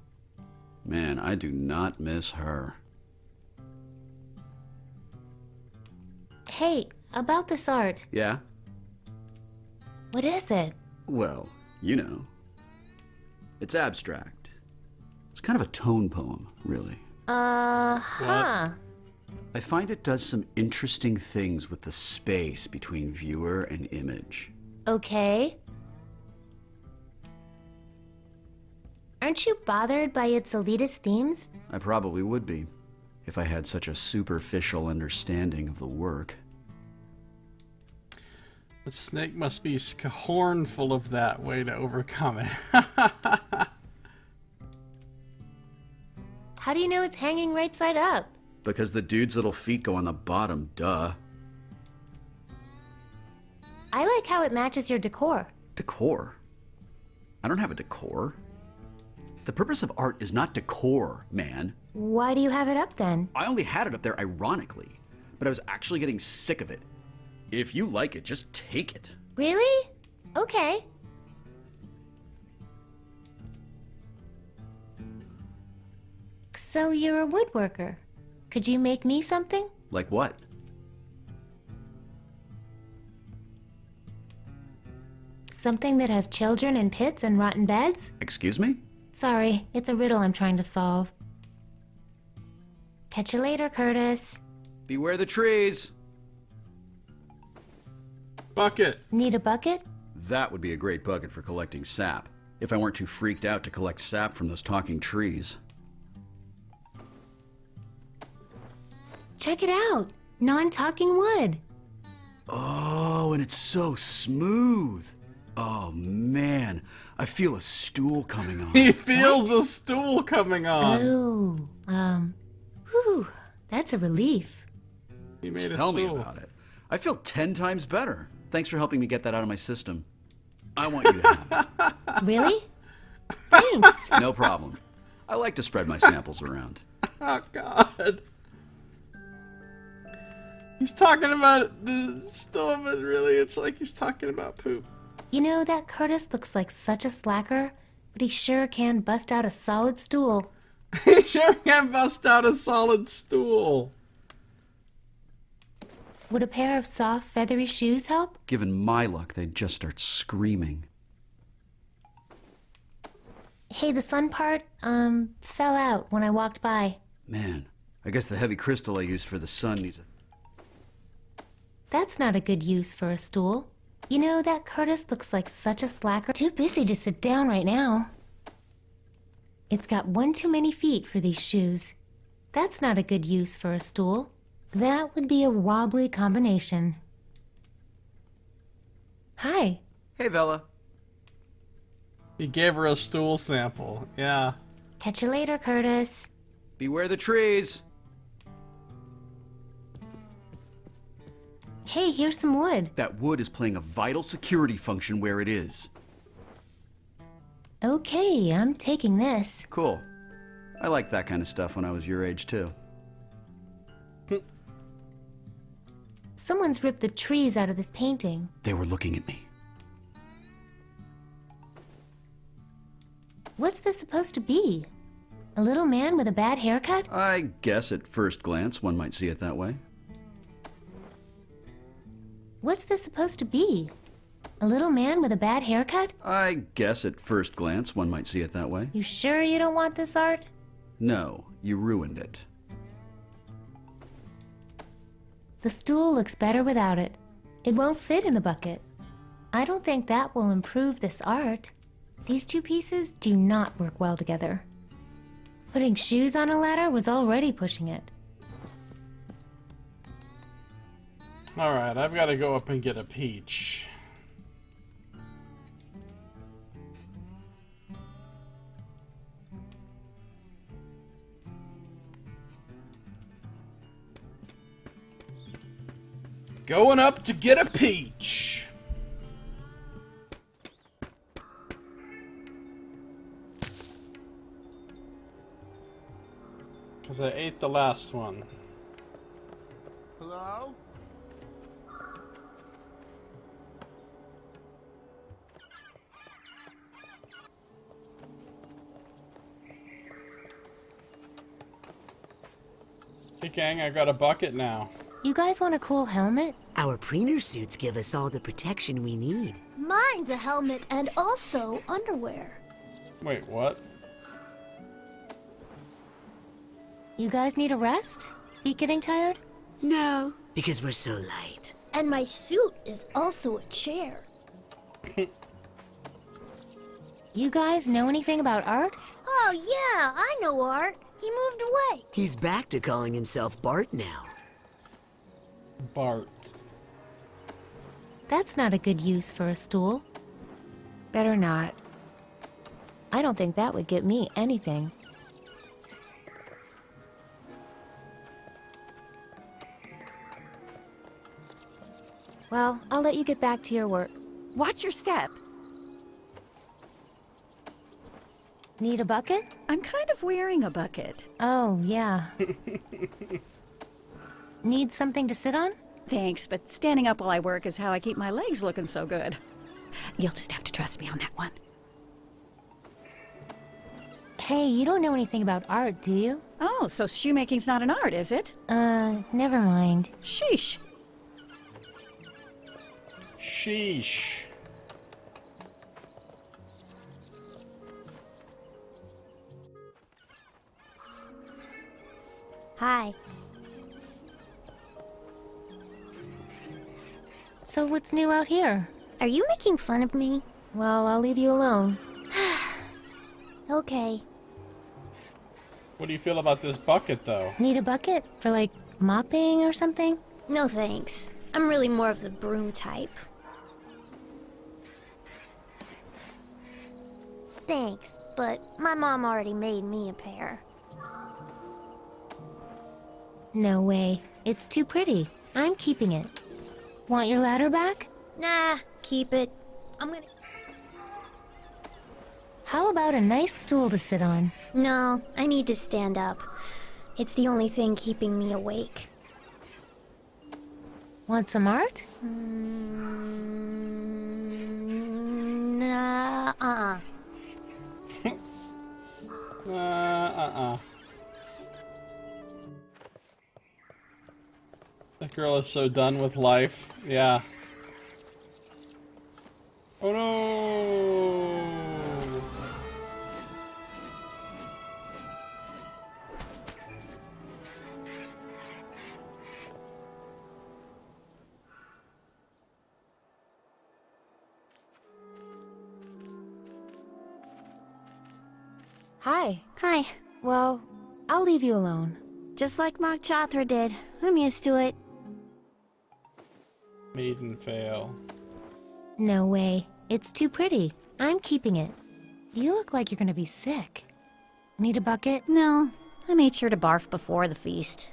Man, I do not miss her. Hey, about this art. Yeah? What is it? Well, you know. It's abstract. It's kind of a tone poem, really. Huh. I find it does some interesting things with the space between viewer and image. Okay. Aren't you bothered by its elitist themes? I probably would be, if I had such a superficial understanding of the work. The snake must be hornful of that way to overcome it. How do you know it's hanging right side up? Because the dude's little feet go on the bottom, duh. I like how it matches your decor. Decor? I don't have a decor. The purpose of art is not decor, man. Why do you have it up then? I only had it up there ironically, but I was actually getting sick of it. If you like it, just take it. Really? Okay. So you're a woodworker. Could you make me something? Like what? Something that has children and pits and rotten beds? Excuse me? Sorry, it's a riddle I'm trying to solve. Catch you later, Curtis. Beware the trees. Bucket. Need a bucket? That would be a great bucket for collecting sap, if I weren't too freaked out to collect sap from those talking trees. Check it out. Non-talking wood. Oh, and it's so smooth. Oh, man. I feel a stool coming on. He feels a stool coming on. Oh, whew, that's a relief. He made a Tell me stool. about it. I feel 10 times better. Thanks for helping me get that out of my system. I want you to have it. Really? Thanks. No problem. I like to spread my samples around. Oh, God. He's talking about the stove, but really it's like he's talking about poop. You know, that Curtis looks like such a slacker, but he sure can bust out a solid stool. He sure can bust out a solid stool. Would a pair of soft, feathery shoes help? Given my luck, they'd just start screaming. Hey, the sun part, fell out when I walked by. Man, I guess the heavy crystal I used for the sun needs a... That's not a good use for a stool. You know, that Curtis looks like such a slacker. Too busy to sit down right now. It's got one too many feet for these shoes. That's not a good use for a stool. That would be a wobbly combination. Hi. Hey, Vela. He gave her a stool sample. Yeah. Catch you later, Curtis. Beware the trees. Hey, here's some wood. That wood is playing a vital security function where it is. Okay, I'm taking this. Cool. I liked that kind of stuff when I was your age, too. Someone's ripped the trees out of this painting. They were looking at me. What's this supposed to be? A little man with a bad haircut? I guess at first glance one might see it that way. What's this supposed to be? A little man with a bad haircut? I guess at first glance one might see it that way. You sure you don't want this art? No, you ruined it. The stool looks better without it. It won't fit in the bucket. I don't think that will improve this art. These two pieces do not work well together. Putting shoes on a ladder was already pushing it. Alright, I've got to go up and get a peach. Going up to get a peach. Because I ate the last one. Hello? Hey gang, I got a bucket now. You guys want a cool helmet? Our preener suits give us all the protection we need. Mine's a helmet and also underwear. Wait, what? You guys need a rest? Feet getting tired? No, because we're so light. And my suit is also a chair. You guys know anything about art? Oh yeah, I know Art. He moved away. He's back to calling himself Bart now. Bart. That's not a good use for a stool. Better not. I don't think that would get me anything. Well, I'll let you get back to your work. Watch your step. Need a bucket? I'm kind of wearing a bucket. Oh, yeah. Need something to sit on? Thanks, but standing up while I work is how I keep my legs looking so good. You'll just have to trust me on that one. Hey, you don't know anything about art, do you? Oh, so shoemaking's not an art, is it? Never mind. Sheesh. Sheesh. Hi. So what's new out here? Are you making fun of me? Well, I'll leave you alone. Okay. What do you feel about this bucket, though? Need a bucket for, like, mopping or something? No thanks. I'm really more of the broom type. Thanks, but my mom already made me a pair. No way. It's too pretty. I'm keeping it. Want your ladder back? Nah, keep it. I'm gonna... How about a nice stool to sit on? No, I need to stand up. It's the only thing keeping me awake. Want some art? Nah, That girl is so done with life. Yeah. Oh no! Hi. Hi. Well, I'll leave you alone. Just like Mog Chothra did. I'm used to it. Maiden fail. No way. It's too pretty. I'm keeping it. You look like you're gonna be sick. Need a bucket? No, I made sure to barf before the feast.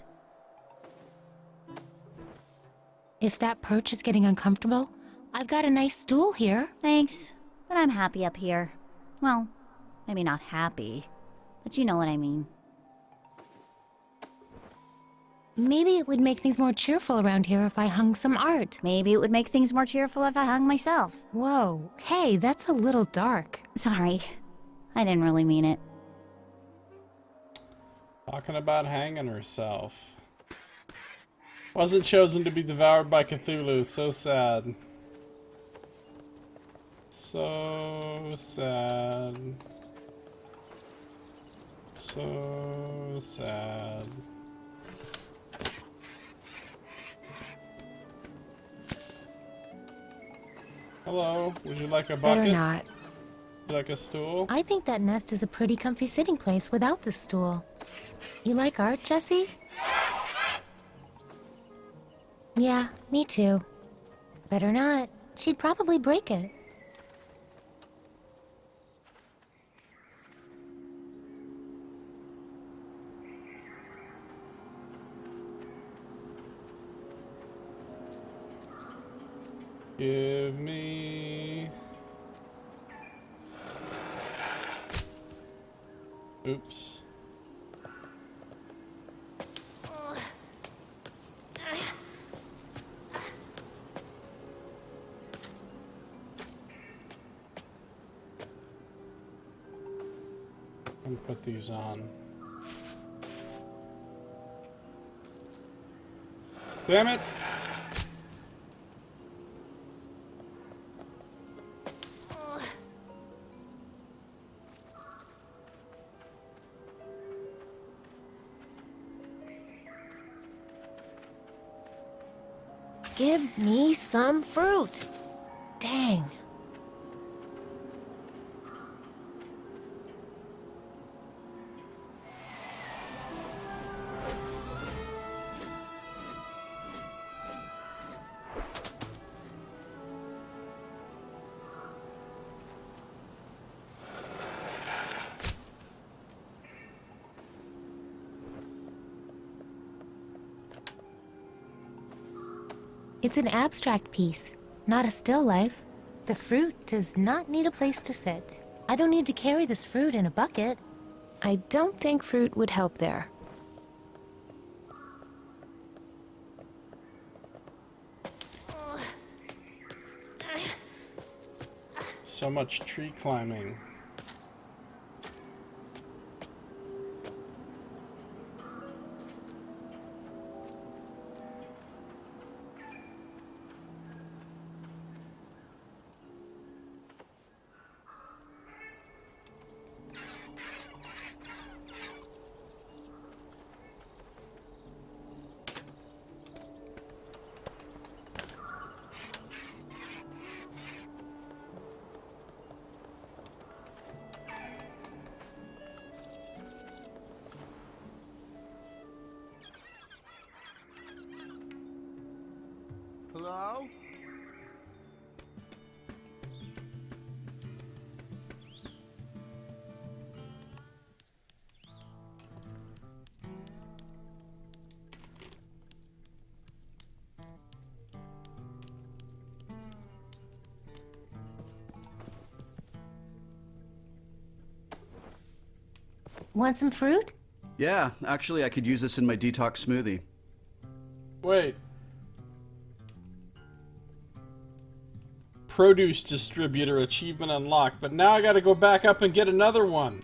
If that perch is getting uncomfortable, I've got a nice stool here. Thanks, but I'm happy up here. Well, maybe not happy, but you know what I mean. Maybe it would make things more cheerful around here if I hung some art. Maybe it would make things more cheerful if I hung myself. Whoa, hey, that's a little dark. Sorry, I didn't really mean it. Talking about hanging herself. Wasn't chosen to be devoured by Cthulhu. So sad. So sad. So sad. Hello, would you like a bucket? Better not. Would you like a stool? I think that nest is a pretty comfy sitting place without the stool. You like art, Jesse? Yeah, me too. Better not. She'd probably break it. Give me... Oops. And put these on. Damn it! Give me some fruit. Dang. It's an abstract piece, not a still life. The fruit does not need a place to sit. I don't need to carry this fruit in a bucket. I don't think fruit would help there. So much tree climbing. Hello? Want some fruit? Yeah, actually I could use this in my detox smoothie. Wait. Produce distributor achievement unlocked, but now I gotta go back up and get another one.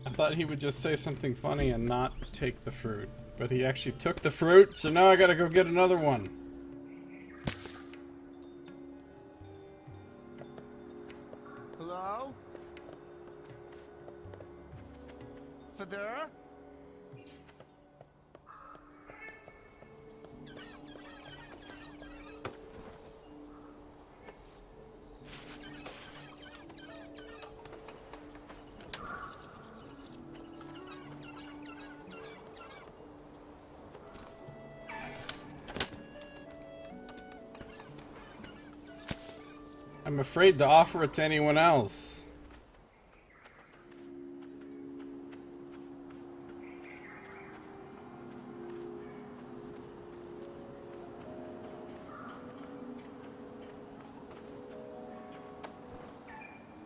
I thought he would just say something funny and not take the fruit, but he actually took the fruit, so now I gotta go get another one. Hello? Father? I'm afraid to offer it to anyone else.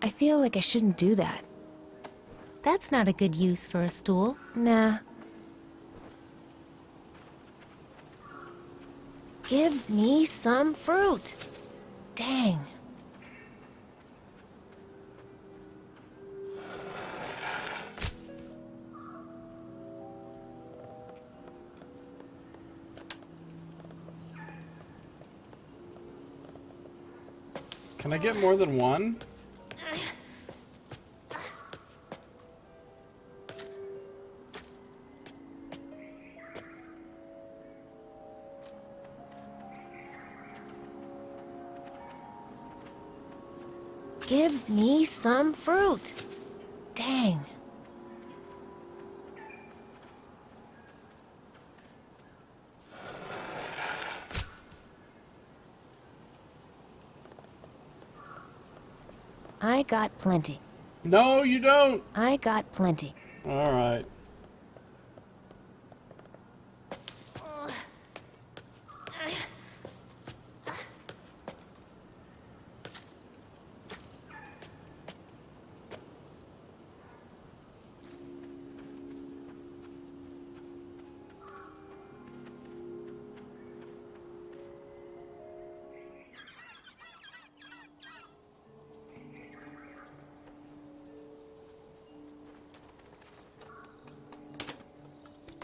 I feel like I shouldn't do that. That's not a good use for a stool. Nah. Give me some fruit. Dang. Can I get more than one? Give me some fruit. Dang. I got plenty. No, you don't. I got plenty. All right.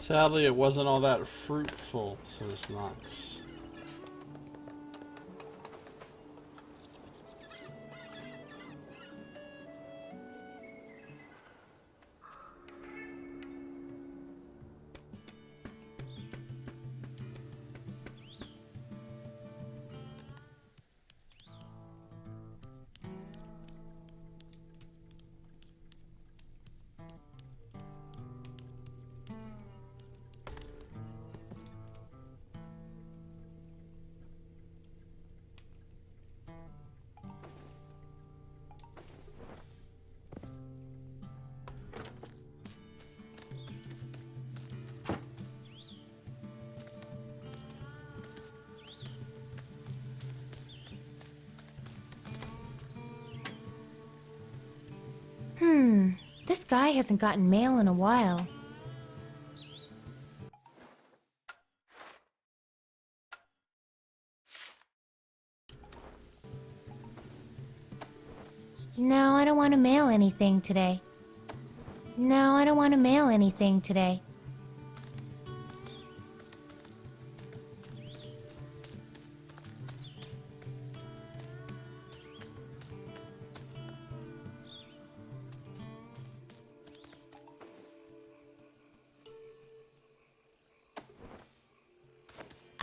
Sadly, it wasn't all that fruitful, says Knox. This guy hasn't gotten mail in a while. No, I don't want to mail anything today. No, I don't want to mail anything today.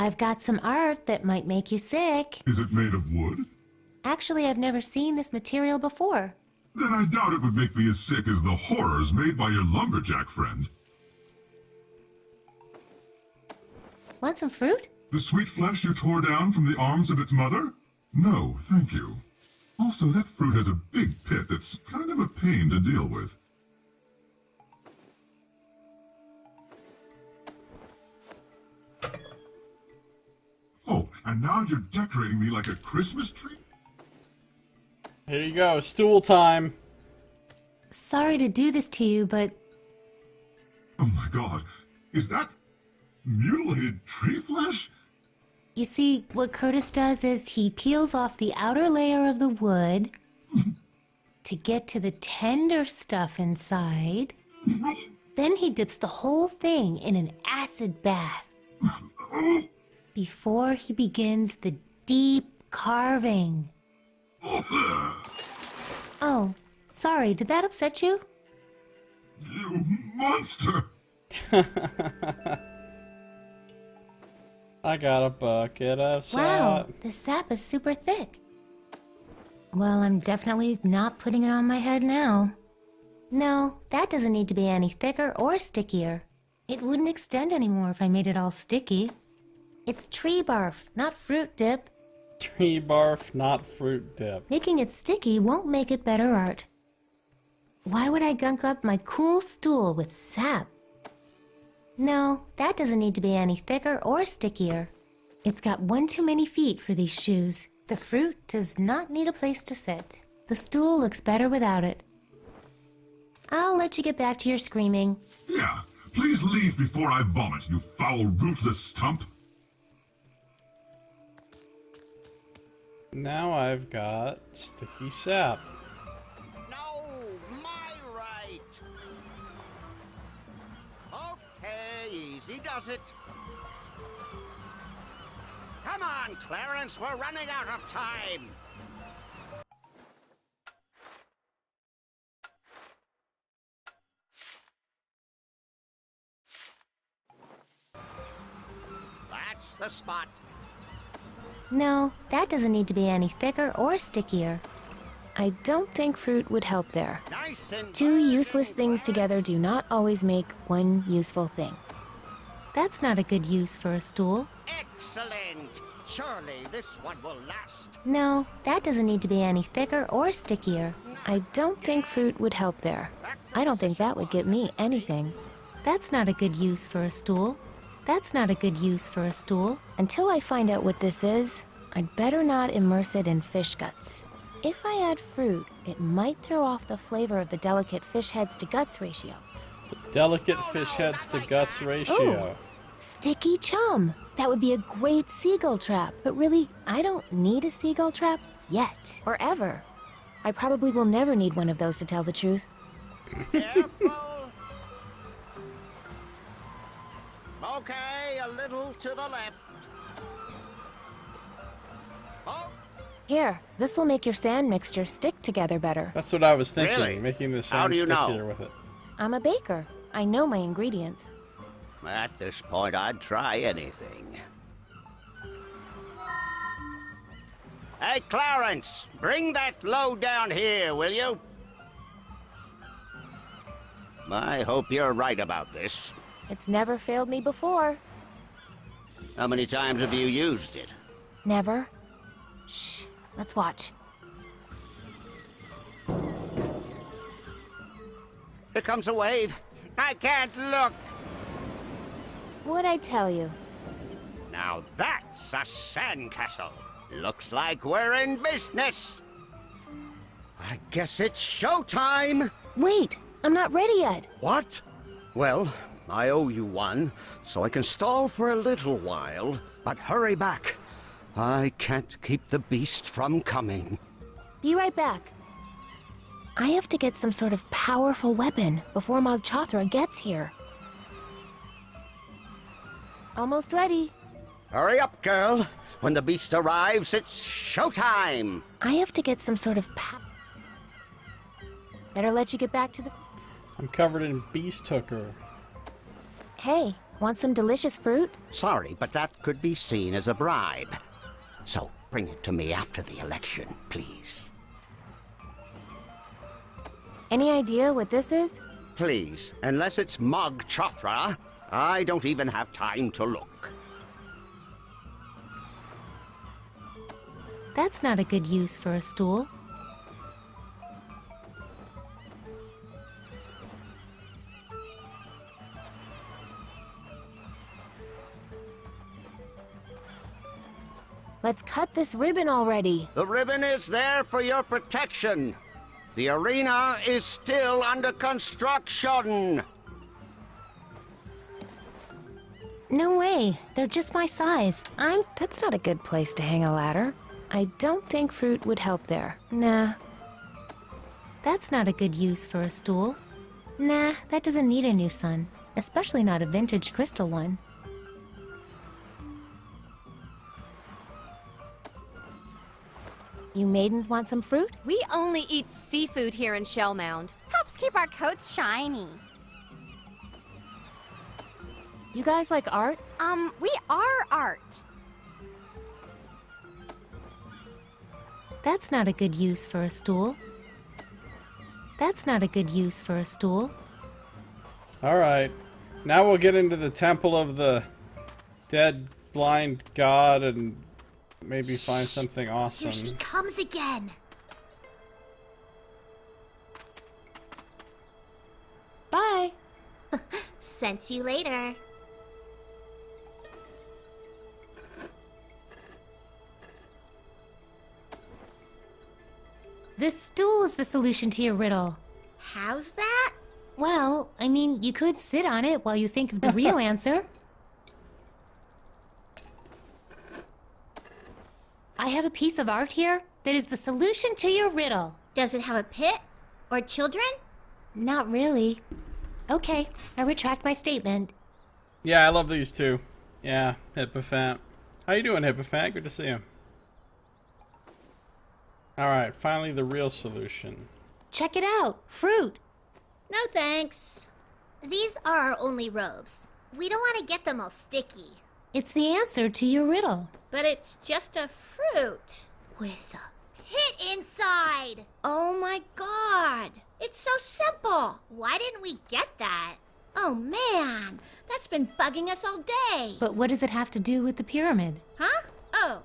I've got some art that might make you sick. Is it made of wood? Actually, I've never seen this material before. Then I doubt it would make me as sick as the horrors made by your lumberjack friend. Want some fruit? The sweet flesh you tore down from the arms of its mother? No, thank you. Also, that fruit has a big pit that's kind of a pain to deal with. Oh, and now you're decorating me like a Christmas tree? Here you go, stool time. Sorry to do this to you, but... Oh my god, is that mutilated tree flesh? You see, what Curtis does is he peels off the outer layer of the wood to get to the tender stuff inside. Then he dips the whole thing in an acid bath before he begins the deep carving. Oh, sorry, did that upset you? You monster! I got a bucket of sap. Wow, the sap is super thick. Well, I'm definitely not putting it on my head now. No, that doesn't need to be any thicker or stickier. It wouldn't extend anymore if I made it all sticky. It's tree barf, not fruit dip. Tree barf, not fruit dip. Making it sticky won't make it better art. Why would I gunk up my cool stool with sap? No, that doesn't need to be any thicker or stickier. It's got one too many feet for these shoes. The fruit does not need a place to sit. The stool looks better without it. I'll let you get back to your screaming. Yeah, please leave before I vomit, you foul, rootless stump. Now I've got sticky sap. No, my right. Okay, easy does it. Come on, Clarence, we're running out of time. That's the spot. No, that doesn't need to be any thicker or stickier. I don't think fruit would help there. Nice and Two useless things together do not always make one useful thing. That's not a good use for a stool. excellent. Surely this one will last. No, that doesn't need to be any thicker or stickier. I don't think fruit would help there. I don't think that would get me anything. That's not a good use for a stool. That's not a good use for a stool. Until I find out what this is, I'd better not immerse it in fish guts. If I add fruit, it might throw off the flavor of the delicate fish heads to guts ratio. Delicate fish heads to guts ratio. Sticky chum! That would be a great seagull trap. But really, I don't need a seagull trap yet. Or ever. I probably will never need one of those to tell the truth. Careful. Okay, a little to the left. Oh, Here, this will make your sand mixture stick together better. That's what I was thinking, Really? making the How sand do you stickier know? with it. I'm a baker. I know my ingredients. at this point, I'd try anything. Hey, Clarence, bring that load down here, will you? I hope you're right about this. It's never failed me before. How many times have you used it? Never. Shh. Let's watch. Here comes a wave. I can't look. What'd I tell you? Now that's a sandcastle. Looks like we're in business. I guess it's showtime. Wait, I'm not ready yet. What? Well, I owe you one, so I can stall for a little while, but hurry back. I can't keep the beast from coming. Be right back. I have to get some sort of powerful weapon before Mog Chothra gets here. Almost ready. Hurry up, girl. When the beast arrives, it's showtime. I have to get some sort of Better let you get back to the... I'm covered in beast hooker. Hey, want some delicious fruit? Sorry, but that could be seen as a bribe. So bring it to me after the election, please. Any idea what this is? Please, unless it's Mog Chothra, I don't even have time to look. That's not a good use for a stool. Let's cut this ribbon already. The ribbon is there for your protection. The arena is still under construction. No way. They're just my size. That's not a good place to hang a ladder. I don't think fruit would help there. Nah. That's not a good use for a stool. Nah, that doesn't need a new sun. Especially not a vintage crystal one. You maidens want some fruit? We only eat seafood here in Shellmound. Helps keep our coats shiny. You guys like art? We are art. That's not a good use for a stool. That's not a good use for a stool. Alright. Now we'll get into the temple of the dead blind god and maybe find something awesome. Here she comes again. Bye. Sense you later. This stool is the solution to your riddle. How's that? Well, I mean, you could sit on it while you think of the real answer. I have a piece of art here that is the solution to your riddle. Does it have a pit? Or children? Not really. Okay, I retract my statement. Yeah, I love these two. Yeah, Hippofant. How you doing, Hippofant? Good to see you. Alright, finally the real solution. Check it out. Fruit. No thanks. These are our only robes. We don't want to get them all sticky. It's the answer to your riddle. But it's just a fruit with a pit inside. Oh my god. It's so simple. Why didn't we get that? Oh man, that's been bugging us all day. But what does it have to do with the pyramid? Huh? Oh,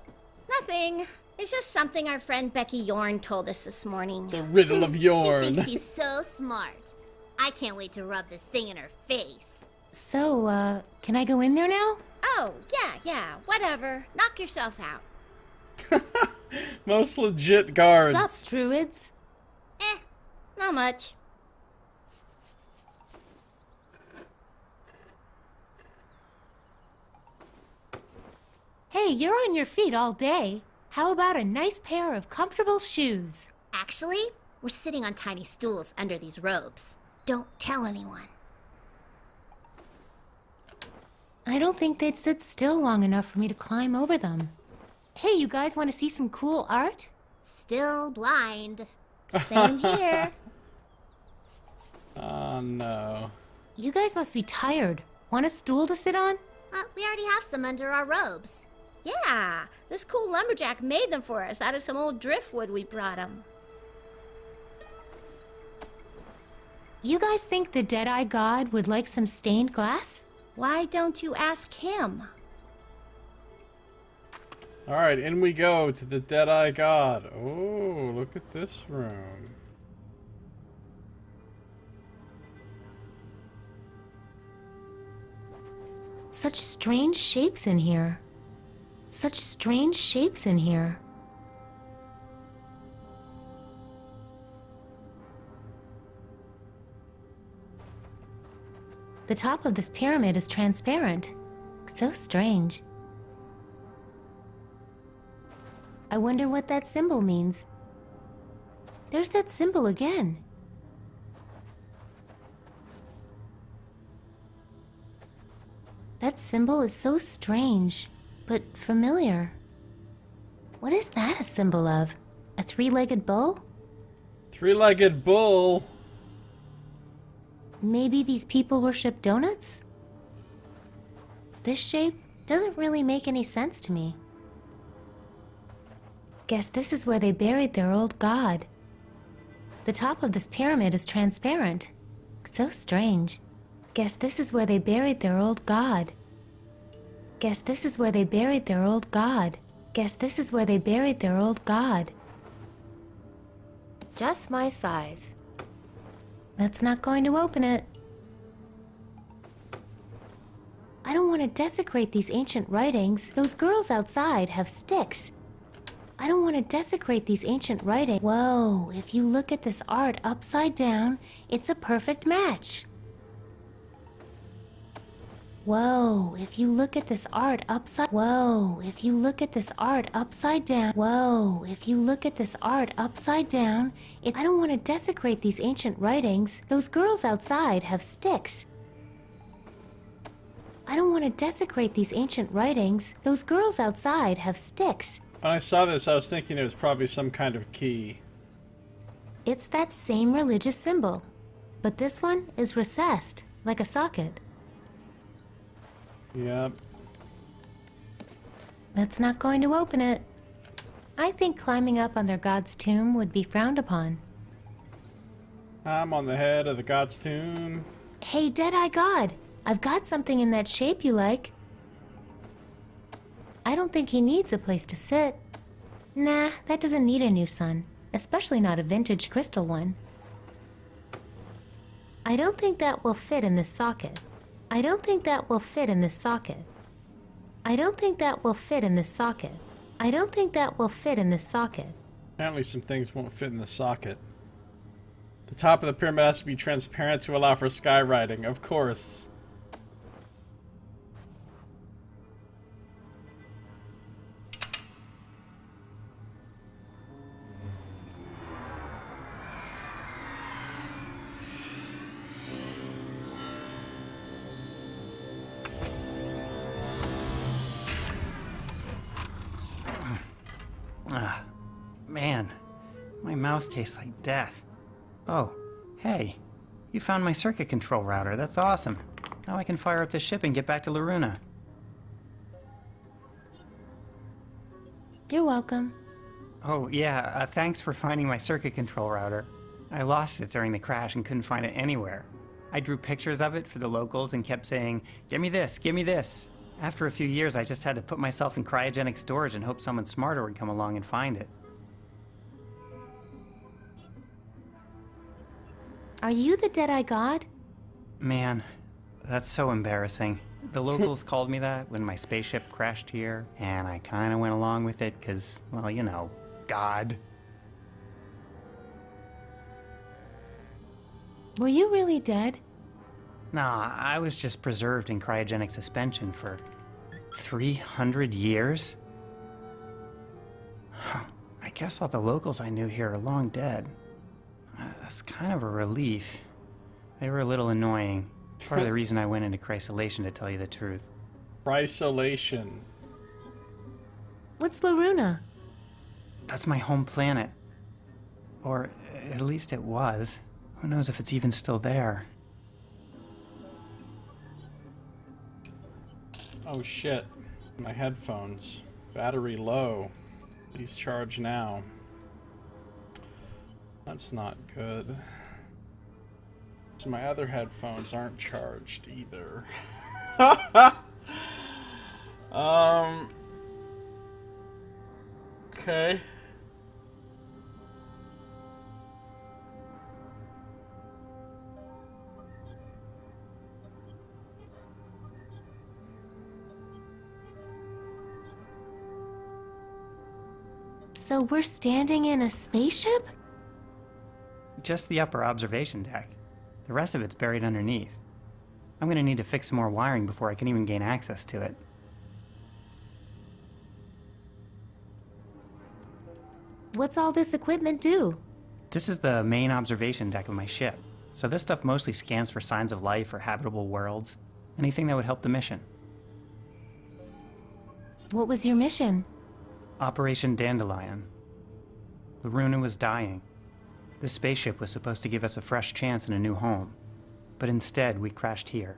nothing. It's just something our friend Becky Yorn told us this morning. The riddle of Yorn. She thinks she's so smart. I can't wait to rub this thing in her face. So, can I go in there now? Oh, yeah, whatever. Knock yourself out. Most legit guards. Sup, druids? Not much. Hey, you're on your feet all day. How about a nice pair of comfortable shoes? Actually, we're sitting on tiny stools under these robes. Don't tell anyone. I don't think they'd sit still long enough for me to climb over them. Hey, you guys want to see some cool art? Still blind. Same here. Oh no. You guys must be tired. Want a stool to sit on? We already have some under our robes. Yeah, this cool lumberjack made them for us out of some old driftwood we brought him. You guys think the Deadeye God would like some stained glass? Why don't you ask him? Alright, in we go to the Deadeye God. Oh, look at this room. Such strange shapes in here. Such strange shapes in here. The top of this pyramid is transparent. So strange. I wonder what that symbol means. There's that symbol again. That symbol is so strange, but familiar. What is that a symbol of? A three-legged bull? Three-legged bull? Maybe these people worship donuts? This shape doesn't really make any sense to me. Guess this is where they buried their old god. The top of this pyramid is transparent. So strange. Guess this is where they buried their old god. Guess this is where they buried their old god. Guess this is where they buried their old god. Just my size. That's not going to open it. I don't want to desecrate these ancient writings. Those girls outside have sticks. I don't want to desecrate these ancient writings. Whoa, if you look at this art upside down, it's a perfect match. Whoa, if you look at this art upside... Whoa, if you look at this art upside down... Whoa, if you look at this art upside down... I don't want to desecrate these ancient writings. Those girls outside have sticks. I don't want to desecrate these ancient writings. Those girls outside have sticks. When I saw this, I was thinking it was probably some kind of key. It's that same religious symbol, but this one is recessed, like a socket. Yep. That's not going to open it. I think climbing up on their god's tomb would be frowned upon. I'm on the head of the god's tomb. Hey, Deadeye God, I've got something in that shape you like. I don't think he needs a place to sit. Nah, that doesn't need a new sun, especially not a vintage crystal one. I don't think that will fit in this socket. I don't think that will fit in this socket. I don't think that will fit in this socket. I don't think that will fit in this socket. Apparently some things won't fit in the socket. The top of the pyramid has to be transparent to allow for skywriting, of course. Man, my mouth tastes like death. Oh, hey, you found my circuit control router. That's awesome. Now I can fire up the ship and get back to Loruna. You're welcome. Oh, yeah, thanks for finding my circuit control router. I lost it during the crash and couldn't find it anywhere. I drew pictures of it for the locals and kept saying, "Give me this, give me this." After a few years, I just had to put myself in cryogenic storage and hope someone smarter would come along and find it. Are you the Deadeye God? Man, that's so embarrassing. The locals called me that when my spaceship crashed here, and I kinda went along with it because, well, you know, God. Were you really dead? Nah, I was just preserved in cryogenic suspension for 300 years? I guess all the locals I knew here are long dead. That's kind of a relief. They were a little annoying. Part of the reason I went into crysolation, to tell you the truth. Isolation. What's Loruna? That's my home planet. Or at least it was. Who knows if it's even still there? Oh shit. My headphones. Battery low. Please charge now. That's not good. So my other headphones aren't charged either. Okay. So we're standing in a spaceship? Just the upper observation deck. The rest of it's buried underneath. I'm gonna need to fix some more wiring before I can even gain access to it. What's all this equipment do? This is the main observation deck of my ship. So this stuff mostly scans for signs of life or habitable worlds. Anything that would help the mission. What was your mission? Operation Dandelion. Loruna was dying. This spaceship was supposed to give us a fresh chance and a new home. But instead, we crashed here.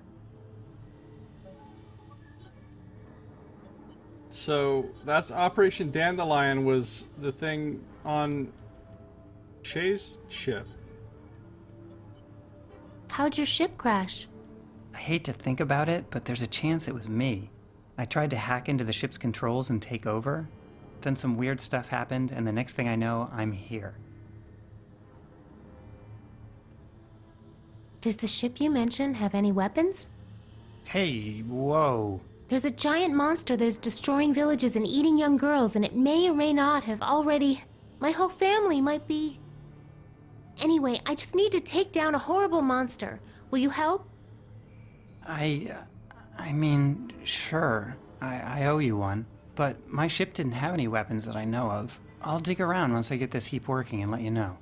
So that's Operation Dandelion was the thing on Shay's ship. How'd your ship crash? I hate to think about it, but there's a chance it was me. I tried to hack into the ship's controls and take over. Then some weird stuff happened, and the next thing I know, I'm here. Does the ship you mentioned have any weapons? Hey, whoa. There's a giant monster that is destroying villages and eating young girls, and it may or may not have already... My whole family might be... Anyway, I just need to take down a horrible monster. Will you help? I mean, sure. I owe you one. But my ship didn't have any weapons that I know of. I'll dig around once I get this heap working and let you know.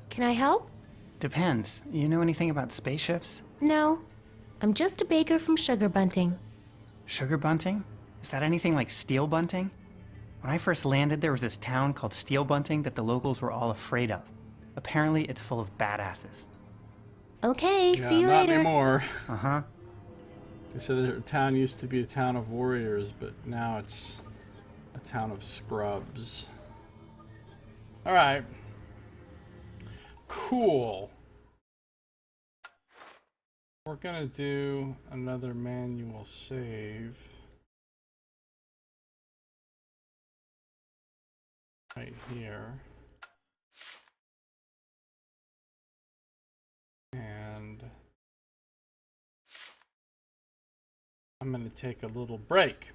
Can I help? Depends. You know anything about spaceships? No. I'm just a baker from Sugar Bunting. Sugar Bunting? Is that anything like Steel Bunting? When I first landed, there was this town called Steel Bunting that the locals were all afraid of. Apparently, it's full of badasses. Okay, Yeah, see you not later. anymore. Uh-huh. They said the town used to be a town of warriors, but now it's a town of scrubs. Alright. Cool. We're gonna do another manual save. Right here. And I'm going to take a little break.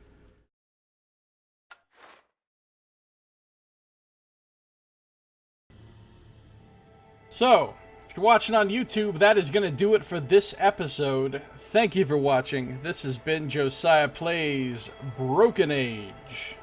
So, if you're watching on YouTube, that is going to do it for this episode. Thank you for watching. This has been Josiah Plays Broken Age.